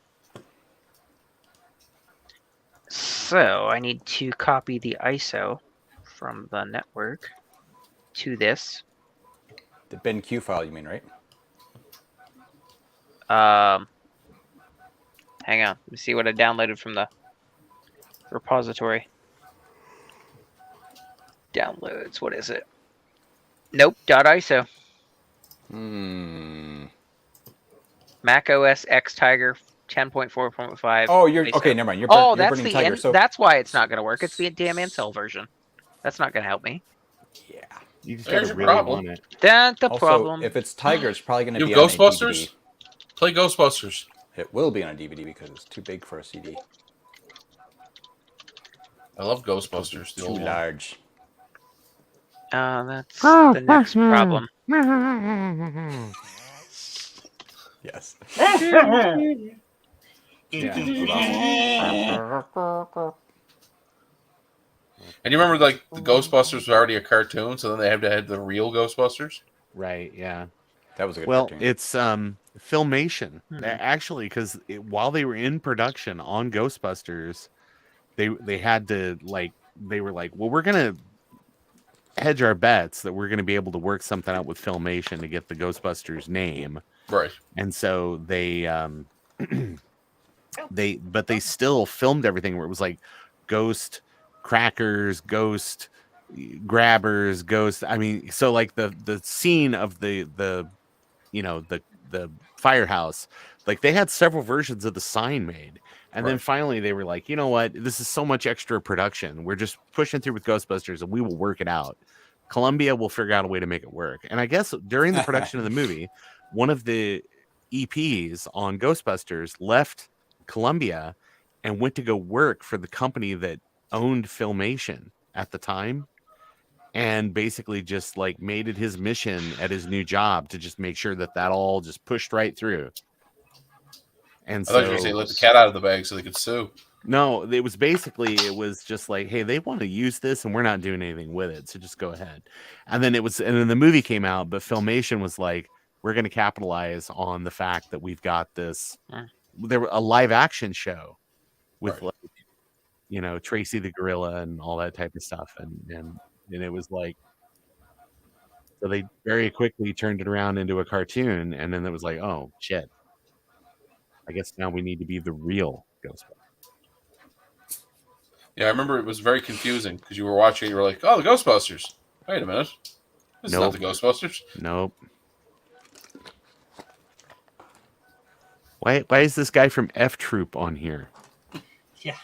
So I need to copy the ISO from the network to this. the BenQ file. You mean, right? Hang on. Let me see what I downloaded from the repository. Downloads. What is it? Nope. .iso. Mac OS X Tiger 10.4.5. Oh, you're ISO. okay. Never mind. You're, Oh, you're that's burning the Tiger. in, So that's why it's not going to work. It's the damn Intel version. That's not going to help me. yeah. You just There's gotta your really problem. want it. That's the Also, problem. if it's Tiger, it's probably going to You be have on a Ghostbusters? DVD. Play Ghostbusters. It will be on a DVD because it's too big for a CD. I love Ghostbusters. The Too old one. large. That's the next problem. Yes. And you remember, like, the Ghostbusters was already a cartoon, so then they had to have the real Ghostbusters? Right. Yeah. That was a good Well, cartoon. it's Filmation. Hmm. Actually, because while they were in production on Ghostbusters, they had to they were like, well, we're gonna hedge our bets that we're gonna be able to work something out with Filmation to get the Ghostbusters name, Right. and so they they still filmed everything where it was like Ghost Crackers, Ghost Grabbers, Ghost. I mean, so like the scene of the firehouse, like they had several versions of the sign made, and then Right. finally they were like, you know what, this is so much extra production, we're just pushing through with Ghostbusters and we will work it out. Columbia will figure out a way to make it work. And I guess during the production of the movie, one of the EPs on Ghostbusters left Columbia and went to go work for the company that owned Filmation at the time, and basically just like made it his mission at his new job to just make sure that all just pushed right through. And I thought you were so going to say let the cat out of the bag so they could sue. no, it was just like, hey, they want to use this and we're not doing anything with it, so just go ahead. And then the movie came out, but Filmation was like, we're going to capitalize on the fact that we've got this Yeah. a live action show with Right. like, you know, Tracy the gorilla and all that type of stuff, and it was like, so they very quickly turned it around into a cartoon, and then it was like, oh shit, I guess now we need to be the real Ghostbusters. Yeah, I remember it was very confusing because you were watching and you were like, oh, the Ghostbusters. Wait a minute. This is not the Ghostbusters. Nope. Why is this guy from F Troop on here? Yeah.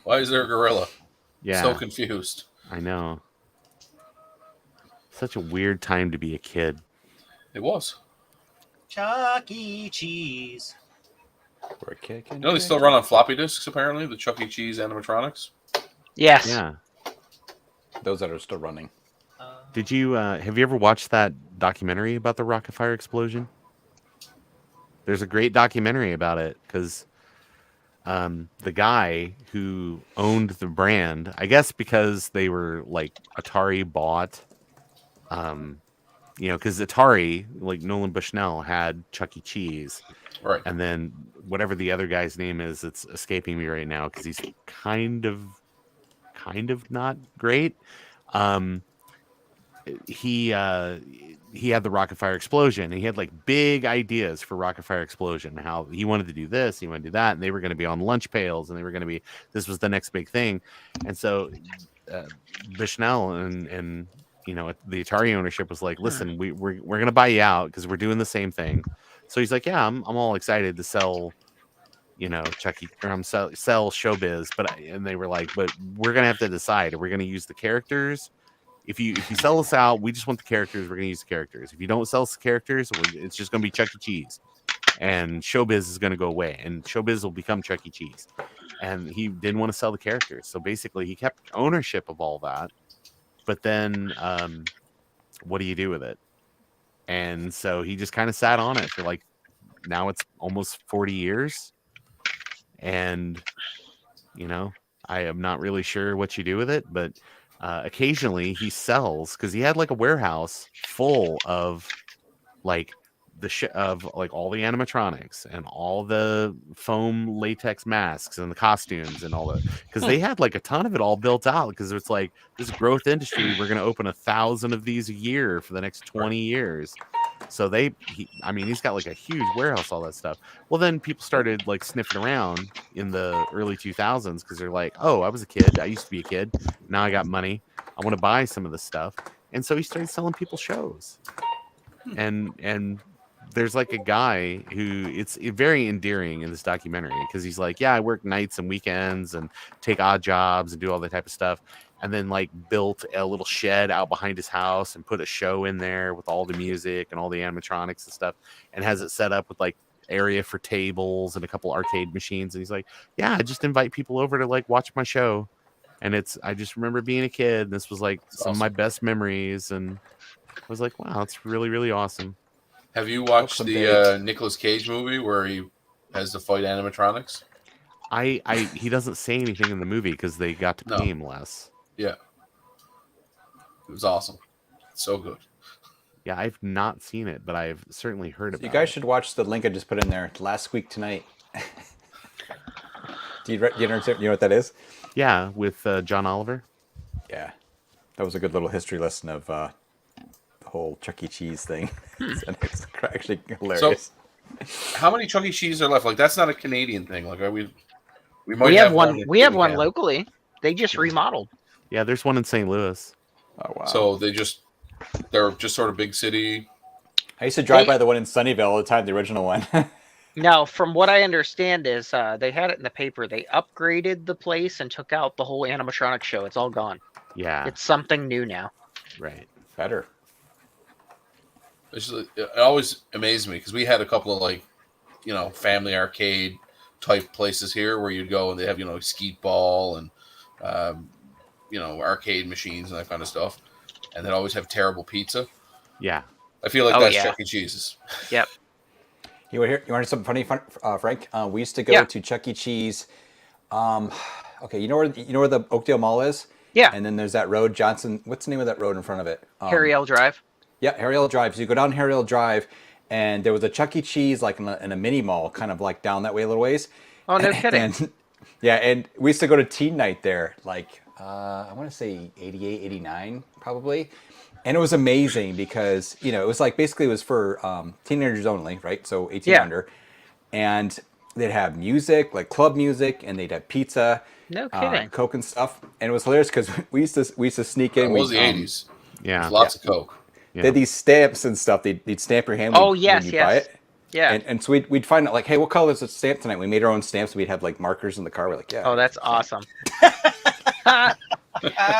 Why is there a gorilla? Yeah, So confused. I know. Such a weird time to be a kid. It was. Chuck E. Cheese. We're kicking. You know, they still run on floppy disks, apparently, the Chuck E. Cheese animatronics. Yes. Yeah. Those that are still running. Did you have you ever watched that documentary about the rocket fire explosion? There's a great documentary about it because the guy who owned the brand, I guess because they were like Atari bought, you know, because Atari, like Nolan Bushnell, had Chuck E. Cheese, Right. and then whatever the other guy's name is, it's escaping me right now because he's kind of not great. He had the rocket fire explosion, and he had like big ideas for rocket fire explosion, how he wanted to do this, he wanted to do that, and they were going to be on lunch pails, and they were going to be, this was the next big thing. And so Bushnell and you know, the Atari ownership was like, listen, we're going to buy you out because we're doing the same thing. So he's like, yeah, I'm all excited to sell, you know, Chucky, or sell Showbiz, and they were like, but we're gonna have to decide, are we gonna use the characters? If you sell us out, we just want the characters. We're gonna use the characters. If you don't sell us the characters, it's just gonna be Chuck E. Cheese, and Showbiz is gonna go away, and Showbiz will become Chuck E. Cheese. And he didn't want to sell the characters, so basically he kept ownership of all that. But then, what do you do with it? And so he just kind of sat on it for like, now it's almost 40 years, and you know, I am not really sure what you do with it, but. Occasionally he sells, because he had like a warehouse full of like of like all the animatronics and all the foam latex masks and the costumes and all that, because they had like a ton of it all built out, because it's like this growth industry, we're going to open 1,000 of these a year for the next 20 years. So he's got like a huge warehouse, all that stuff. Well, then people started like sniffing around in the early 2000s, because they're like, oh, I was a kid, I used to be a kid, now I got money, I want to buy some of this stuff. And so he started selling people shows. And there's like a guy who, it's very endearing in this documentary, because he's like, yeah, I work nights and weekends and take odd jobs and do all that type of stuff, and then like built a little shed out behind his house and put a show in there with all the music and all the animatronics and stuff, and has it set up with like area for tables and a couple arcade machines. And he's like, yeah, I just invite people over to like watch my show. And I just remember being a kid, and this was like some of my best memories, and I was like, wow, that's really, really awesome. Have you watched the Nicolas Cage movie where he has to fight animatronics? He doesn't say anything in the movie because they got to pay him less. Yeah. It was awesome. So good. Yeah, I've not seen it, but I've certainly heard about it. You guys should watch the link I just put in there. Last Week Tonight. Do you understand? You know what that is? Yeah, with John Oliver. Yeah, that was a good little history lesson of the whole Chuck E. Cheese thing. And it's actually hilarious. So, how many Chuck E. Cheese are left? Like, that's not a Canadian thing. Like, we might We have one. in We have one Canada. locally. They just remodeled. Yeah, there's one in St. Louis. Oh wow! So they're just sort of big city. I used to drive by the one in Sunnyvale all the time, the original one. Now, from what I understand is they had it in the paper. They upgraded the place and took out the whole animatronic show. It's all gone. Yeah, It's something new now. right. Better. It always amazed me because we had a couple of like, you know, family arcade type places here where you'd go and they have, you know, skeet ball and, you know, arcade machines and that kind of stuff. And they'd always have terrible pizza. Yeah. I feel like Oh, that's yeah. Chuck E. Cheese's. Yep. You want to hear something funny, Frank? We used to go to Chuck E. Cheese. Okay, you know where the Oakdale Mall is? Yeah. And then there's that road, Johnson. What's the name of that road in front of it? Harry L. Drive. Yeah, Harriel Drive. So you go down Harriel Drive, and there was a Chuck E. Cheese like in a mini mall, kind of like down that way a little ways. Oh, no kidding. And yeah, and we used to go to teen night there, like I want to say 88, 89 probably. And it was amazing because, you know, it was like basically it was for teenagers only, right? So 18 Yeah. under. And they'd have music, like club music, and they'd have pizza, No kidding. Coke and stuff. And it was hilarious because we used to sneak in. It was the we'd, 80s. Yeah. There's lots of Coke. Yeah. They had these stamps and stuff. They'd stamp your hand Oh, when yes, you buy yes. it. Yeah. And so we'd find out like, hey, what color is the stamp tonight? We made our own stamps. We'd have like markers in the car. We're like, yeah. Oh, that's awesome.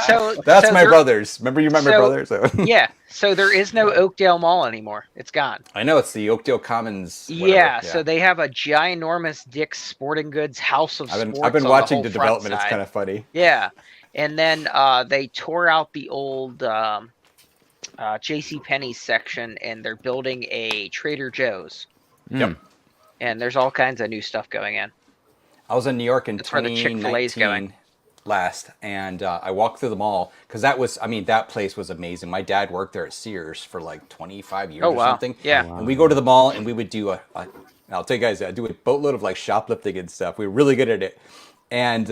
So That's so my there- brothers. Remember you met my so- brother? So Yeah. So there is no Oakdale Mall anymore. It's gone. I know it's the Oakdale Commons. whatever. Yeah. So they have a ginormous Dick's Sporting Goods House of Sports. I've been on watching the the whole front development. It's side. kind of funny. Yeah. And then they tore out the old J.C. Penney's section, and they're building a Trader Joe's. Yep. And there's all kinds of new stuff going in. I was in New York in That's where the Chick-fil-A's 2019 last, and I walked through the mall because that place was amazing. My dad worked there at Sears for like 25 years Oh, or wow. something. Yeah. And we go to the mall and we would do I'll tell you guys, I do a boatload of like shoplifting and stuff. We were really good at it. And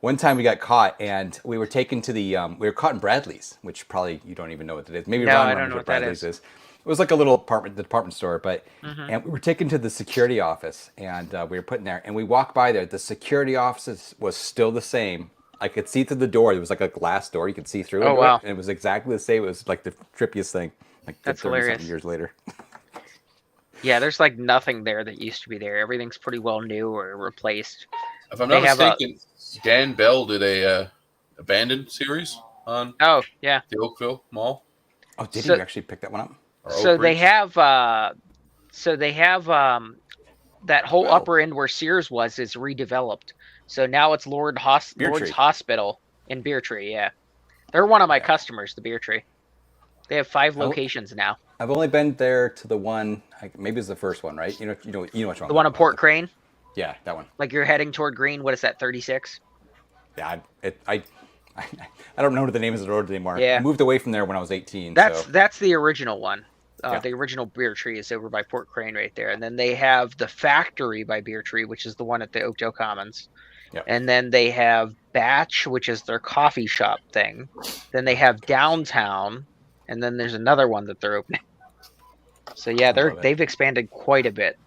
one time we got caught, and we were taken to the we were caught in Bradley's, which probably you don't even know what it is. Maybe No, Ron I don't remembers know what what that Bradley's is. is. It was like a little department store, but Mhm. and we were taken to the security office, and we were put in there, and we walked by there. The security office was still the same. I could see through the door. There was like a glass door you could see through. Oh, into wow. it, and it was exactly the same. It was like the trippiest thing. Like That's 30-something hilarious. years later. Yeah, there's like nothing there that used to be there. Everything's pretty well new or replaced. If I'm They not have a- mistaken, Dan Bell did a Abandoned series on Oh, yeah. the Oakville Mall. Oh, did So- you actually pick that one up? Or So Oak they Ridge. have that whole Wow. upper end where Sears was is redeveloped. So now it's Beer Lord's Tree. Hospital in Beer Tree, yeah. They're one of my Yeah. customers, the Beer Tree. They have 5 Oh. locations now. I've only been there to the one. Maybe it's the first one, right? You know which one. The one on Port Crane, Yeah, that one. like you're heading toward Green, what is that, 36? Yeah, I don't remember the names of the roads anymore. Yeah. I moved away from there when I was 18. That's so. that's the original one. Yeah. The original Beer Tree is over by Port Crane right there. And then they have the factory by Beer Tree, which is the one at the Oakdale Commons. Yep. And then they have Batch, which is their coffee shop thing. Then they have Downtown, and then there's another one that they're opening. So yeah, love it. they've expanded quite a bit.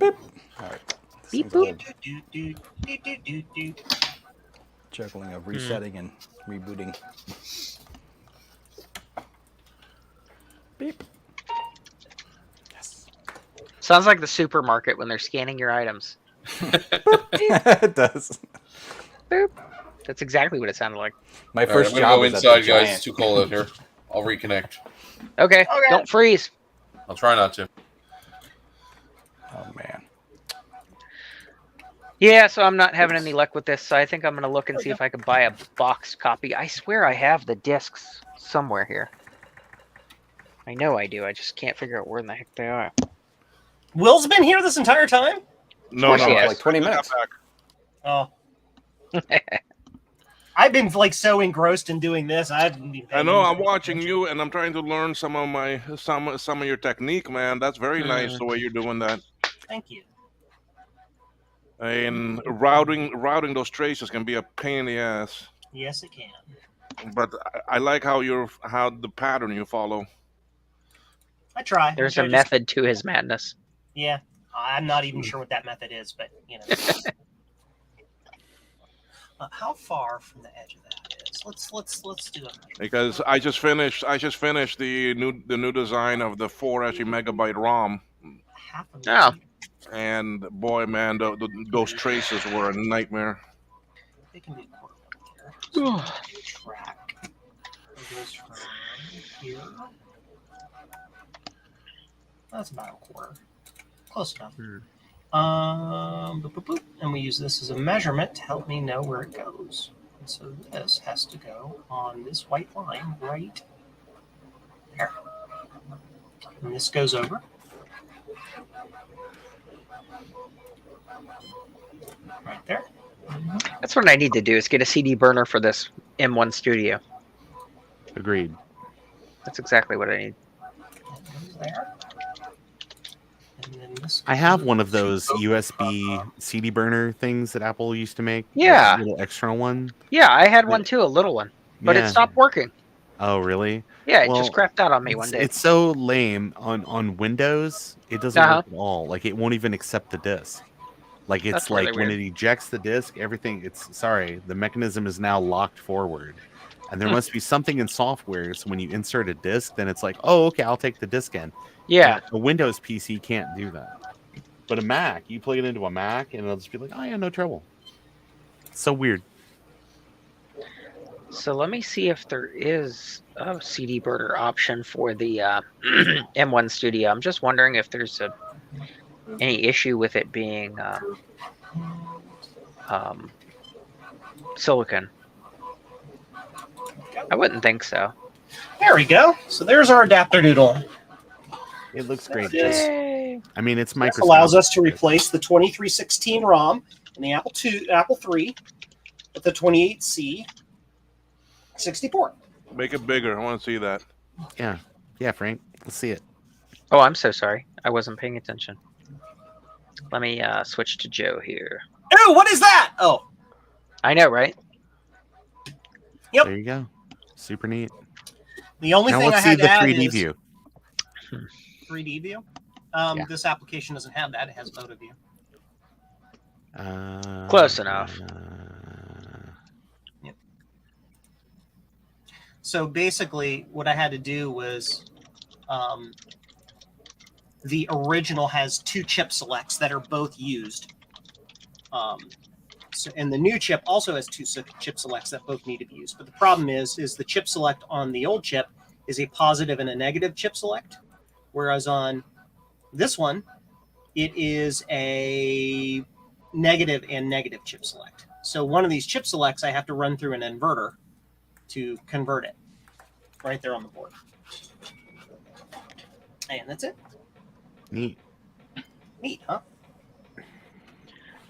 All right. This Beep, thing's boop. all juggling of resetting and rebooting. Beep. Yes. Sounds like the supermarket when they're scanning your items. It does. Boop. That's exactly what it sounded like. My All right, first I'm job gonna was go at the inside, guys. Giant. It's too cold out here. I'll reconnect. Okay, don't freeze. I'll try not to. Oh man. Yeah, so I'm not having any luck with this, so I think I'm going to look and see if I can buy a box copy. I swear I have the discs somewhere here. I know I do, I just can't figure out where in the heck they are. Will's been here this entire time? No, course no, he For has. like 20 minutes. Oh. I've been like so engrossed in doing this. I haven't been I paying know. I'm any watching attention. you, and I'm trying to learn some of your technique, man. That's very nice the way you're doing that. Thank you. And routing those traces can be a pain in the ass. Yes, it can. But I like how the pattern you follow. I try. There's I a just- method to his madness. Yeah, I'm not even sure what that method is, but you know. How far from the edge of that is? Let's do it. Because I just finished the new design of the 4 SE megabyte ROM, Half of Oh. and boy, man, those traces were a nightmare. They can be a quarter here. So track. It goes from here. That's about a quarter. Close enough. Boop, boop, boop. And we use this as a measurement to help me know where it goes. And so this has to go on this white line right there. And this goes over. Right there. That's what I need to do is get a CD burner for this M1 Studio. Agreed. That's exactly what I need. There. And then this I have one of those USB CD burner things that Apple used to make. that Yeah. little external one. Yeah, I had one too, a little one, but it Yeah. stopped working. Oh, really? Yeah, it Well, just crapped out on me one It's, day. it's so lame on Windows. It doesn't Uh-huh. work at all. Like it won't even accept the disk. Like it's That's like really when weird. it ejects the disk, everything. It's sorry, the mechanism is now locked forward, and there must be something in software. So when you insert a disk, then it's like, oh, okay, I'll take the disk in. Yeah. A Windows PC can't do that, but a Mac, you plug it into a Mac, and it'll just be like, oh yeah, no trouble. It's so weird. So let me see if there is a CD burner option for the M1 Studio. I'm just wondering if there's any issue with it being silicon. I wouldn't think so. There we go. So there's our adapter noodle. It looks great. Yes. Joe. Yay. I mean, it's This Microsoft. allows us to replace the 2316 ROM in the Apple III with the 28C 64. Make it bigger. I want to see that. Yeah, Frank. Let's see it. Oh, I'm so sorry. I wasn't paying attention. Let me switch to Joe here. Oh, what is that? Oh, I know, right? Yep. There you go. Super neat. the only Now thing I let's see had the to add 3D is view. 3D view. Yeah. This application doesn't have that. It has photo view. Close enough. So basically, what I had to do was the original has two chip selects that are both used. And the new chip also has two chip selects that both need to be used. But the problem is the chip select on the old chip is a positive and a negative chip select, whereas on this one, it is a negative and negative chip select. So one of these chip selects, I have to run through an inverter to convert it right there on the board. And that's it. Neat. Neat, huh?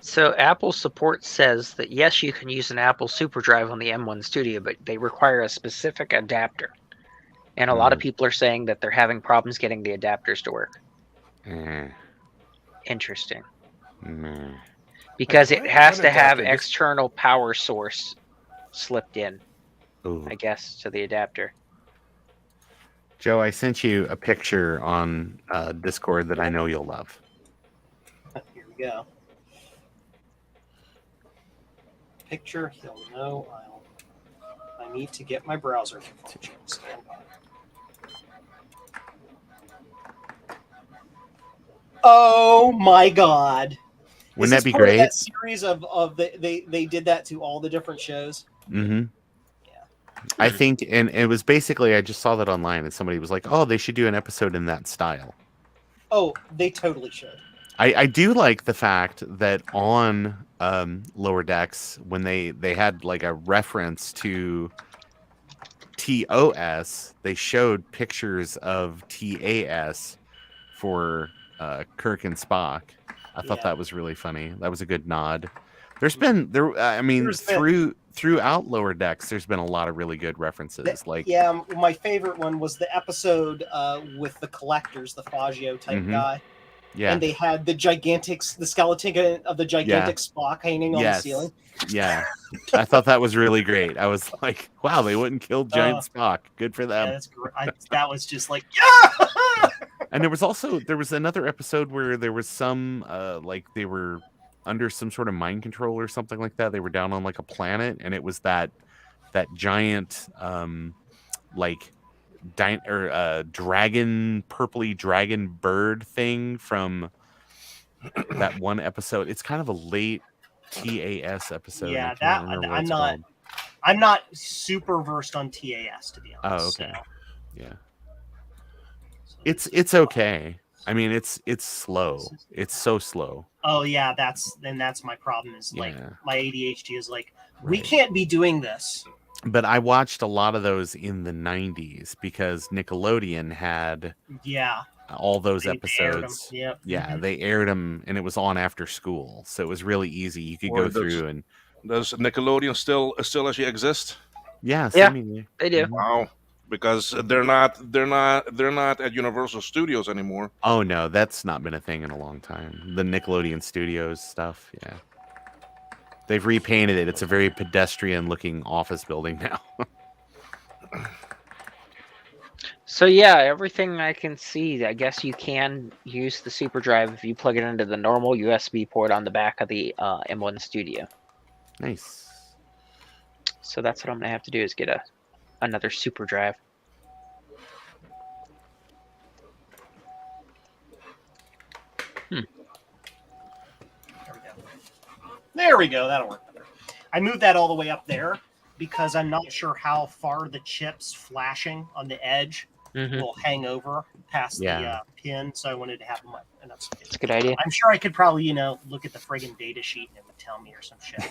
So Apple support says that yes, you can use an Apple SuperDrive on the M1 Studio, but they require a specific adapter. And a lot of people are saying that they're having problems getting the adapters to work. Interesting. Because it has What to have adapter? Just- external power source slipped in, Ooh. I guess, to the adapter. Joe, I sent you a picture on Discord that I know you'll love. Here we go. Picture, he'll know I need to get my browser. Stand by. Oh my god. Wouldn't Is that be this part of great? That series of they did that to all the different shows. Mm-hmm. Yeah. I think, and it was basically, I just saw that online, and somebody was like, "Oh, they should do an episode in that style." Oh, they totally should. I do like the fact that on Lower Decks, when they had like a reference to TOS, they showed pictures of TAS for Kirk and Spock. I thought Yeah. that was really funny. That was a good nod. There's been I mean, There's been- throughout Lower Decks, there's been a lot of really good references. Like Yeah, my favorite one was the episode with the collectors, the Faggio type Mhm. guy. yeah, And they had the skeleton of the gigantic Spock hanging on the ceiling. Yeah, I thought that was really great. I was like, wow, they wouldn't kill giant Spock. Good for Yeah, them. that's great. That was just like, yeah! And there was another episode where there was some like they were under some sort of mind control or something like that. They were down on like a planet, and it was that giant like dragon, purpley dragon bird thing from that one episode. It's kind of a late TAS episode. Yeah, I can't that- remember what I'm it's not- called. I'm not super versed on TAS, to be honest. Oh, okay. so- Yeah. It's okay. I mean, it's slow. It's so slow. Oh yeah, that's my problem. Is like Yeah. my ADHD is like, we Right. can't be doing this. But I watched a lot of those in the 90s because Nickelodeon had Yeah, all those they aired 'em. episodes. Yep. Yeah, they aired them, and it was on after school, so it was really easy. You could Or go does- through and Does Nickelodeon still actually exist? yeah, Yeah. seemingly. They do. Mhm. Wow. because they're not at Universal Studios anymore. Oh no, that's not been a thing in a long time. The Nickelodeon Studios stuff, yeah. They've repainted it. It's a very pedestrian-looking office building now. So yeah, everything I can see, I guess you can use the Super Drive if you plug it into the normal USB port on the back of the M1 Studio. Nice. So that's what I'm gonna have to do is get another Super Drive. There we go. That'll work better. I moved that all the way up there because I'm not sure how far the chips flashing on the edge will hang over past the pin. So I wanted to have them enough space. That's a good idea. I'm sure I could probably, look at the friggin' data sheet and it would tell me or some shit.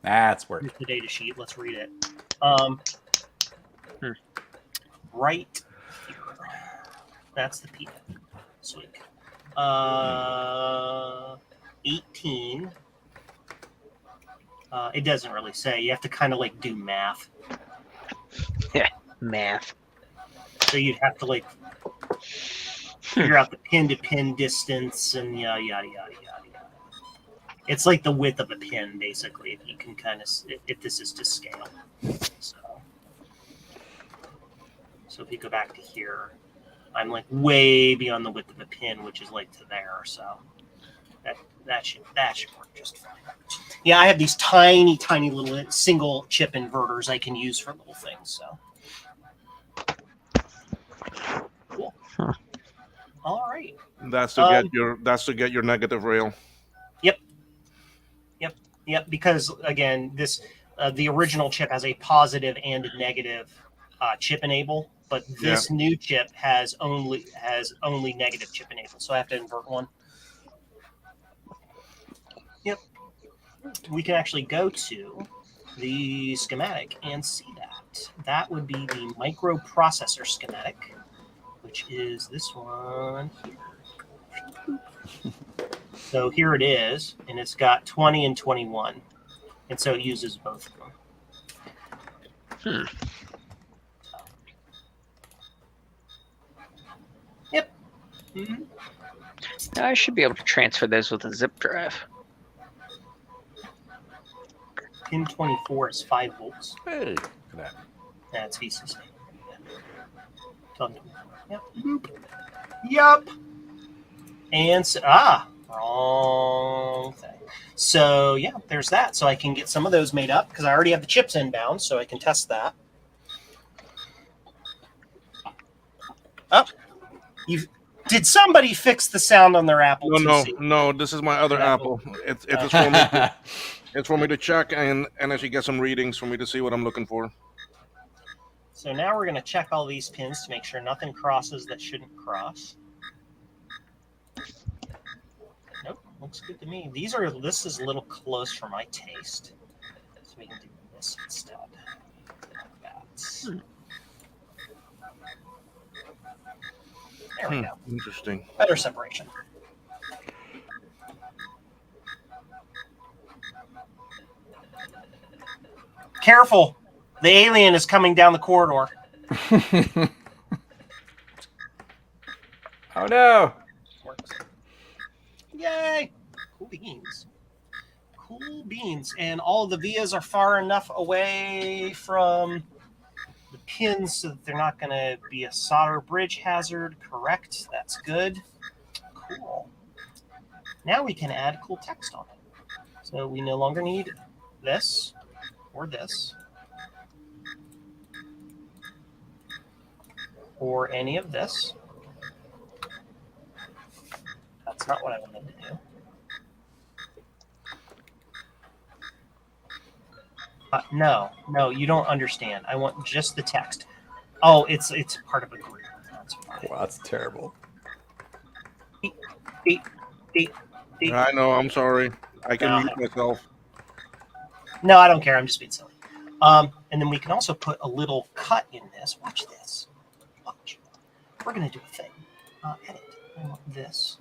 That's work. Here's the data sheet. Let's read it. Right here. That's the P. Sweet. 18. It doesn't really say. You have to kind of like do math. Yeah, math. So you'd have to like figure out the pin to pin distance and yada yada yada yada yada. It's like the width of a pin, basically. If you can kind of, if this is to scale. So if you go back to here, I'm like way beyond the width of a pin, which is like to there. So that should work just fine. Yeah, I have these tiny little single chip inverters I can use for little things. So cool. Huh. All right. That's to get your negative rail. Yep. Because again, this the original chip has a positive and a negative chip enable, but this new chip has only negative chip enable. So I have to invert one. Yep. We can actually go to the schematic and see that. That would be the microprocessor schematic, which is this one here. So here it is, and it's got 20 and 21. And so it uses both of them. Yep. Mm-hmm. I should be able to transfer those with a zip drive. Pin 24 is 5 volts. Hey, look at that. That's VCC. Yep. Yep. And wrong thing. So yeah, there's that. So I can get some of those made up because I already have the chips inbound, so I can test that. Oh, did somebody fix the sound on their Apple? No. This is my other Apple. It's for me to check and actually get some readings for me to see what I'm looking for. So now we're going to check all these pins to make sure nothing crosses that shouldn't cross. Nope, looks good to me. This is a little close for my taste. So we can do this instead. Like that. There we go. Interesting. Better separation. Careful. The alien is coming down the corridor. Oh no! Works. Yay! Cool beans. Cool beans. And all of the vias are far enough away from the pins so that they're not going to be a solder bridge hazard. Correct. That's good. Cool. Now we can add cool text on it. So we no longer need this or this. Or any of this. That's not what I wanted to do. No, you don't understand. I want just the text. Oh, it's part of a group. That's fine. Wow, that's terrible. Beep. I know. I'm sorry. I can mute myself. No, I don't care. I'm just being silly. And then we can also put a little cut in this. Watch this. Watch. We're going to do a thing. Edit. I want this.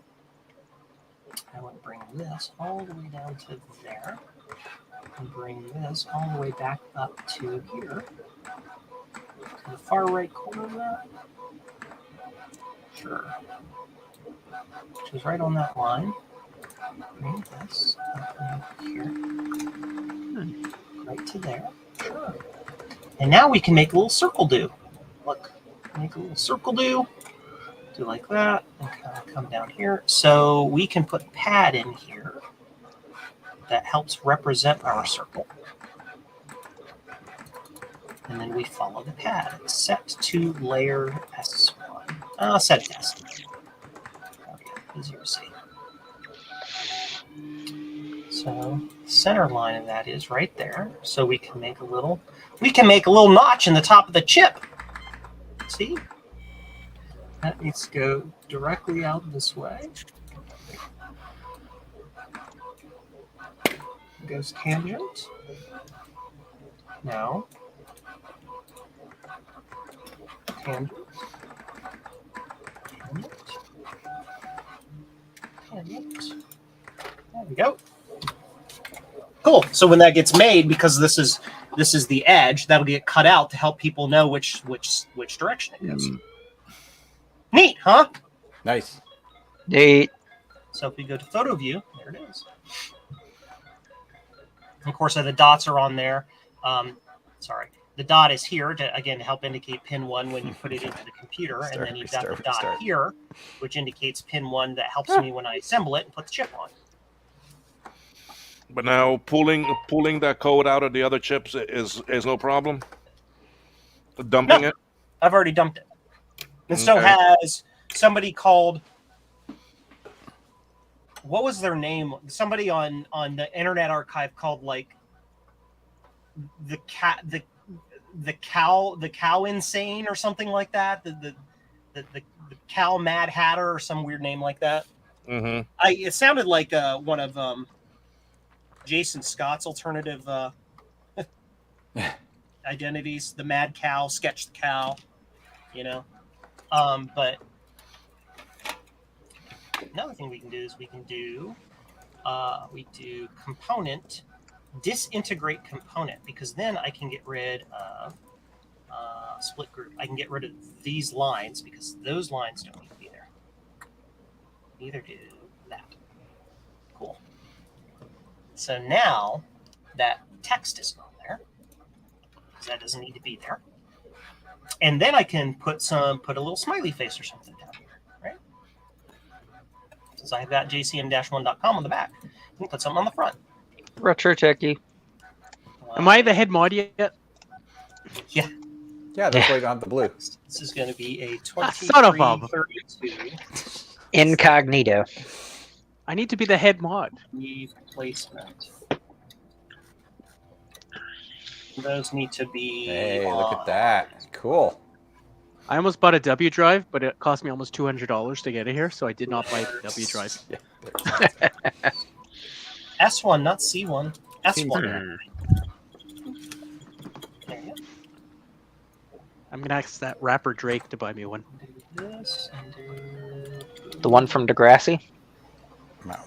I want to bring this all the way down to there. And bring this all the way back up to here. the far right corner of that. Sure. Which is right on that line. Bring this up here. Right to there. Sure. And now we can make a little circle do. Look, make a little circle do. Do like that. And kind of come down here. So we can put pad in here that helps represent our circle. And then we follow the pad. Set to layer S1. Set it to S1. Okay, easier to see. So center line of that is right there. So we can make a little notch in the top of the chip. See? That needs to go directly out this way. Goes tangent. Now. Tangent. Tangent. There we go. Cool. So when that gets made, because this is the edge, that'll get cut out to help people know which direction it goes. Neat, huh? Nice. Neat. So if we go to photo view, there it is. Of course, the dots are on there. The dot is here to again help indicate pin 1 when you put it into the computer, and then you've got the dot here, which indicates pin 1 that helps me when I assemble it and put the chip on. But now pulling that code out of the other chips is no problem. Dumping it. I've already dumped it. And so Okay. has somebody called. What was their name? Somebody on the Internet Archive called like the cow insane or something like that. The cow Mad Hatter or some weird name like that. Mm-hmm. It sounded like one of Jason Scott's alternative identities. The Mad Cow, Sketch the Cow, you know. But another thing we can do is we do component, disintegrate component, because then I can get rid of split group. I can get rid of these lines because those lines don't need to be there. Neither do that. Cool. So now that text isn't on there because that doesn't need to be there. And then I can put a little smiley face or something down here, right? Since I've got jcm-1.com on the back, I can put something on the front. Retro techie. Am I the head mod yet? Yeah. Yeah, that's why you don't have the blue. This is going to be a Son of a- 2332 Incognito. I need to be the head mod. replacement. Those need to be. Hey, look at that. Cool. I almost bought a W drive, but it cost me almost $200 to get it here, so I did not buy the W drive. S1, not C1. S1. Hmm. There you go. I'm gonna ask that rapper Drake to buy me one. Do this and do. The one from Degrassi?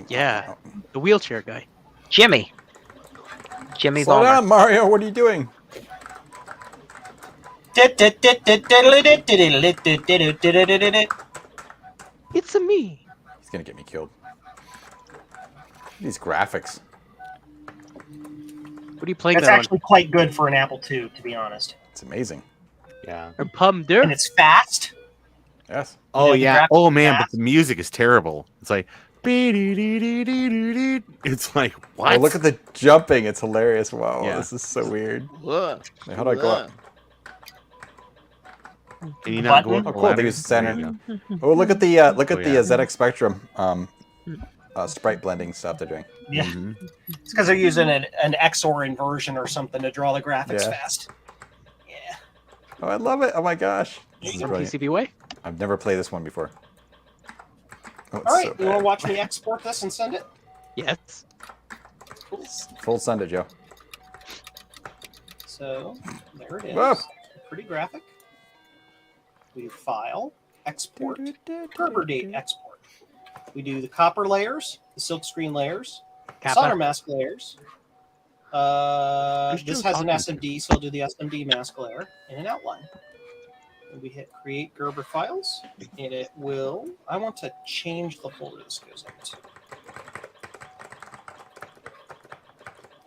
Yeah, the wheelchair guy. Jimmy Slow Vollmer. down, Mario. What are you doing? It's a me. He's gonna get me killed. These graphics. What are you playing That's that actually quite good for an Apple II, to be honest. It's amazing. Yeah. on? Pum there. And it's fast. Yes. Oh Yeah, the yeah. graphics Oh are man, but fast. the music is terrible. It's like it's like what? Oh, look at the jumping. It's hilarious. Wow, Yeah. this is so weird. Look. Wait, how do I go up? Can you not go Button? up Oh, the cool. They ladder? use There center. you go. Oh, look at the Oh, yeah. ZX Spectrum sprite blending stuff they're doing. Yeah. Mhm. It's because they're using an XOR inversion or something to draw the graphics Yeah. fast. Yeah. Oh, I love it. Oh my gosh. This is From brilliant. PCBWay. I've never played this one before. Oh, it's All right. so You want bad. to watch me export this and send it? Yes. Cool. Full send it, Joe. So there it is. Whoa. Pretty graphic. We do file, export, Kerber date export. We do the copper layers, the silkscreen layers, Kappa. solder mask layers. Who's This Joe has an talking SMD, so I'll do the SMD mask layer and an outline. We hit create Gerber files, and it will. I want to change the folder this goes into.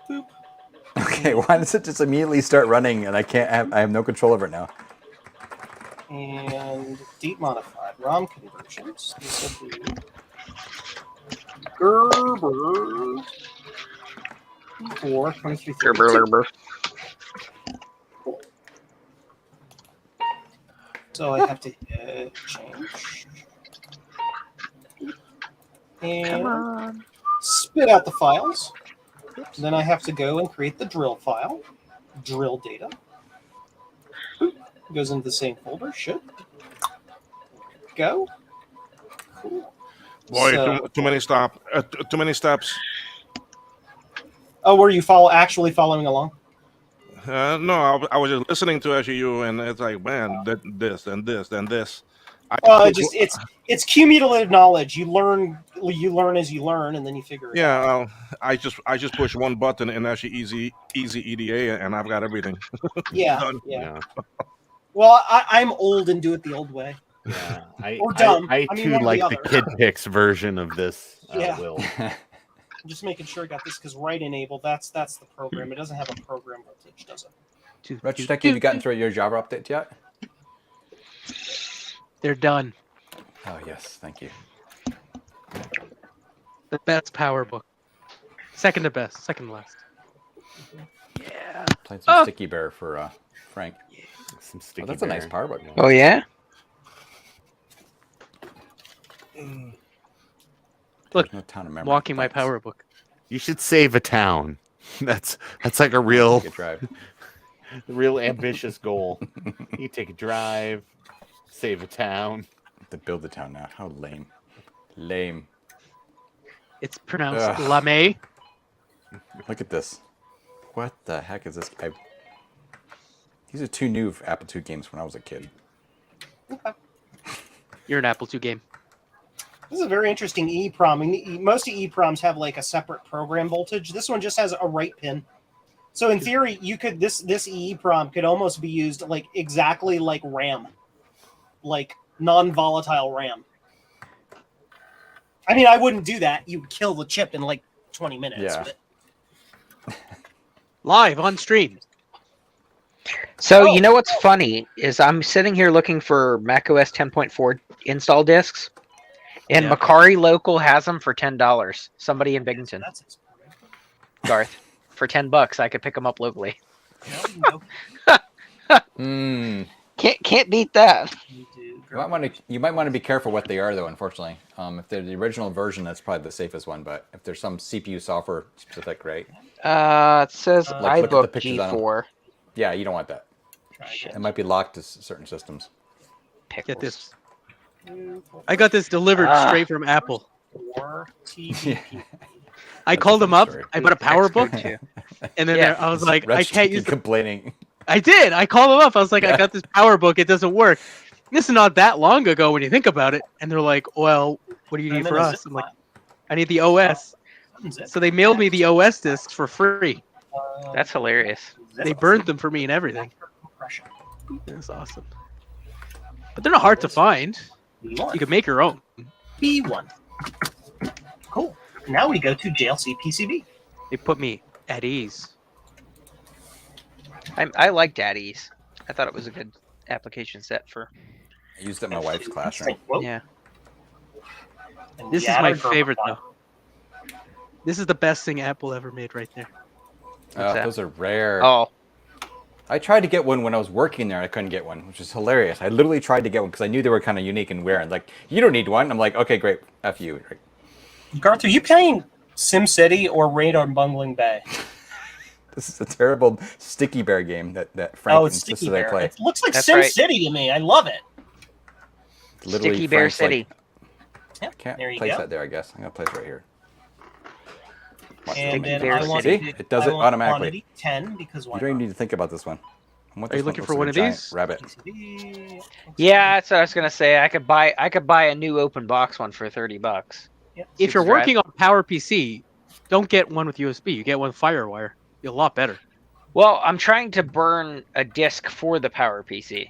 Boop. Okay, why does it just immediately start running and I have no control over it now? And deep modified ROM conversions. This will be Gerber for 23. Gerber Lerber. So I have to hit change. And spit out the files. Then I have to go and create the drill file. Drill data. Goes into the same folder. Should. Go. Cool. Boy, So- too many too many steps. Oh, were you actually following along? No, I was just listening to you, and it's like, man, this and this and this. It's cumulative knowledge. You learn as you learn, and then you figure it out. I just push one button and actually easy EDA, and I've got everything. Yeah, Done. yeah. Well, I'm old and do it the old way. Yeah, Or dumb. I I mean, too one or like the the other. Kid Pix version of this. Yeah. Will. I'm just making sure I got this because write enable. That's the program. It doesn't have a program voltage, does it? Retrotech, have you gotten through your Java update yet? They're done. Oh yes, thank you. The best power book. Second to best. Second to last. Yeah. Played some Sticky Bear for Frank. Some sticky Oh, that's a nice bear. power book. Oh yeah. Look, There's no town of memory. Walking my Thanks. power book. You should save a town. That's like a real Take a drive. ambitious goal. You take a drive, save a town. To build the town now. How lame. Lame. It's pronounced Ugh. Lame. Look at this. What the heck is this? These are two new Apple II games when I was a kid. You're an Apple II game. This is a very interesting EEPROM. I mean, most of EEPROMs have like a separate program voltage. This one just has a write pin. So in theory, you could this EEPROM could almost be used like exactly like RAM, like non-volatile RAM. I mean, I wouldn't do that. You would kill the chip in like 20 minutes. Yeah. But Live on stream. So Oh. you know what's funny is I'm sitting here looking for macOS 10.4 install discs, and Yeah. Macari Local has them for $10. Somebody in Binghamton, that's exporting. Garth, for $10, I could pick them up locally. Well, you Hmm. Can't beat that. do You might want to be careful what they are, though. Unfortunately, if they're the original version, that's probably the safest one. But if there's some CPU software specific, right? It says Like, look at the iBook pictures on 'em. G4. Yeah, you don't want that. Try Shit. It might be locked to certain systems. Pickles. Get this. I got this delivered straight from Apple. Or Yeah. TVP. I That's called a them funny up. story. I bought a power book, too. and then Yeah. I was like, I Rich can't use. complaining. I did. I called them up. I was like, Yeah. I got this power book. It doesn't work. This is not that long ago when you think about it. And they're like, well, what do you And need then for a us? zip I'm like, file. I need the OS. Zip. So they mailed me the OS discs for free. That's hilarious. They burned them for me and everything. Compression. It was awesome. But they're not hard to find. You B1. can make your own. B1. Cool. Now we go to JLC PCB. They put me at ease. I liked Daddy's. I thought it was a good application set for. I used it in my wife's classroom. Whoa. Yeah. And This is the my added favorite Gerber though. This is the best thing Apple ever made right there. Oh, that? those are rare. Oh, I tried to get one when I was working there. I couldn't get one, which is hilarious. I literally tried to get one because I knew they were kind of unique and rare. And like, you don't need one. I'm like, okay, great. F you. Garth, are you playing SimCity or Raid on Bungling Bay? This is a terrible Sticky Bear game that Frank Oh, it's insisted Sticky I Bear. play. It looks like That's right. SimCity to me. I love it. Literally, Sticky Bear Frank's like, City. Yep, Can't there you place go. that there, I guess. I'm gonna place it right here. Watch And this. then Bear I want See? to, It does I it want automatically. quantity 10 because why You don't even not? need to think about this one. I want Are you this looking looks for like one a of giant these? Rabbit. PCB. Yeah, that's what I was gonna say. I could buy a new open box one for $30. Yep. If you're Super Drive. working on PowerPC, don't get one with USB. You get one with FireWire. You're a lot better. Well, I'm trying to burn a disc for the PowerPC.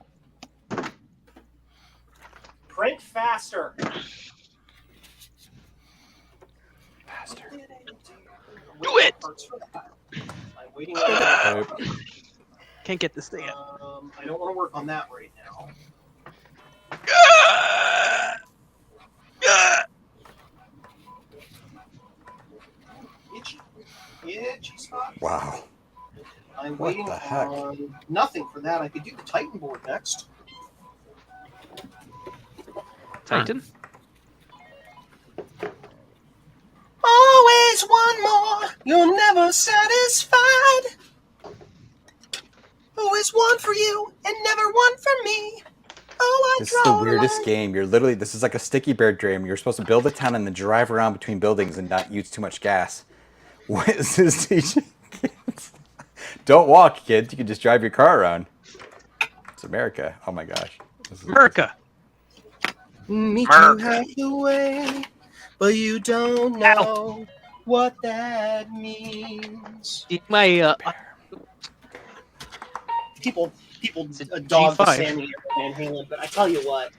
Crank faster. Faster. Do it! I'm waiting on that. Can't get this thing out. I don't want to work on that right now. Itchy spot. Wow. I'm What waiting the heck? on nothing for that. I could do the Titan board next. Titan. Always one more. You're never satisfied. Always one for you and never one for me. Oh, I This is the weirdest game. You're literally, this is like a sticky bear dream. You're supposed to build a town and then drive around between buildings and not use too much gas. What is this teaching kids? Don't walk, kids. You can just drive your car around. It's America. Oh my gosh. This is America. Meet America. you halfway, but you don't know what that means. My People It's a dog G5. Sammy Van Halen, but I tell you what,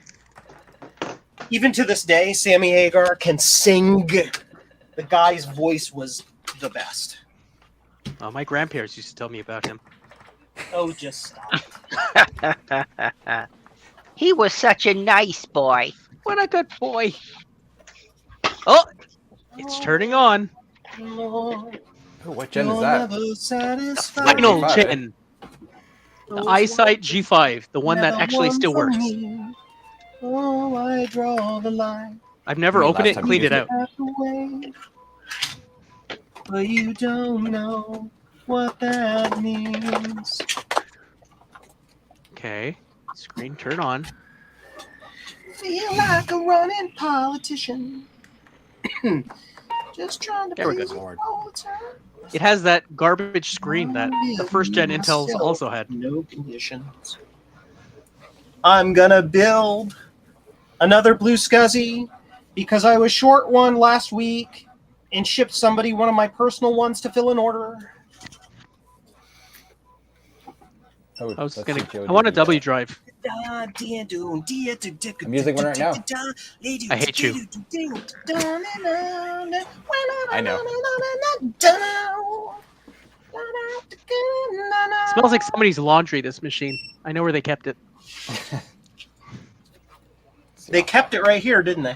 even to this day, Sammy Hagar can sing. The guy's voice was the best. My grandparents used to tell me about him. Oh, just stop. He was such a nice boy. What a good boy. Oh, it's turning on. Oh, what gen is that? Final G5. gen. The Eyesight G5, the one that actually still works. Oh, I draw the line. I've never You mean opened last it and time you cleaned it used out. But you don't know what that means. Okay. Screen turn on. Feel like a running politician. Just trying to There we please go. you all the time. It has that garbage screen that the first gen Intels also had. No conditions. I'm gonna build another Blue Scuzzy because I was short one last week and shipped somebody one of my personal ones to fill an order. Oh, I was let's gonna. see Joe I want a do W that. drive. I'm using one right now. I hate you. I know. Smells like somebody's laundry. This machine. I know where they kept it. They kept it right here, didn't they?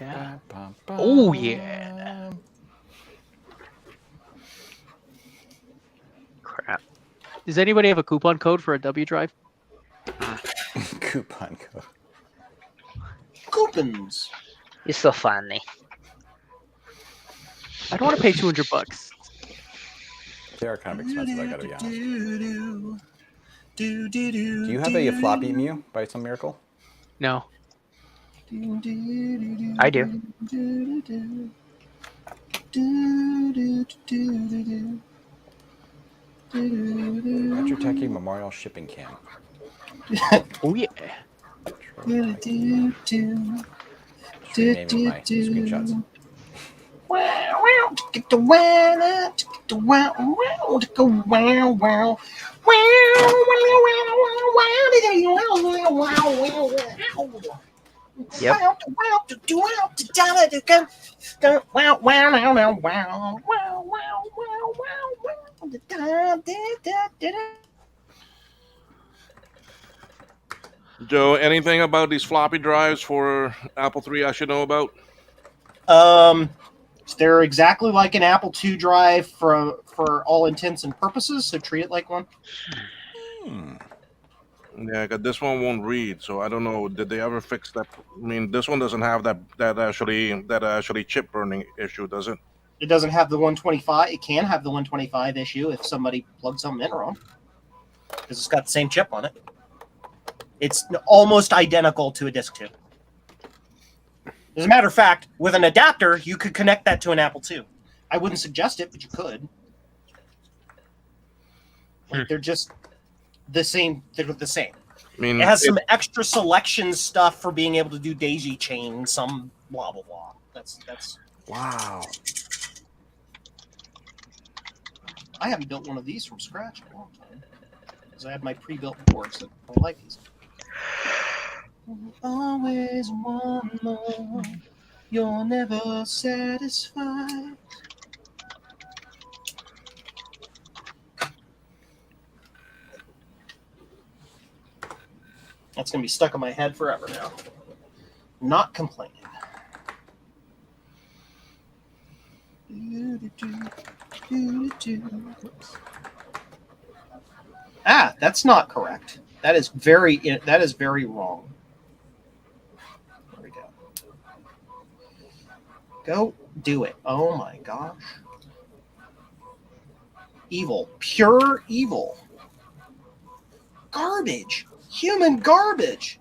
Yeah. Bum, Oh, bum. yeah. Crap. Does anybody have a coupon code for a W drive? Coupon code. Coupons. You're so funny. I don't want to pay $200. They are kind of expensive, I gotta be honest. Do Do you have a floppy Mew by some miracle? No. I do. Retro Techie Memorial Shipping Camp. Oh yeah. Just renaming my screenshots. Yep. Joe, anything about these floppy drives for Apple III I should know about? They're exactly like an Apple II drive for all intents and purposes, so treat it like one. Yeah, 'cause this one won't read, so I don't know. Did they ever fix that? I mean, this one doesn't have that actually chip burning issue, does it? It doesn't have the 125. It can have the 125 issue if somebody plugged something in wrong, because it's got the same chip on it. It's almost identical to a Disk 2. As a matter of fact, with an adapter, you could connect that to an Apple II. I wouldn't suggest it, but you could. Like, they're just the same. They're the same. I mean, It has some extra selection stuff for being able to do daisy chain, some blah blah blah. That's. Wow. I haven't built one of these from scratch in a long time because I had my pre-built boards that I like these. Always one more. You're never satisfied. That's gonna be stuck in my head forever now. Not complaining. Ah, that's not correct. That is very wrong. There we go. Go do it. Oh my gosh. Evil. Pure evil. Garbage. Human garbage.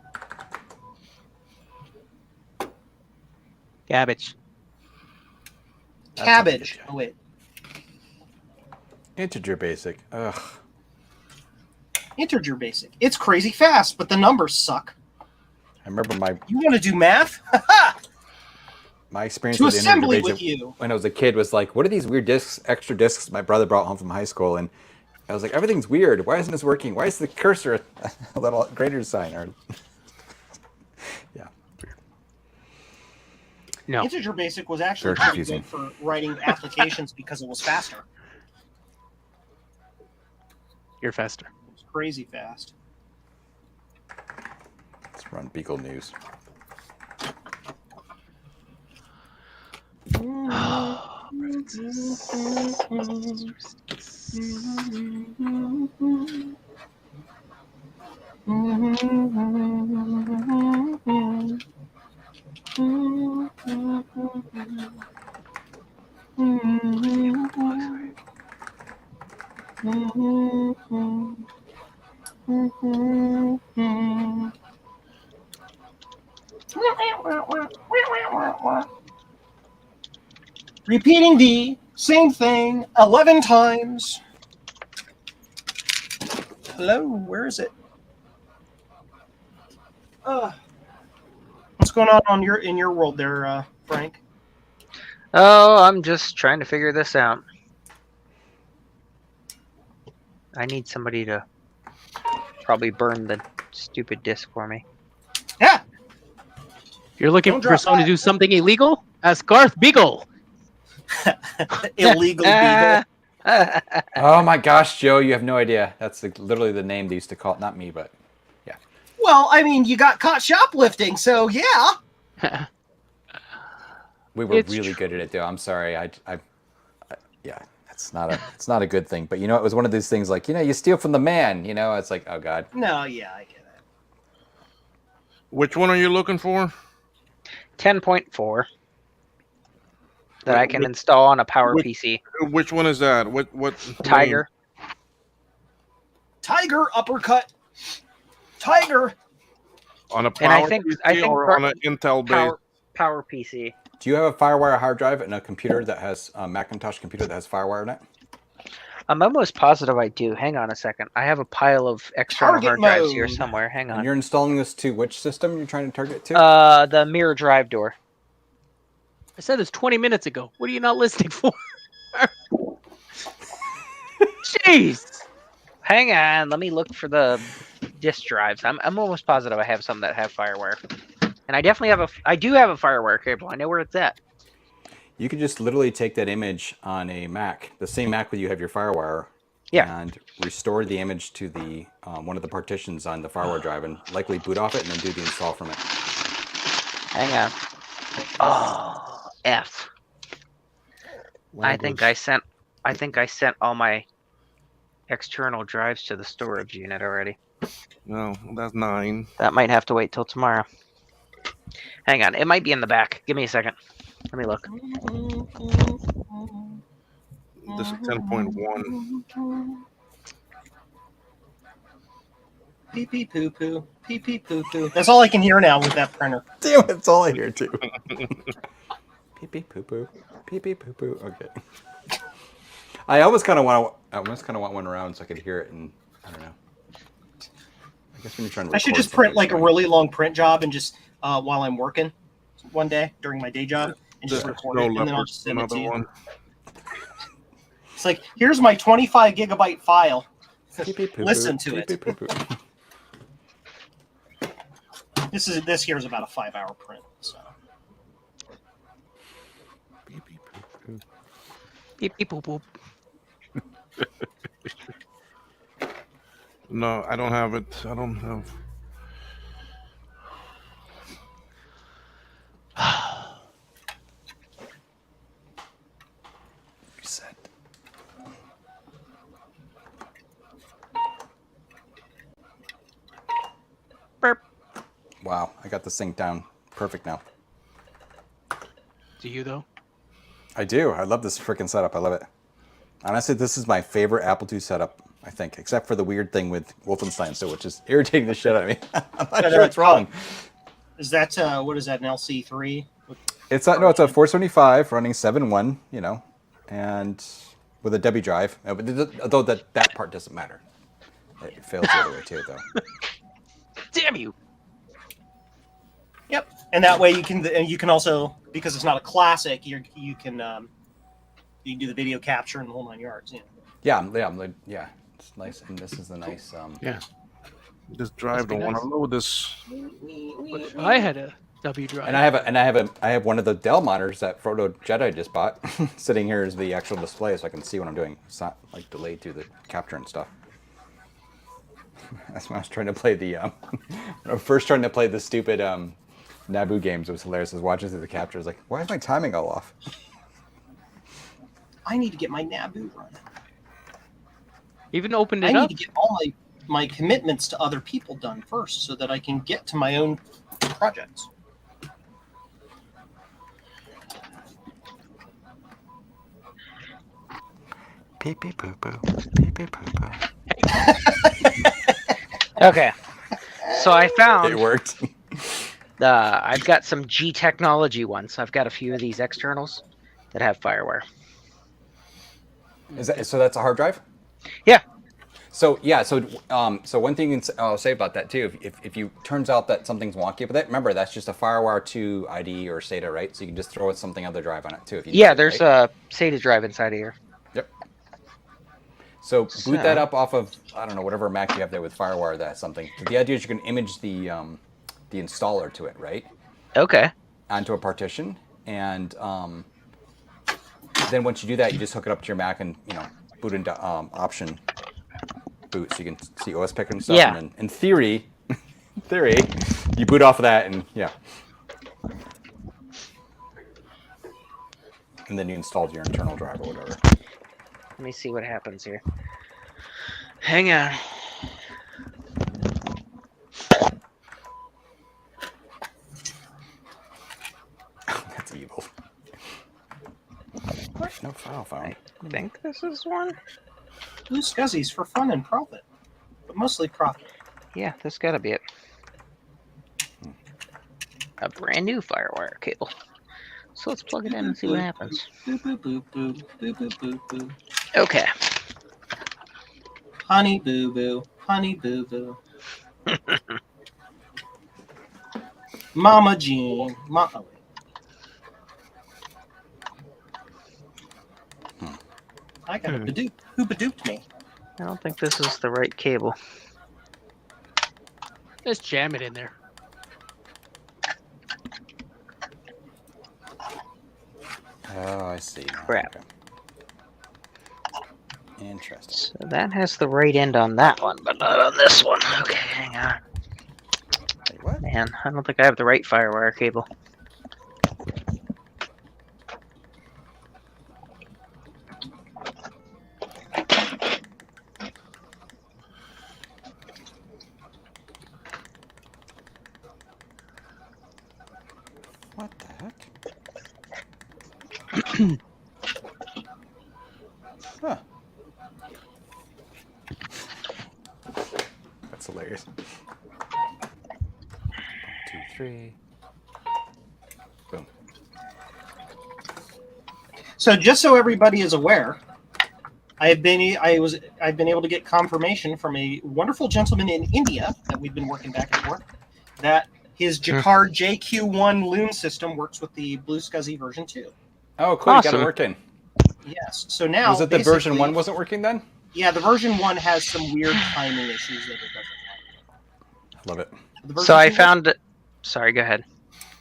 Cabbage. That's Cabbage. okay. Oh wait. Integer basic. Ugh. Integer basic. It's crazy fast, but the numbers suck. I remember You want to do math? my experience To with integer assembly basic with you. when I was a kid was like, what are these weird discs, extra discs my brother brought home from high school? And I was like, everything's weird. Why isn't this working? Why is the cursor a little greater sign? Or yeah, weird. No. Integer basic was actually Very pretty confusing. good for writing applications because it was faster. You're faster. It was crazy fast. Let's run Beagle News. Repeating the same thing 11 times. Hello, where is it? What's going on in your world there, Frank? Oh, I'm just trying to figure this out. I need somebody to probably burn the stupid disc for me. Yeah. You're looking Don't for drop someone to that. do something illegal? Ask Garth Beagle. Illegal beagle. Oh my gosh, Joe, you have no idea. That's literally the name they used to call it. Not me, but Well, I mean, you got caught shoplifting, so yeah. we were It's really good at it, though. I'm sorry. Yeah, it's not a good thing. But you know, it was one of these things like, you steal from the man. It's like, oh god. No, yeah, I get it. Which one are you looking for? 10.4 that I can install on a Power Which- PC. Which one is that? What? Tiger. Tiger uppercut. Tiger. On a And I power think- PC I think or Gar- on an Intel based? Power PC. Do you have a FireWire hard drive and a computer that has a Macintosh computer that has FireWire in it? I'm almost positive I do. Hang on a second. I have a pile of external Target hard drives here mode. somewhere. Hang And on. you're installing this to which system you're trying to target to? The mirror drive door. I said this 20 minutes ago. What are you not listening for? Jeez. Hang on. Let me look for the disk drives. I'm almost positive I have some that have FireWire. And I definitely have I do have a FireWire cable. I know where it's at. You could just literally take that image on a Mac, the same Mac where you have your FireWire, Yeah. and restore the image to the one of the partitions on the FireWire drive, and likely boot off it, and then do the install from it. Hang on. Oh, F. I think I sent all my external drives to the storage unit already. No, that's 9. That might have to wait till tomorrow. Hang on. It might be in the back. Give me a second. Let me look. This is 10.1. Pee pee poo poo. Pee pee poo poo. That's all I can hear now with that printer. Damn it, that's all I hear too. Pee pee poo poo. Pee pee poo poo. Okay. I almost kind of want one around so I could hear it, and I don't know. I guess when you're trying to I should record just print something, like a it's really long print job and just while I'm working one day during my day job and just There's record no it, and then I'll leopard, just send it to another you. one. It's like, here's my 25 gigabyte file. fine. Pee pee poo poo. Listen to Pee it. pee poo poo. This here is about a 5-hour print. So Beep, beep, boop, boop. Beep, beep, boop, boop. No, I don't have it. I don't have. Reset. Burp. Wow, I got this thing down perfect now. Do you though? I do. I love this freaking setup. I love it. Honestly, this is my favorite Apple II setup, I think, except for the weird thing with Wolfenstein, so which is irritating the shit out of me. I'm not sure what's wrong. is that what is that, an LC3? It's a, no, it's a 475 running 7.1, you know, and with a W drive. Though that part doesn't matter. It fails the other way too, though. Damn you! Yep. And that way you can also, because it's not a classic, you can do the video capture and the whole 9 yards. Yeah. Yeah. It's nice, and this is a nice. Yeah. This drive don't want to load this. Wish I had a W drive. And I have one of the Dell monitors that Frodo Jedi just bought, sitting here as the actual display, so I can see what I'm doing. It's not like delayed through the capture and stuff. That's when I was trying to play the when I was first trying to play the stupid Naboo games. It was hilarious. I was watching through the capture. I was like, why is my timing all off? I need to get my Naboo running. Even opened I it need up. to get all my commitments to other people done first so that I can get to my own projects. Beep, beep, boop, boop. Beep, beep, boop, boop. Okay. So I It found worked. I've got some G Technology ones. I've got a few of these externals that have FireWire. So that's a hard drive? Yeah. So one thing I'll say about that too, if you turns out that something's wonky with it, remember that's just a FireWire 2 IDE or SATA, right? So you can just throw some other drive on it too. If you need Yeah, to, there's right? a SATA drive inside of here. Yep. So boot that up off of, I don't know, whatever Mac you have there with FireWire. That's something. The idea is you can image the installer to it, right? Okay. Onto a partition, and then once you do that, you just hook it up to your Mac and boot into option boot, so you can see OS Picker and stuff. Yeah. And then in theory, you boot off of that, and yeah, and then you installed your internal drive or whatever. Let me see what happens here. Hang on. That's evil. No file found. I think this is one. Blue Scuzzies for fun and profit, but mostly profit. Yeah, this gotta be it. A brand new FireWire cable. So let's plug it in and see what happens. Boop, boop, boop, boop, boop, boop, boop, boop. Okay. Honey boo boo, honey boo boo. Mama Jean, oh, wait. I got a Badoop. Who Badooped me? I don't think this is the right cable. Just jam it in there. Oh, I see. Crap. Okay. Interesting. So that has the right end on that one, but not on this one. Okay, hang on. Wait, what? Man, I don't think I have the right FireWire cable. What the heck? Huh. That's hilarious. 1, 2, 3. Boom. So just so everybody is aware, I've been able to get confirmation from a wonderful gentleman in India that we've been working back and forth that his Jacquard JQ1 Loom system works with the Blue Scuzzy version 2. Oh, cool! You got Awesome. it working. Yes. So now Was it the version basically- 1 wasn't working then? Yeah, the version 1 has some weird timing issues that it doesn't like. Love it. The version So I 2 found sorry, go ahead.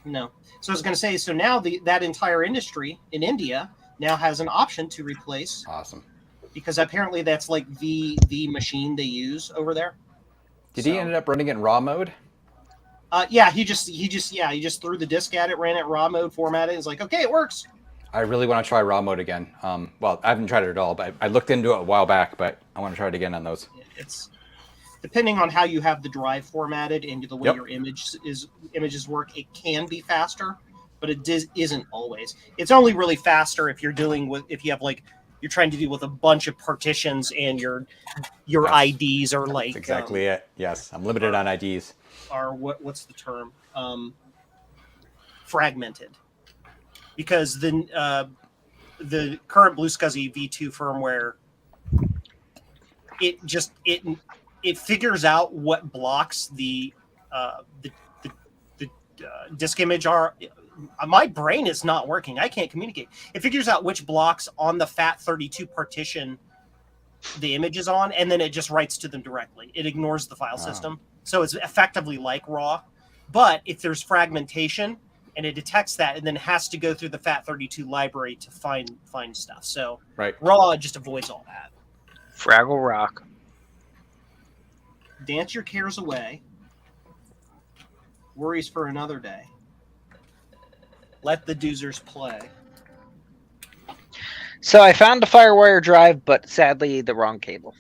No. So I was going to say, so now that entire industry in India now has an option to replace, Awesome. because apparently that's like the machine they use over there. Did he end up running it in raw mode? Yeah, he just threw the disc at it, ran it raw mode, formatted. It's like, okay, it works. I really want to try raw mode again. Well, I haven't tried it at all, but I looked into it a while back, but I want to try it again on those. It's depending on how you have the drive formatted and the way Yep. your images work, it can be faster, but it isn't always. It's only really faster if you're trying to deal with a bunch of partitions and your Yes. IDs are like That's exactly it. Yes, I'm limited on IDs. are what's the term? Fragmented, because the current Blue SCSI V2 firmware, it figures out what blocks the disk image are. My brain is not working. I can't communicate. It figures out which blocks on the FAT32 partition the image is on, and then it just writes to them directly. It ignores the file system. So it's effectively like RAW. But if there's fragmentation, and it detects that, and then has to go through the FAT32 library to find stuff. So Right. RAW just avoids all that. Fraggle Rock. Dance your cares away. Worries for another day. Let the doozers play. So I found a FireWire drive, but sadly the wrong cable.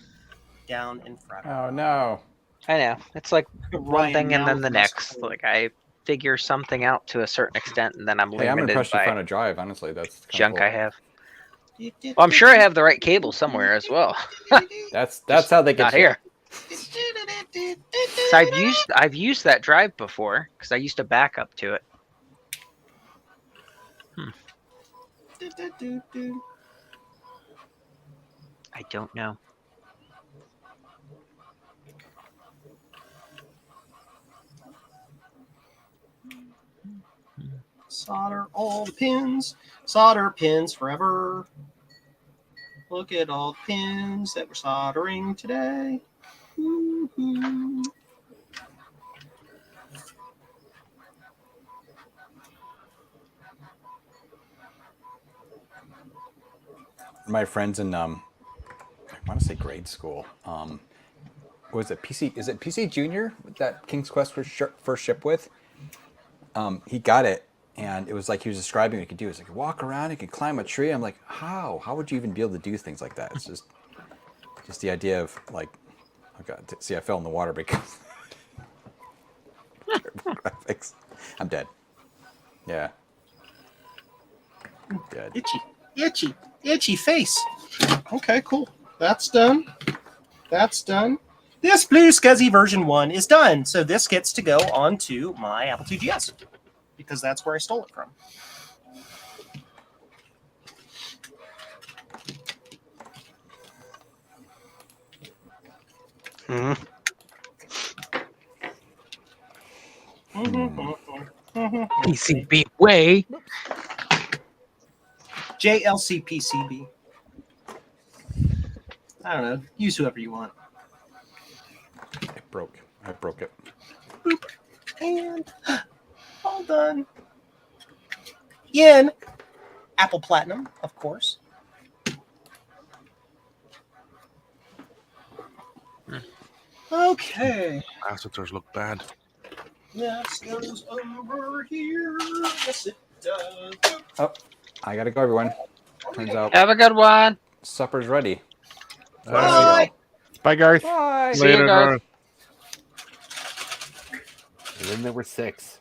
Down in front. Oh no. I know. It's like one Ryan, thing and now then the with next. us. Like I figure something out to a certain extent, and then I'm Hey, I'm limited impressed you by found a drive. Honestly, that's kinda junk cool. I have. Well, I'm sure I have the right cable somewhere as well. That's how they get Not you. here. So I've used that drive before because I used to back up to it. I don't know. Solder all the pins. Solder pins forever. Look at all the pins that we're soldering today. Woo-hoo. My friends in I want to say grade school. Was it PC? Is it PC Junior that King's Quest first shipped with? He got it, and it was like he was describing what he could do. It's like walk around, he could climb a tree. I'm like, how? How would you even be able to do things like that? It's just the idea of like, oh god, see, I fell in the water because graphics. I'm dead. Yeah. Dead. Itchy face. Okay, cool. That's done. This Blue SCSI version 1 is done. So this gets to go onto my Apple IIgs because that's where I stole it from. PCB way. JLC PCB. I don't know. Use whoever you want. It broke. I broke it. Boop. And all done. In Apple Platinum, of course. Okay. Capacitors look bad. This goes over here. Yes, it does. Oh, I gotta go, everyone. Turns out Have a good one. supper's ready. Bye. Bye, Garth. Bye. See you, Garth. And then there were 6.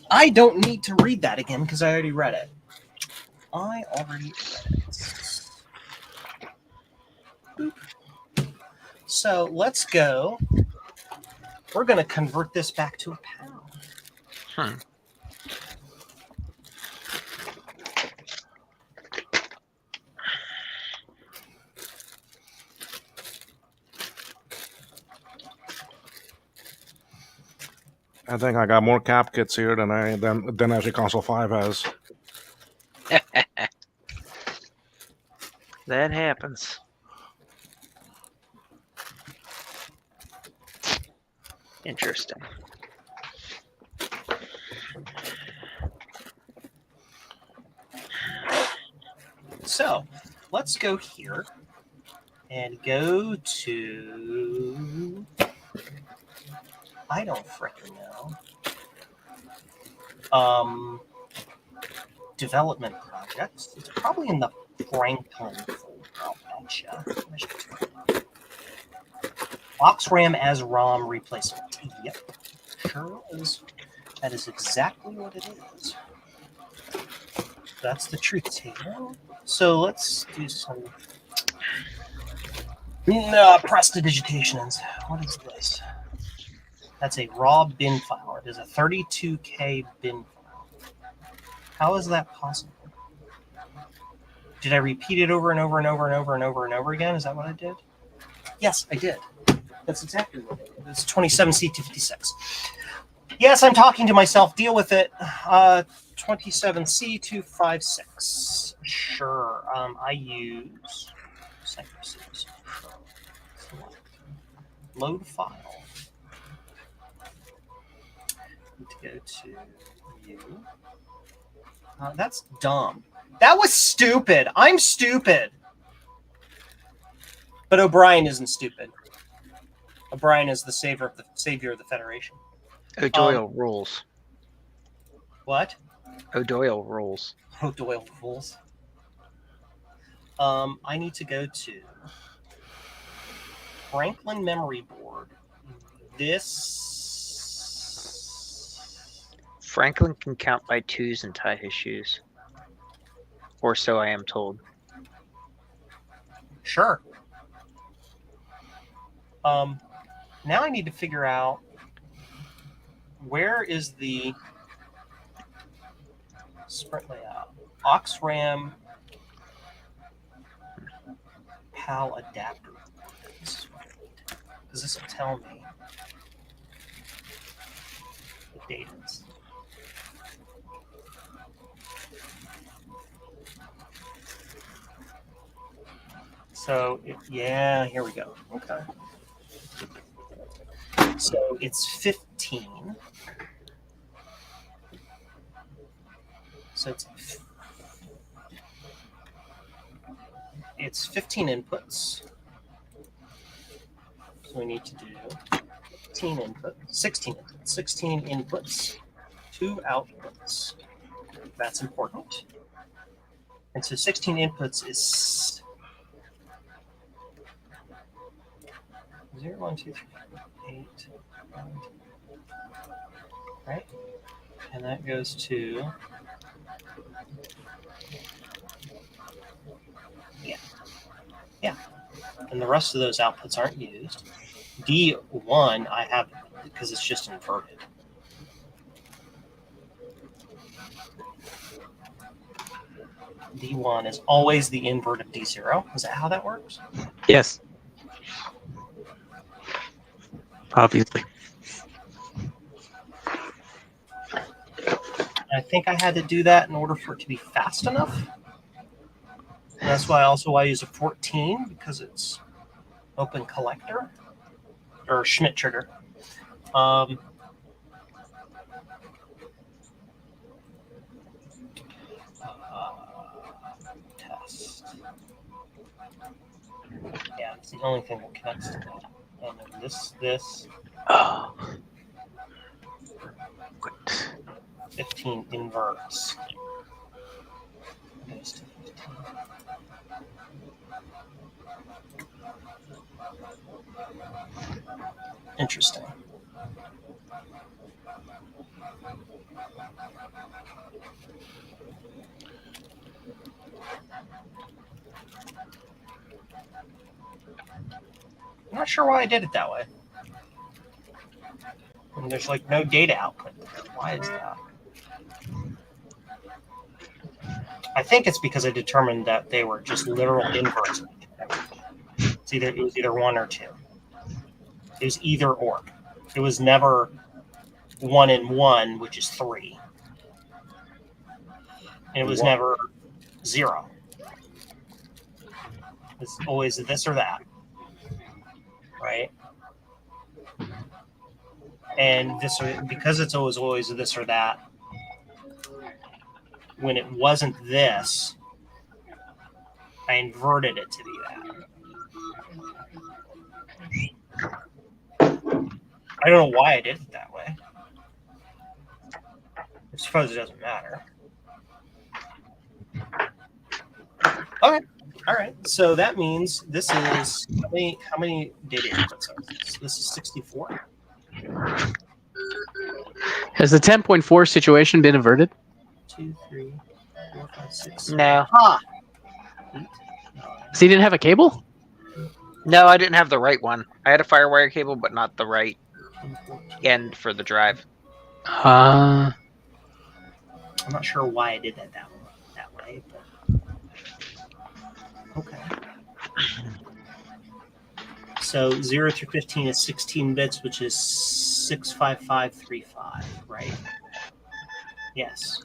I don't need to read that again because I already read it. Boop. So let's go. We're going to convert this back to a pound. I think I got more cap kits here than actually console 5 has. That happens. Interesting. So let's go here and go to, I don't frickin' know. Development projects. It's probably in the Franklin folder. I'll betcha. Oxram as ROM replacement. Yep, sure is. That is exactly what it is. That's the truth table. So let's do some prestidigitations. What is this? That's a raw bin file. It is a 32K bin file. How is that possible? Did I repeat it over and over and over and over and over and over again? Is that what I did? Yes, I did. That's exactly what I did. It's 27C256. Yes, I'm talking to myself. Deal with it. 27C256. Sure. I use Cypress. Load file. Need to go to you. That's dumb. That was stupid. I'm stupid. But O'Brien isn't stupid. O'Brien is the savior of the Federation. O'Doyle rules. What? O'Doyle rules. O'Doyle rules. I need to go to Franklin memory board. Franklin can count by twos and tie his shoes. Or so I am told. Sure. Now I need to figure out where is the sprint layout. Oxram PAL adapter. This is what I need. Because this will tell me the data is. So, yeah, here we go. Okay. So it's 15. So it's 15 inputs. So we need to do 16 inputs, 2 outputs. That's important. And so 16 inputs is 0, 1, 2, 3, 8, 9, 10. Right? And that goes to yeah. And the rest of those outputs aren't used. D1 I have because it's just inverted. D1 is always the invert of D0. Is that how that works? Yes. Obviously. I think I had to do that in order for it to be fast enough. And that's why I use a 14 because it's open collector or Schmidt trigger. Test. Yeah, it's the only thing that connects to that. And then this. Oh. 15 inverts. Goes to 15. Interesting. I'm not sure why I did it that way. And there's like no data output. Why is that? I think it's because I determined that they were just literal inverts. It was either 1 or 2. It was either or. It was never 1 and 1, which is 3. And it was never 0. It's always this or that. Right? and this or because it's always this or that. When it wasn't this, I inverted it to be that. I don't know why I did it that way. I suppose it doesn't matter. Okay. All right. So that means this is how many data inputs are this? This is 64. Has the 10.4 situation been averted? 2, 3, 4, 5, 6. No. Ah. 8, 9. So you didn't have a cable? No, I didn't have the right one. I had a FireWire cable, but not the right end for the drive. I'm not sure why I did that way, but okay. So 0 through 15 is 16 bits, which is 65535, right? Yes.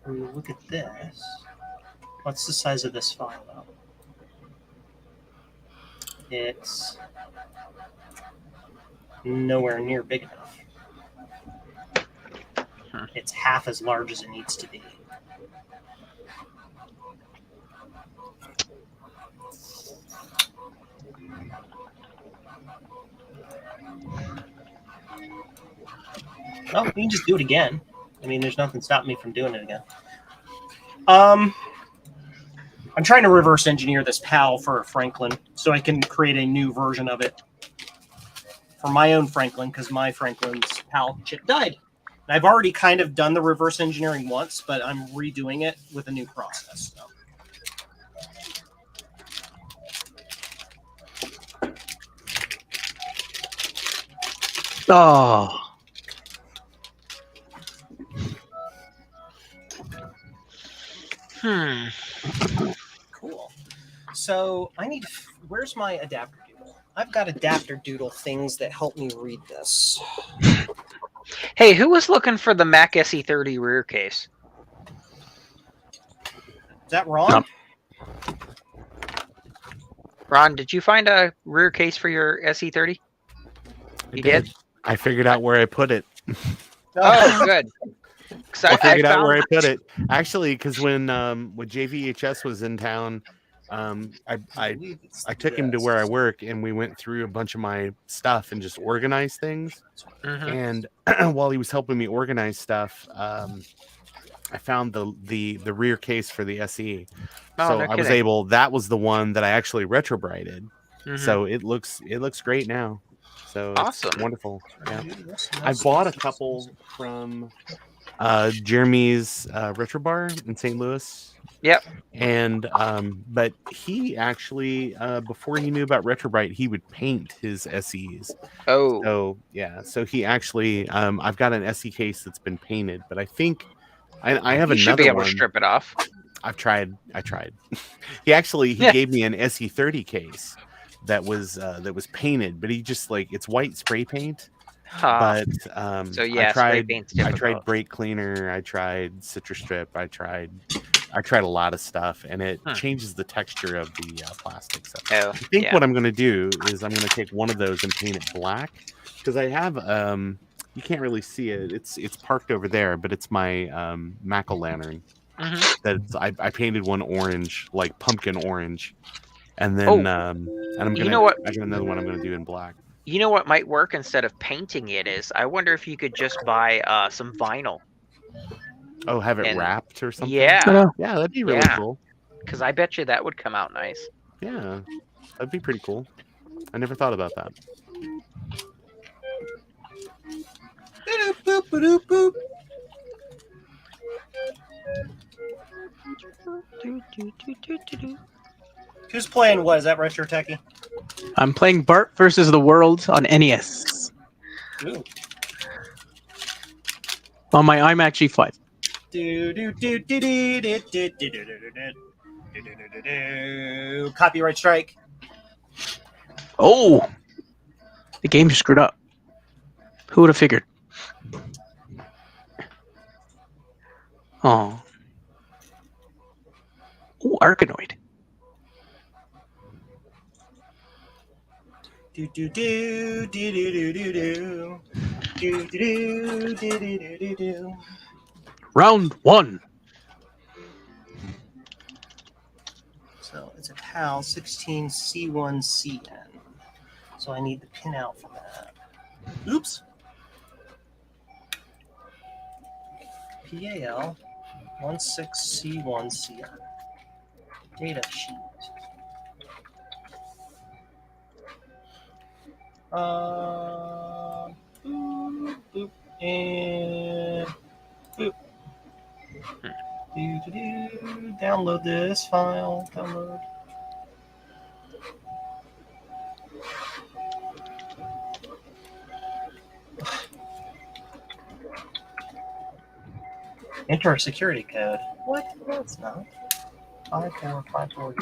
When you look at this, what's the size of this file, though? It's nowhere near big enough. It's half as large as it needs to be. Well, we can just do it again. I mean, there's nothing stopping me from doing it again. I'm trying to reverse engineer this PAL for a Franklin so I can create a new version of it for my own Franklin, because my Franklin's PAL chip died. And I've already kind of done the reverse engineering once, but I'm redoing it with a new process. So. Oh. Cool. So I need. Where's my adapter doodle? I've got adapter doodle things that help me read this. Hey, who was looking for the Mac SE30 rear case? Is that Ron? Ron, did you find a rear case for your SE30? You did? I figured out where I put it. Oh, good. 'Cause I figured out found- where I put it. Actually, because when JVHS was in town, I took him to where I work, and we went through a bunch of my stuff and just organized things. Mhm. And while he was helping me organize stuff, I found the rear case for the SE. Oh, So no I was kidding. able. That was the one that I actually retrobrighted. Mhm. So it looks great now. So it's Awesome. wonderful. Yeah. I bought a couple from Jeremy's Retro Bar in St. Louis. Yep. And but he actually before he knew about Retrobrite, he would paint his SEs. Oh. So yeah, so he actually I've got an SE case that's been painted, but I think I have You should another be able one. to strip it off. I tried. He gave me an SE30 case that was painted, but he just it's white spray paint. Huh. But So yeah, I spray tried paint's I tried difficult. brake cleaner, I tried citrus strip, I tried a lot of stuff, and it changes the texture of the plastic. So Oh, I think yeah. what I'm going to do is I'm going to take one of those and paint it black, because I have you can't really see it. It's parked over there, but it's my Mac-o'-lantern Mhm. that I painted one orange, like pumpkin orange, and then Oh, and I'm you gonna know what? I got another one I'm going to do in black. You know what might work instead of painting it is, I wonder if you could just buy some vinyl. Oh, have it And- wrapped or something? Yeah, Yeah, that'd be really Yeah. cool. because I bet you that would come out nice. Yeah, that'd be pretty cool. I never thought about that. Boop, boop, boop. Who's playing what? Is that Retro Techie? I'm playing Bart versus the World on NES Ooh. on my iMac G5. Copyright strike. Oh, the game screwed up. Who would have figured? Oh, Arkanoid. Do do do do do do do do do do do do do do. Round one. So it's a PAL 16C1CN. So I need the pinout for that. Oops. PAL 16C1CN. Data sheet. Boop, boop, and boop. Download this file. Download. Enter a security code. What? No, it's not. 5454.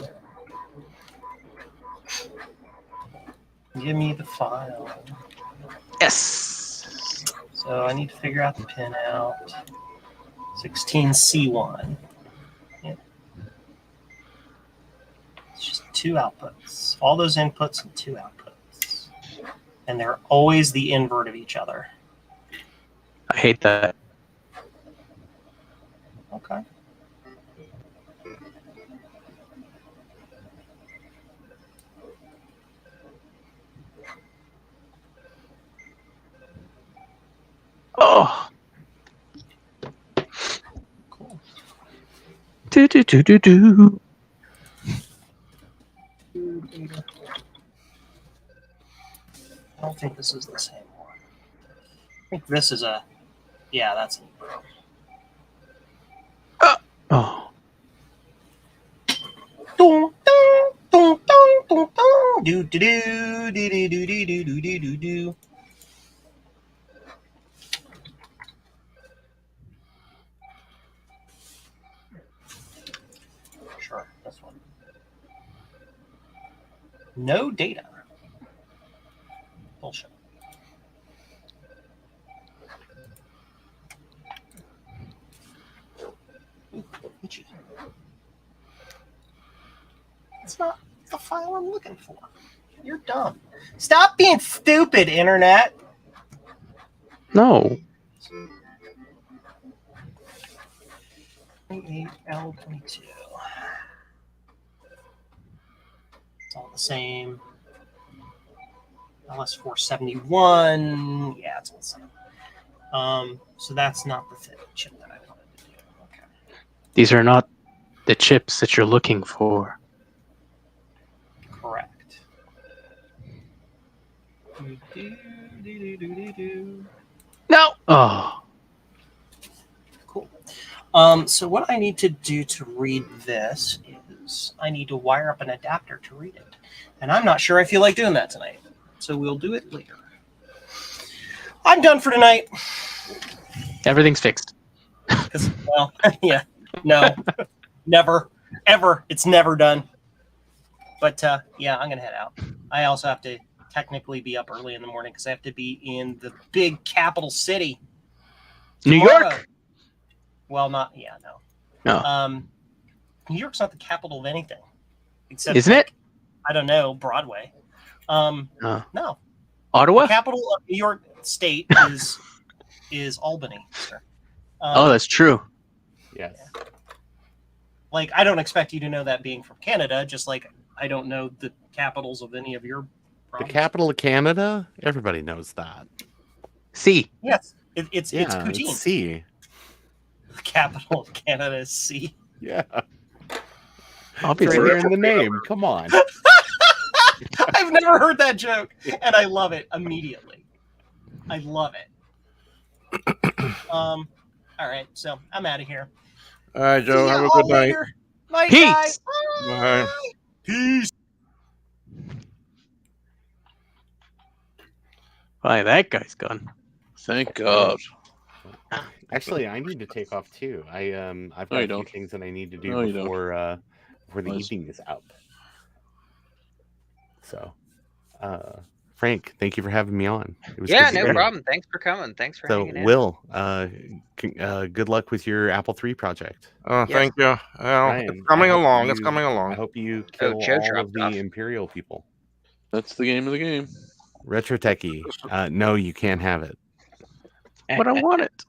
Give me the file. Yes. So I need to figure out the pin out. 16C1. Yep. It's just two outputs. All those inputs and two outputs. And they're always the invert of each other. I hate that. Okay. Oh. Cool. Do do do do do. I don't think this is the same one. I think this is a. Yeah, that's an invert. Oh. Dun, dun, dun, dun, dun, dun. Do do do do do do do do do do do. Sure, this one. No data. Bullshit. Ooh, itchy. It's not the file I'm looking for. You're dumb. Stop being stupid, internet. No. 28L22. It's all the same. LS471. Yeah, it's all the same. So that's not the fit chip that I wanted to do. Okay. These are not the chips that you're looking for. Correct. No. Oh. Cool. So what I need to do to read this is I need to wire up an adapter to read it. And I'm not sure I feel like doing that tonight. So we'll do it later. I'm done for tonight. Everything's fixed. Well, yeah. No. Never. Ever. It's never done. But yeah, I'm going to head out. I also have to technically be up early in the morning because I have to be in the big capital city. New tomorrow. York. Well, not, yeah, no. No. New York's not the capital of anything. Except, Isn't it? I don't know, Broadway. No. Ottawa? The capital of New York State is Albany. Sir. Oh, that's true. Yes. Like, I don't expect you to know that being from Canada, just like I don't know the capitals of any of your The provinces. capital of Canada? Everybody knows that. C. Yes, it's Yeah, Poutine. it's C. The capital of Canada is C. Yeah. Obviously. Right there in the name. Come on. I've never heard that joke, and I love it immediately. I love it. All right, so I'm out of here. All right, Joe. See ya Have a all good night. later. Night, Peace. guys. Bye. Peace. Why, that guy's gone. Thank God. Actually, I need to take off too. I've No, got you a few don't. things that I need to do No, you don't. before the Nice. evening is out. So, Frank, thank you for having me on. It was Yeah, good to no see you. problem. Thanks for coming. Thanks for So, hanging out. Will, good luck with your Apple III project. Oh, Yes. thank you. Well, Ryan, it's coming I hope along. It's you- coming I along. hope you kill Joe all of dropped the off. Imperial people. That's the game of the game. Retro Techie. No, you can't have it. But I want it.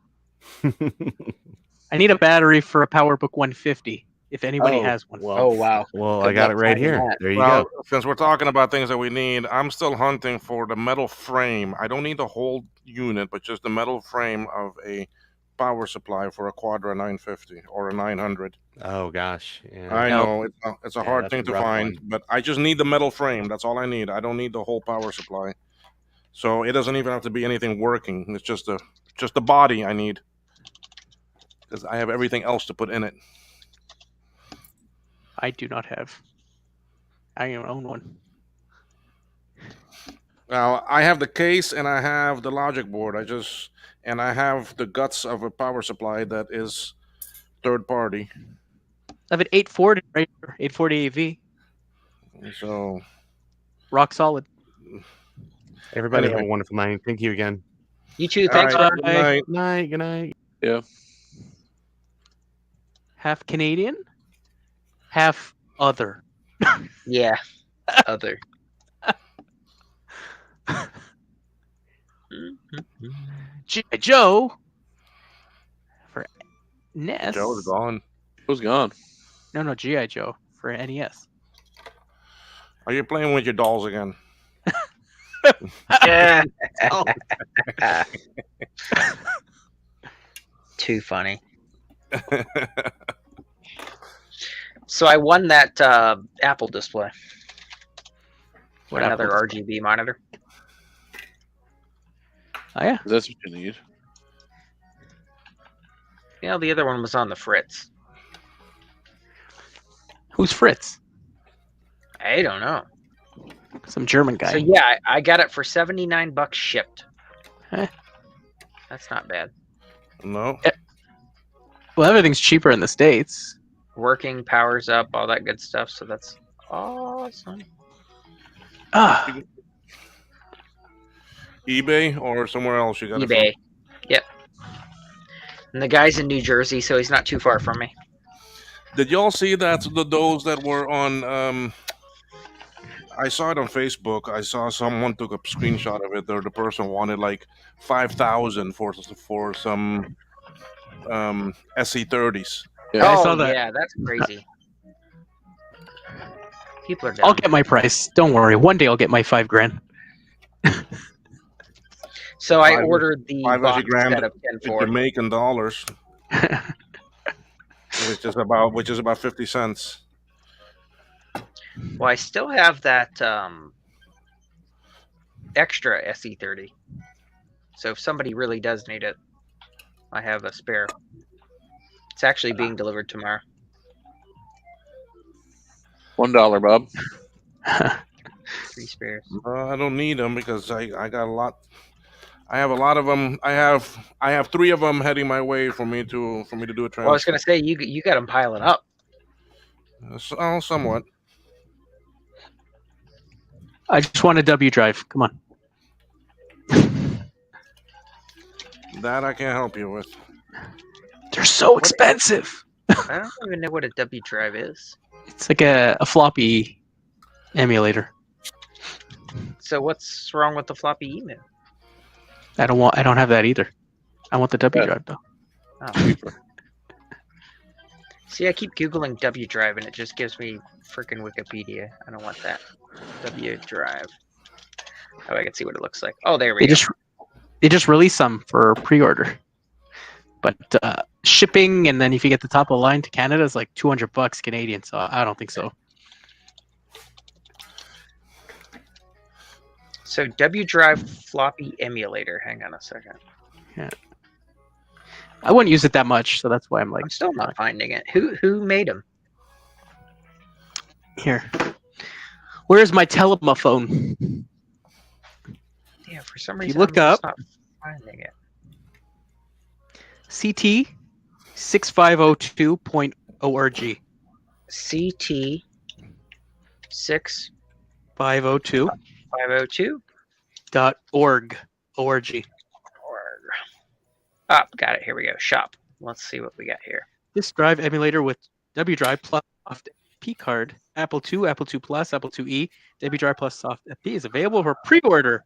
I need a battery for a PowerBook 150. If anybody has one. Oh wow. Well, Good I got luck it right finding here. that. There you Well, go. since we're talking about things that we need, I'm still hunting for the metal frame. I don't need the whole unit, but just the metal frame of a power supply for a Quadra 950 or a 900. Oh gosh. Yeah. I know it's a Yeah, hard that's thing a to rough find, one. but I just need the metal frame. That's all I need. I don't need the whole power supply. So it doesn't even have to be anything working. It's just the body I need, because I have everything else to put in it. I do not have. I don't own one. Now I have the case and I have the logic board. And I have the guts of a power supply that is third party. I have an 840 right here, 840 AV. So Rock solid. Everybody have Anyway. a wonderful night. Thank you again. You too. Thanks, all right, Rob. good night. Good night. Good night. Yeah. Half Canadian, half other. Yeah. Other. G.I. Joe for NES. Joe's gone. Who's gone? No, G.I. Joe for NES. Are you playing with your dolls again? Yeah. Too funny. So I won that Apple display. What Another Apple RGB monitor. Oh yeah. That's what you need. You know, the other one was on the Fritz. Who's Fritz? I don't know. Some German guy. So yeah, I got it for $79 shipped. Huh. That's not bad. No. Well, everything's cheaper in the States. Working, powers up, all that good stuff. So that's awesome. Ah, eBay or somewhere else you got it eBay. Yep. And the guy's in New Jersey, so he's not too far from me. from? Did y'all see that those that were on I saw it on Facebook. I saw someone took a screenshot of it. Or the person wanted like 5,000 for some SE30s. Yeah. I saw that. Yeah, that's crazy. People are I'll down. get my price. Don't worry. One day I'll get my $5,000. So I Five- ordered the 500 box grand set of in 10 Jamaican dollars, which is about 50 cents. Well, I still have that extra SE30. So if somebody really does need it, I have a spare. It's actually being delivered tomorrow. $1, Bob. 3 spares. I don't need them because I got a lot. I have a lot of them. I have 3 of them heading my way for me to do a transfer. Well, I was gonna say you got them piling up. Somewhat. I just want a W drive. Come on. That I can't help you with. They're so expensive. I don't even know what a W drive is. It's like a floppy emulator. So what's wrong with the floppy email? I don't have that either. I want the W Yeah. drive though. Oh. See, I keep Googling W drive and it just gives me freaking Wikipedia. I don't want that. W drive. Oh, I can see what it looks like. Oh, there we go. They just released some for pre-order, but shipping and then if you get the top of the line to Canada is like $200 Canadian. So I don't think so. So W drive floppy emulator. Hang on a second. I wouldn't use it that much, so that's why I'm like, I'm still not finding it. Who made them? here. Where's my telephone? Yeah, for some You reason look I'm just up- not finding it. CT 6502.org. CT 6502 502.org. ORG. Ah, got it. Here we go. Shop. Let's see what we got here. This drive emulator with W drive plus FP card, Apple II, Apple II Plus, Apple IIe, W Drive Plus Soft FP is available for pre-order.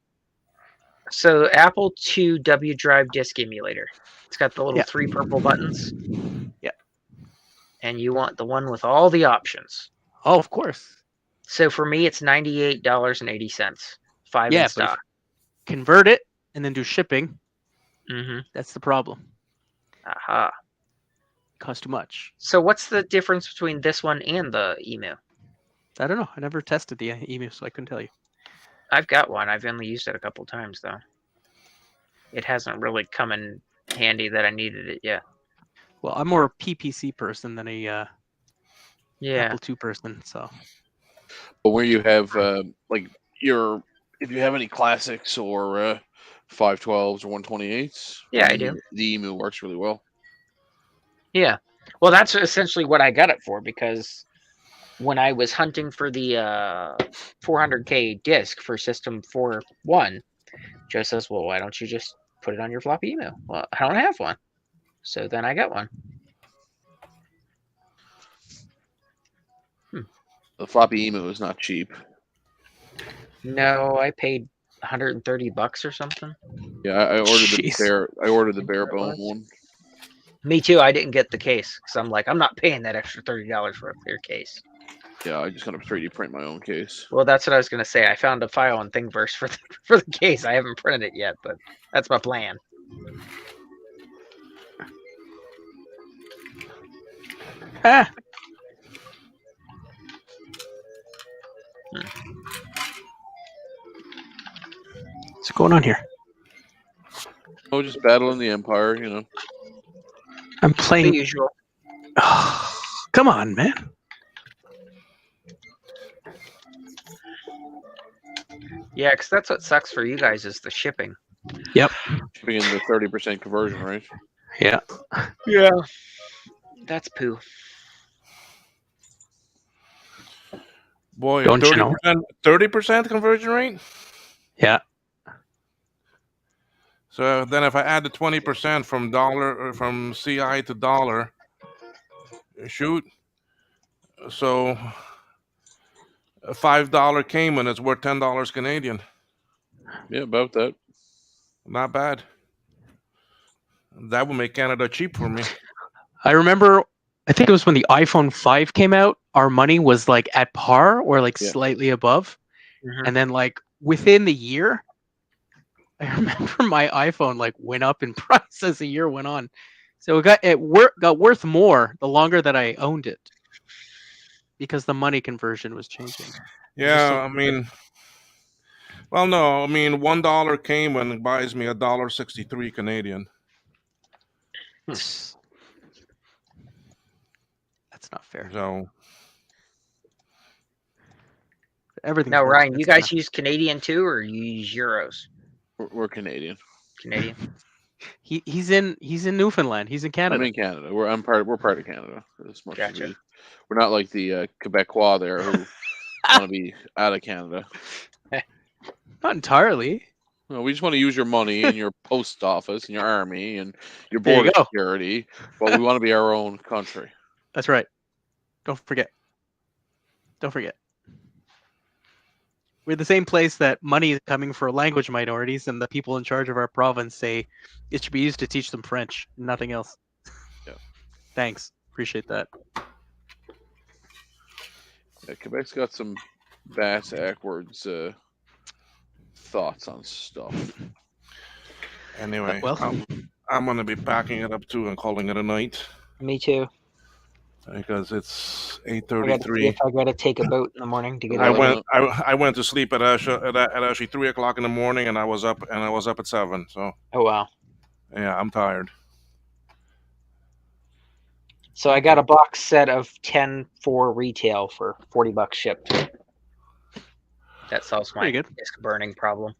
So Apple II W Drive Disk Emulator. It's got the little Yeah. 3 purple buttons. Yeah. And you want the one with all the options. Oh, of course. So for me, it's $98.80. 5 Yeah, in but if stock. convert it and then do shipping. Mm-hmm. That's the problem. Aha. Costs too much. So what's the difference between this one and the emu? I don't know. I never tested the emu, so I couldn't tell you. I've got one. I've only used it a couple times though. It hasn't really come in handy that I needed it yet. Well, I'm more a PPC person than a Yeah. Apple II person, so But where you have like if you have any classics or 512s or 128s, Yeah, I do. The emu works really well. Yeah. Well, that's essentially what I got it for, because when I was hunting for the 400K disc for System 4.1, Joe says, well, why don't you just put it on your floppy emu? Well, I don't have one. So then I got one. The floppy emu is not cheap. No, I paid $130 or something. Yeah, I ordered Jeez. I ordered the bare bone one. Me too. I didn't get the case because I'm like, I'm not paying that extra $30 for a clear case. Yeah, I just gotta 3D print my own case. Well, that's what I was gonna say. I found a file on Thingiverse for the case. I haven't printed it yet, but that's my plan. ah. What's going on here? Oh, just battling the Empire, you know. I'm The playing. usual. Come on, man. Yeah, because that's what sucks for you guys is the shipping. Shipping in the 30% conversion rate. Yeah. Yeah. That's poo. Boy, Don't you know? 30% conversion rate. Yeah. So then, if I add the 20% from dollar or from CI to dollar, shoot. So a $5 Cayman is worth $10 Canadian. Yeah, about that. Not bad. That would make Canada cheap for me. I remember, I think it was when the iPhone 5 came out, our money was like at par or like Yeah. slightly above. Mhm. And then like within the year, I remember my iPhone like went up in price as the year went on. So it got worth more the longer that I owned it because the money conversion was changing. Yeah, so- I mean, well, no, I mean, $1 Cayman buys me $1.63 Canadian. That's not fair. So Everything's Now, more Ryan, you expensive guys use Canadian too, or you use euros? We're Canadian. Canadian. now. He's in Newfoundland. He's in Canada. I'm in Canada. We're part of Canada. As much as Gotcha. we're not like the Quebecois there who want to be out of Canada. Not entirely. No, we just want to use your money and your post office and your army and your There you border go. security, but we want to be our own country. That's right. Don't forget. Don't forget. We're the same place that money is coming for language minorities, and the people in charge of our province say it should be used to teach them French, nothing else. Yeah. Thanks. Appreciate that. Yeah, Quebec's got some backwards thoughts on stuff. anyway, Well- I'm gonna be packing it up too and calling it a night Me too. because it's I gotta see 8:33. if I gotta take a boat in the morning to get I out. went. I went to sleep at actually 3 o'clock in the morning, and I was up at 7. So Oh wow. yeah, I'm tired. So I got a box set of 10 for retail for $40 shipped. That solves my Pretty good. disk burning problem.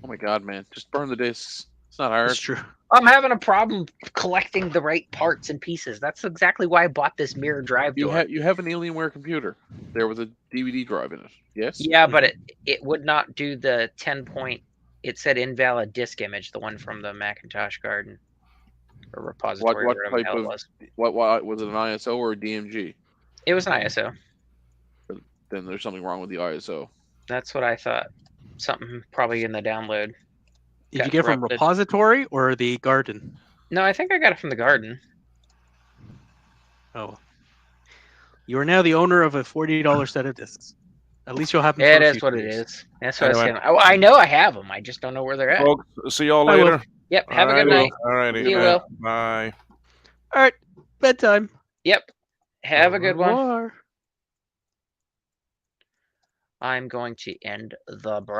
Oh my god, man! Just burn the discs. It's not hard. That's true. I'm having a problem collecting the right parts and pieces. That's exactly why I bought this mirror drive You door. have an Alienware computer there with a DVD drive in it. Yes. Yeah, but it would not do the 10 point. It said invalid disk image, the one from the Macintosh Garden or repository. What or whatever the type hell it of- was. What was it? An ISO or a DMG? It was an ISO. then there's something wrong with the ISO. That's what I thought. Something probably in the download. Did Got you get from corrupted. repository or the garden? No, I think I got it from the garden. Oh. You are now the owner of a $40 set of discs. At least you'll have them. It for a is few what it days. is. That's what I was Anyway. saying. Oh, I know I have them. I just don't know where they're at. Folks, see y'all I will. later. Yep. Have a good Alrighty. night. Alrighty. See you, Will. Bye. All right. Bedtime. Yep. Have a good one. Au revoir. I'm going to end the broadcast.